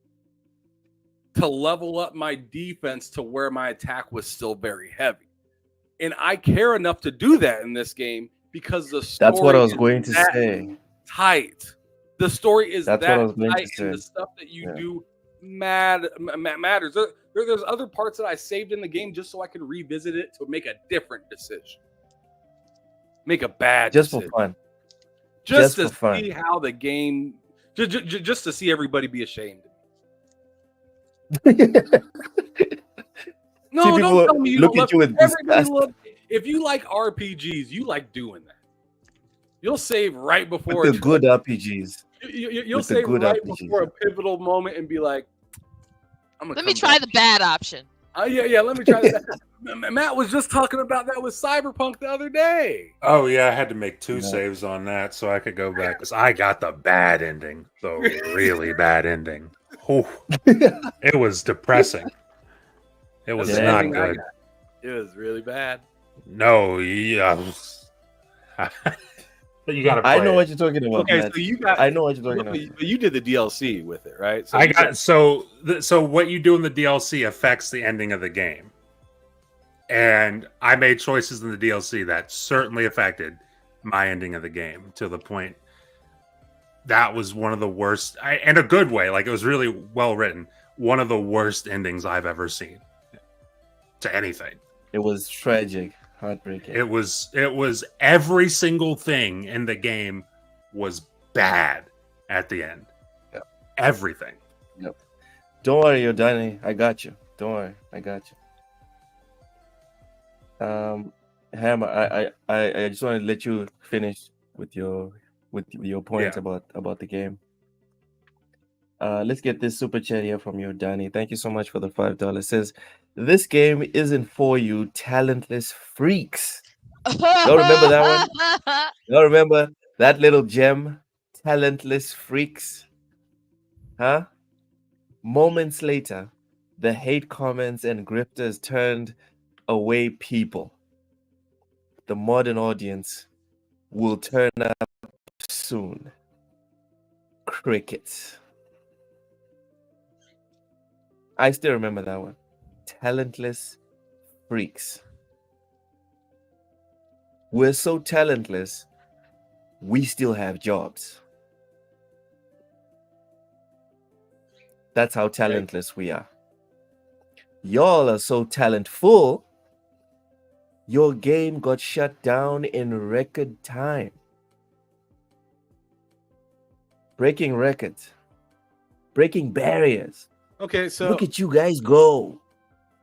to level up my defense to where my attack was still very heavy. And I care enough to do that in this game because the story That's what I was going to say. Tight. The story is That's that what I was going tight, to and the say. stuff that you do matters. There's other parts that I saved in the game just so I could revisit it to make a different decision. Make a bad decision. For fun. Just to see how the game, just to see everybody be ashamed. No, don't tell me you don't love it. If you like RPGs, you like doing that. You'll save right before the good RPGs. You'll save right before a pivotal moment and be like, let me try the bad option. Yeah, let me try that. Matt was just talking about that with Cyberpunk the other day. Oh, yeah, I had to make 2 saves on that so I could go back. Because I got the bad ending. The really bad ending. It was depressing. It was not good. It was really bad. No, yeah. But you gotta play I know what you're talking about. Okay, man. so you got. I know what you're talking about. But you did the DLC with it, right? So so what you do in the DLC affects the ending of the game, and I made choices in the DLC that certainly affected my ending of the game to the point that was one of the worst, in a good way. Like, it was really well written. One of the worst endings I've ever seen to anything. It was tragic, heartbreaking. It was every single thing in the game was bad at the end. Yep. Everything. Yep. Don't worry, you're done. I got you. Don't worry, I got you. Hammer, I just wanted to let you finish with your points about the game. Let's get this super chat here from you, Danny. Thank you so much for the $5. It says, this game isn't for you talentless freaks. Y'all remember that one? Y'all remember that little gem? Talentless freaks? Huh? Moments later, the hate comments and grifters turned away people. The modern audience will turn up soon. Crickets. I still remember that one. Talentless freaks. We're so talentless, we still have jobs. That's how talentless we are. Y'all are so talentful, your game got shut down in record time. Breaking records. Breaking barriers. Okay, so look at you guys go.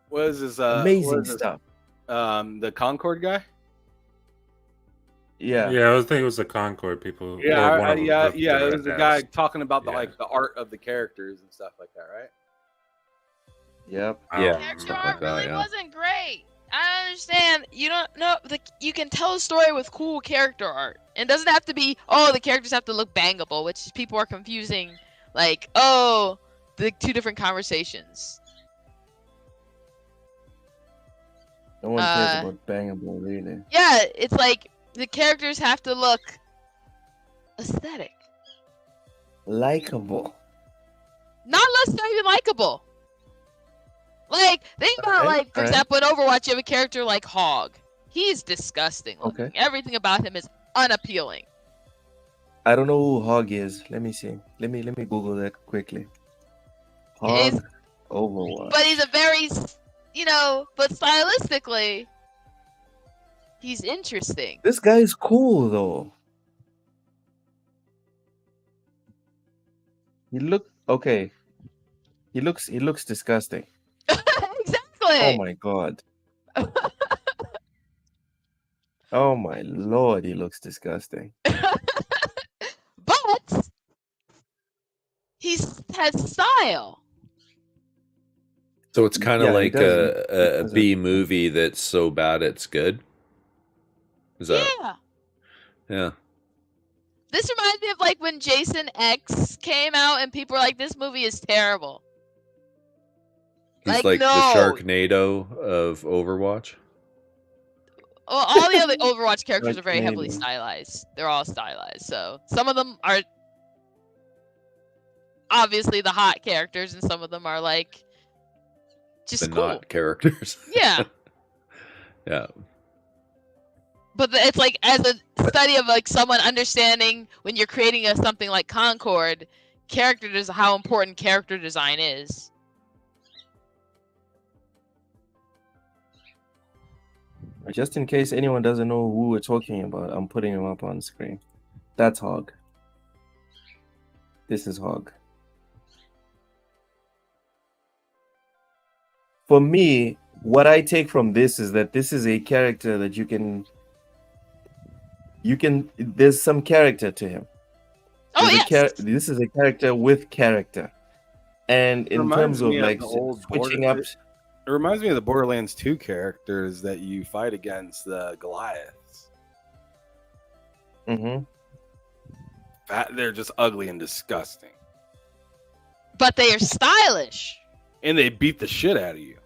What is this? Amazing stuff. The Concord guy? Yeah. Yeah, I think it was the Concord people. Yeah, it was the guy talking about the art of the characters and stuff like that, right? Yep. Yeah. Character art really wasn't great. I understand. You don't know. You can tell a story with cool character art. It doesn't have to be, the characters have to look bangable, which people are confusing. Like, the two different conversations. No one cares about bangable, really. Yeah, it's like the characters have to look aesthetic. Likeable. Not even likable. Like, think about, for example, in Overwatch, you have a character like Hog. He's disgusting looking. Okay. Everything about him is unappealing. I don't know who Hog is. Let me see. Let me Google that quickly. Hog Overwatch. But he's a very, but stylistically, he's interesting. This guy's cool though. He looks disgusting. Exactly. Oh my god. Oh my lord, he looks disgusting. But he has style. So it's kind of like a B movie that's so bad it's good. Is that? Yeah. This reminds me of like when Jason X came out and people were like, "This movie is terrible." He's like the Sharknado of Overwatch. Well, all the other Overwatch characters are very heavily stylized. They're all stylized. So some of them are obviously the hot characters, and some of them are like just cool. Not characters. Yeah. Yeah. But it's like as a study of like someone understanding when you're creating something like Concord, how important character design is. Just in case anyone doesn't know who we're talking about, I'm putting him up on screen. That's Hog. This is Hog. For me, what I take from this is that this is a character that there's some character to him. This is a character with character. And in terms of like switching up, it reminds me of the Borderlands 2 characters that you fight against, the Goliaths. Mm-hmm. They're just ugly and disgusting. But they are stylish. And they beat the shit out of you.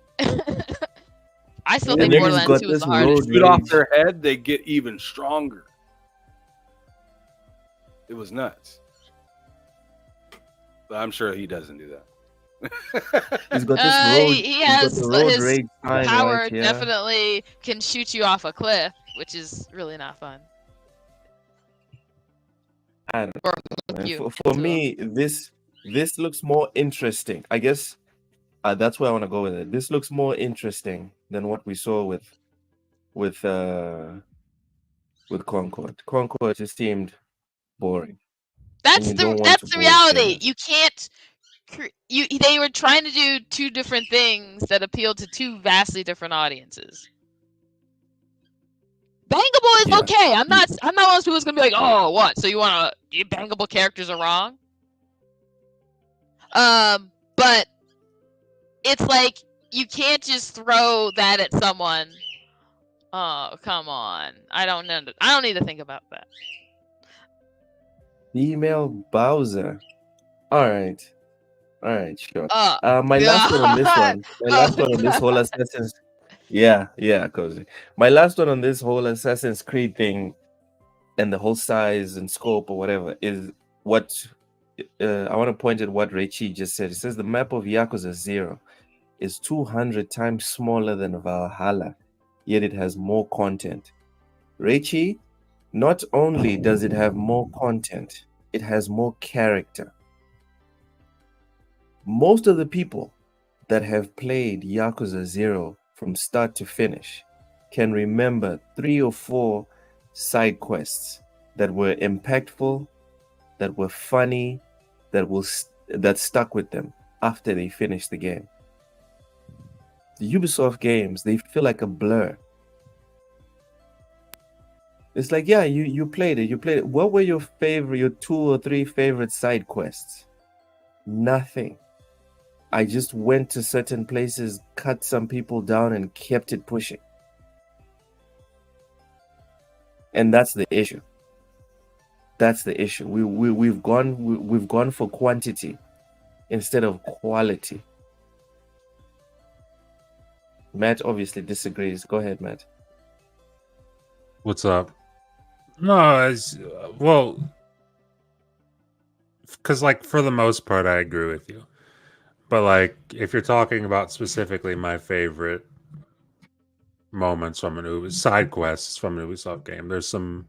I still think Borderlands 2 is the hardest. Shoot off their head, they get even stronger. It was nuts. But I'm sure he doesn't do that. He's got this road. He has his rage power. Definitely can shoot you off a cliff, which is really not fun. I don't And you. for me, this looks more interesting. I guess that's where I want to go with it. This looks more interesting than what we saw with Concord. Concord just seemed boring. That's don't want that's to the bore reality. gamers. You can't. They were trying to do two different things that appealed to two vastly different audiences. Bangable is Yeah. okay. I'm not one of those people who's gonna be like, oh, what? So you want to? Bangable characters are wrong. But it's like you can't just throw that at someone. Oh, come on. I don't know. I don't need to think about that. Female Bowser. All right, sure. Oh, My last one on this one. My last one on this whole Assassin's. Yeah, Cozy. My last one on this whole Assassin's Creed thing, and the whole size and scope or whatever is what I want to point at what Reichi just said. It says the map of Yakuza 0 is 200 times smaller than Valhalla, yet it has more content. Reichi, not only does it have more content, it has more character. Most of the people that have played Yakuza 0 from start to finish can remember 3 or 4 side quests that were impactful, that were funny, that stuck with them after they finished the game. The Ubisoft games, they feel like a blur. It's like, yeah, you played it. What were your 2 or 3 favorite side quests? Nothing. I just went to certain places, cut some people down, and kept it pushing. And that's the issue. We've gone for quantity instead of quality. Matt obviously disagrees. Go ahead, Matt. What's up? No, well, because like for the most part, I agree with you. But like, if you're talking about specifically my favorite moments from side quests from an Ubisoft game, there's some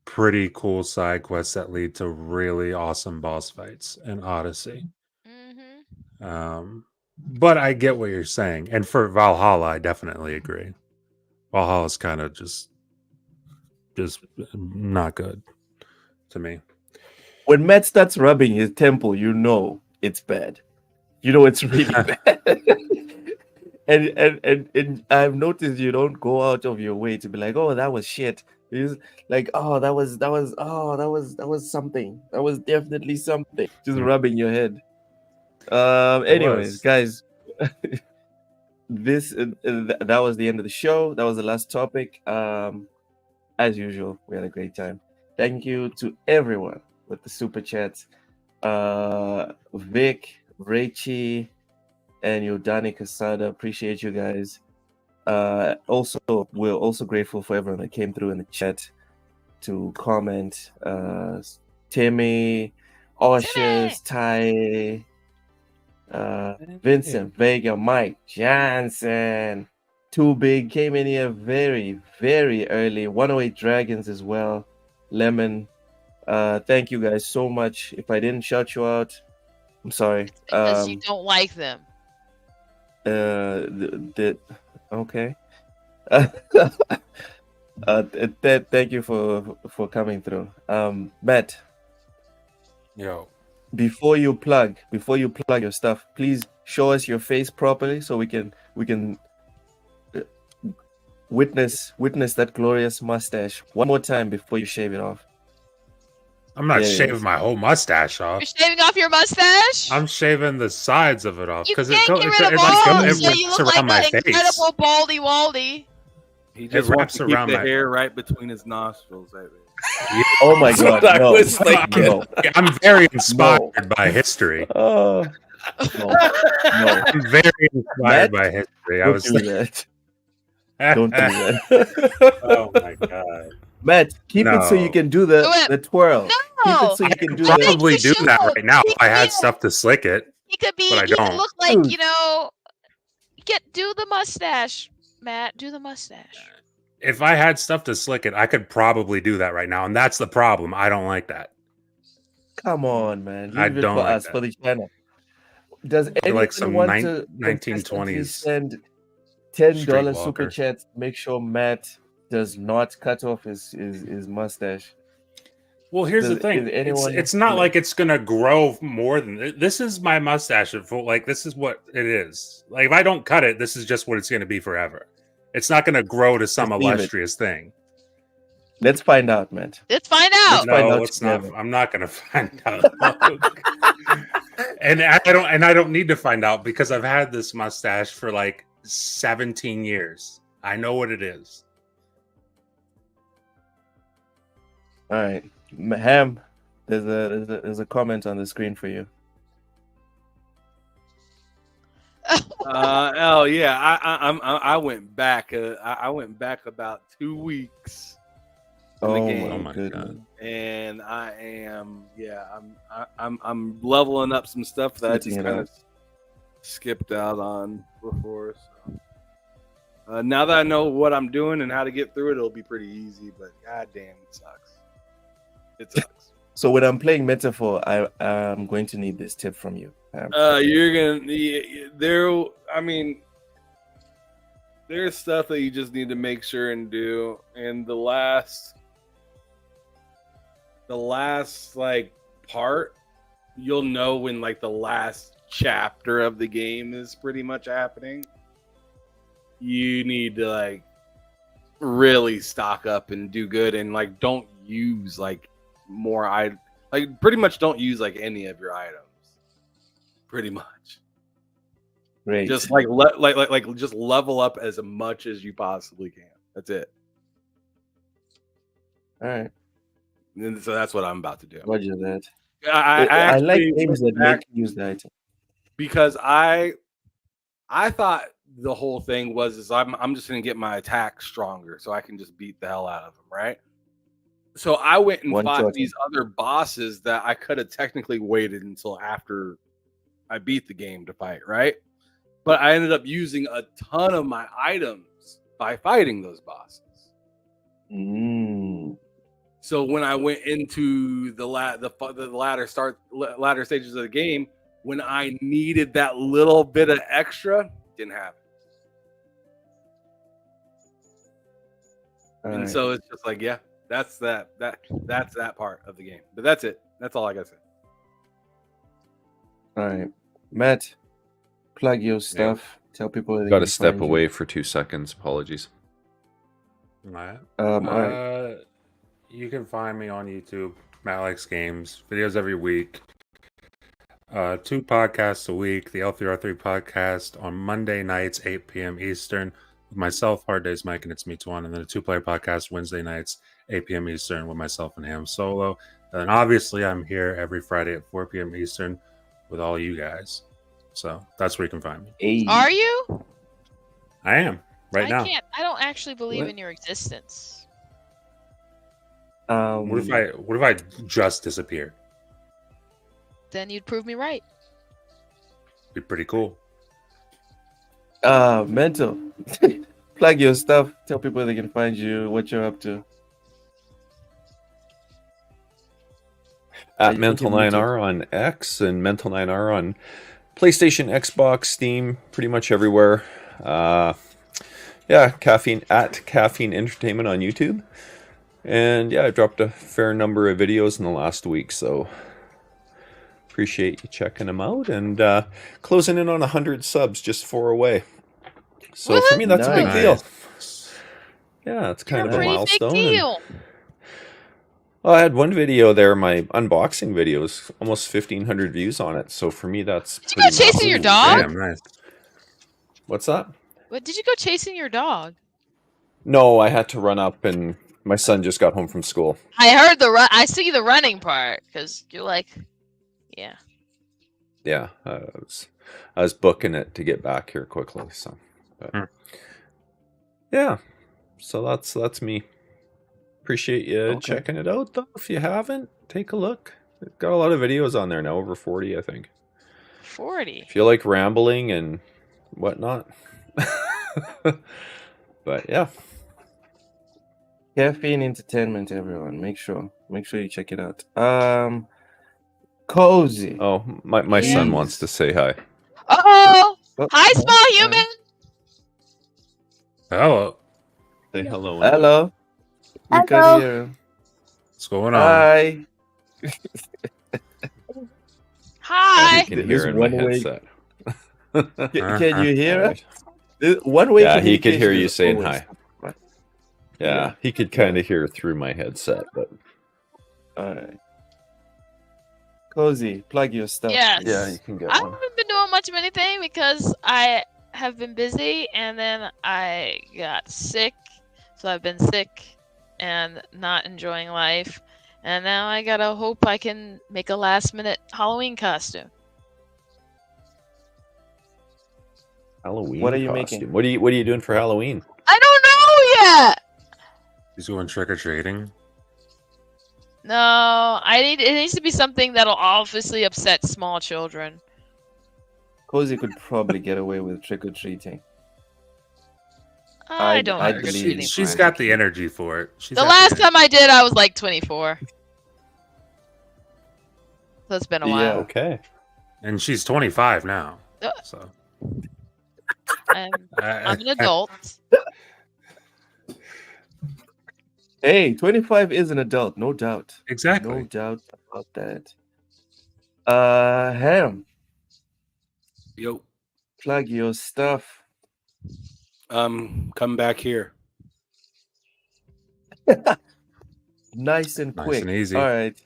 pretty cool side quests that lead to really awesome boss fights in Odyssey. But I get what you're saying, and for Valhalla, I definitely agree. Valhalla's kind of just not good to me. When Matt starts rubbing his temple, you know it's bad. You know it's really bad. and I've noticed you don't go out of your way to be like, oh, that was shit. It's like, oh, that was something. That was definitely something. Just rubbing your head. Anyways, guys, that was the end of the show. That was the last topic. As usual, we had a great time. Thank you to everyone with the super chats. Vic, Reichi, and Yodani Casada. Appreciate you guys. Also, we're also grateful for everyone that came through in the chat to comment. Timmy, Oshers, Ty, Vincent, Vega, Mike, Johnson, Too Big came in here very, very early. 108 Dragons as well. Lemon. Thank you guys so much. If I didn't shout you out, I'm sorry. Because you don't like them. Okay. Thank you for coming through. Matt. Yo. Before you plug your stuff, please show us your face properly so we can witness that glorious mustache one more time before you shave it off. I'm not shaving my whole mustache off. You're shaving off your mustache? I'm shaving the sides of it off because it wraps around my face. Incredible baldy waldy. He just wants to keep the hair right between his nostrils. Oh my god! No. No. I'm very inspired by history. No. I'm very inspired by history. Don't do that. Don't do that. Oh my god. Matt, keep it so you can do the twirl. No. Keep it so you can do probably do that right now if I had stuff to slick it. He could be. But I he don't. could look like do the mustache, Matt. Do the mustache. If I had stuff to slick it, I could probably do that right now, and that's the problem. I don't like that. Come on, man. I Leave it don't for like us, that. for the channel. Does I feel anyone like some want to consistently 1920s send $10 super streetwalker. chats? Make sure Matt does not cut off his mustache. Well, here's the thing. Is anyone? It's not like it's gonna grow more than this. Is my mustache. Like this is what it is. Like if I don't cut it, this is just what it's gonna be forever. It's not gonna grow to some Just leave it. illustrious thing. Let's find out, Matt. Let's find out. Let's find No, out let's not. together. I'm not gonna find out. And I don't need to find out because I've had this mustache for like 17 years. I know what it is. All right, Ham. There's a comment on the screen for you. Oh yeah, I went back. I went back about 2 weeks in the game. Oh my god! And I am, I'm leveling up some stuff that I just kind of skipped out on before. So now that I know what I'm doing and how to get through it, it'll be pretty easy. But goddamn, it sucks. It sucks. So when I'm playing Metaphor, I'm going to need this tip from you. You're gonna there. I mean, there's stuff that you just need to make sure and do. And the last like part, you'll know when like the last chapter of the game is pretty much happening. You need to like really stock up and do good, and like don't use like more. Like pretty much don't use like any of your items. Pretty much. Great. Just like just level up as much as you possibly can. That's it. All right. And so that's what I'm about to do. Roger that. I like games that make you use that because I thought the whole thing was I'm just gonna get my attack stronger so I can just beat the hell out of them, right? So I went and fought these other bosses that I could have technically waited until after I beat the game to fight, right? But I ended up using a ton of my items by fighting those bosses. So when I went into the latter stages of the game, when I needed that little bit of extra, didn't have it. And so it's just like, yeah, that's that part of the game. But that's it. That's all I gotta say. All right, Matt, plug your stuff. Yeah. Tell people. Got to step away for 2 seconds. Apologies. All right. All right. You can find me on YouTube, Matt Likes Games, videos every week. 2 podcasts a week. The L3R3 podcast on Monday nights, 8 p.m. Eastern, with myself, Hard Days Mike, and It's Me Tuan, and then a 2-player podcast Wednesday nights, 8 p.m. Eastern, with myself and Ham Solo. And obviously, I'm here every Friday at 4 p.m. Eastern with all you guys. So that's where you can find me. Hey. Are you? I am now. I don't actually believe in your existence. What if I just disappeared? Then you'd prove me right. Be pretty cool. Mental. Plug your stuff. Tell people they can find you, what you're up to. At Mental9R on X and Mental9R on PlayStation, Xbox, Steam, pretty much everywhere. Caffeine Entertainment on YouTube. And yeah, I dropped a fair number of videos in the last week, so appreciate you checking them out. And closing in on 100 subs, just 4 away. So for me, that's a big deal. Yeah, it's kind of a milestone. Big deal. Well, I had one video there, my unboxing videos, almost 1,500 views on it. So for me, that's did you go chasing your dog? Damn, nice. What's that? What, did you go chasing your dog? No, I had to run up, and my son just got home from school. I heard I see the running part because you're like, yeah. Yeah, I was booking it to get back here quickly. So, yeah, so that's me. Appreciate you checking it out, though. If you haven't, take a look. We've got a lot of videos on there now, over 40, I think. 40. If you like rambling and whatnot. But yeah. Caffeine Entertainment, everyone. Make sure you check it out. Cozy. Oh, my son Yes. wants to say hi. Uh-oh. Oh, Hi, small human. Hello. Say hello. Hello. We can Hello. hear him. What's going on? Hi. Yeah, Hi. he can hear in my headset. Can you hear Alright. us? One way Yeah, he could hear communication you is saying always- hi. Yeah, he could kind of hear through my headset, but All right. Cozy, plug your stuff. Yes. yeah, you can get I one. haven't been doing much of anything because I have been busy and then I got sick. So I've been sick and not enjoying life. And now I gotta hope I can make a last minute Halloween costume. Halloween What are you costume. making? What are you doing for Halloween? I don't know yet! He's going trick or treating. No, it needs to be something that'll obviously upset small children. Cozy could probably get away with trick or treating. I don't I like believe trick-or-treating She's part. got the energy for it. The last time I did, I was like 24. So it's been a while. Yeah. Okay. And she's 25 now. So I'm an adult. Hey, 25 is an adult, no doubt. Exactly. No doubt about that. Ham, Yo, plug your stuff. come back here. Nice and Nice quick. and easy. All right.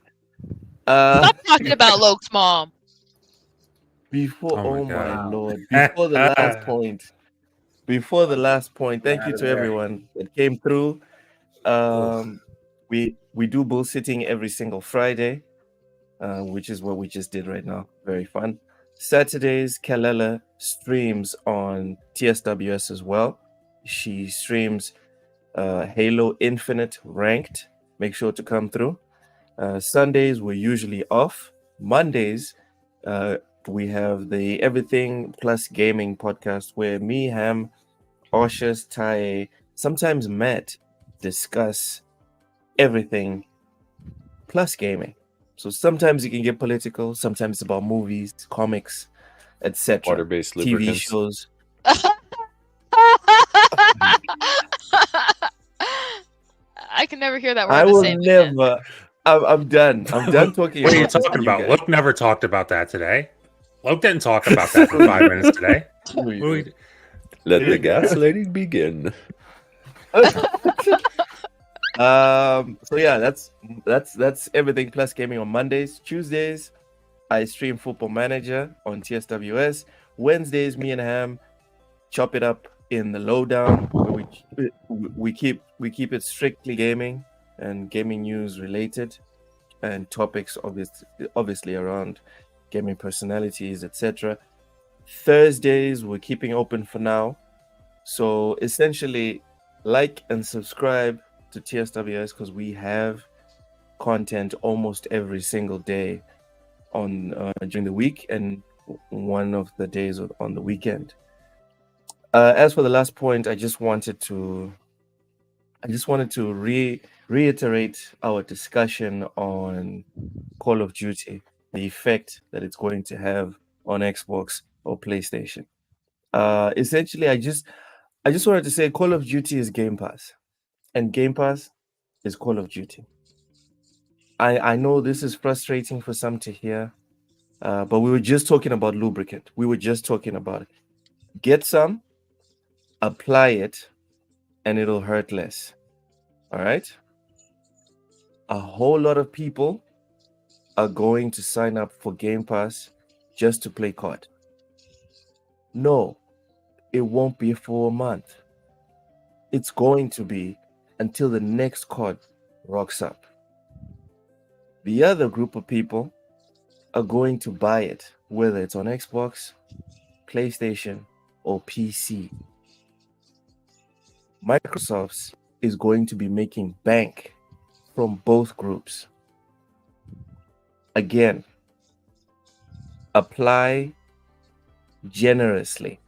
Stop talking about Loke's mom. Before, Oh my oh my God. lord, before the last point. Before the last point, thank you to everyone that came through. We do bullsitting every single Friday, which is what we just did right now. Very fun. Saturdays, Kalela streams on TSWS as well. She streams Halo Infinite Ranked. Make sure to come through. Sundays we're usually off. Mondays we have the Everything Plus Gaming podcast where me, Ham, Oshus, Tai, sometimes Matt discuss everything plus gaming. So sometimes it can get political, sometimes it's about movies, comics, etc. Water-based TV lubricants. shows. I can never hear that word I the will same again. never. I'm done. I'm done talking. What are you about this talking to about? guys. Luke never talked about that today. Luke didn't talk about that for 5 minutes today. What are we- Let the gaslighting begin. So yeah, that's everything plus gaming on Mondays. Tuesdays, I stream Football Manager on TSWS. Wednesdays, me and Ham chop it up in the lowdown where we keep it strictly gaming and gaming news related and topics obviously around gaming personalities, etc. Thursdays we're keeping open for now. So essentially like and subscribe to TSWS because we have content almost every single day on during the week and one of the days on the weekend. As for the last point, I just wanted to reiterate our discussion on Call of Duty, the effect that it's going to have on Xbox or PlayStation. Essentially, I just wanted to say Call of Duty is Game Pass, and Game Pass is Call of Duty. I know this is frustrating for some to hear, but we were just talking about lubricant. We were just talking about it. Get some, apply it, and it'll hurt less. All right? A whole lot of people are going to sign up for Game Pass just to play COD. No, it won't be for a month. It's going to be until the next COD rocks up. The other group of people are going to buy it, whether it's on Xbox, PlayStation, or PC. Microsoft is going to be making bank from both groups. Again, apply generously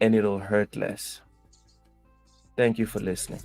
and it'll hurt less. Thank you for listening.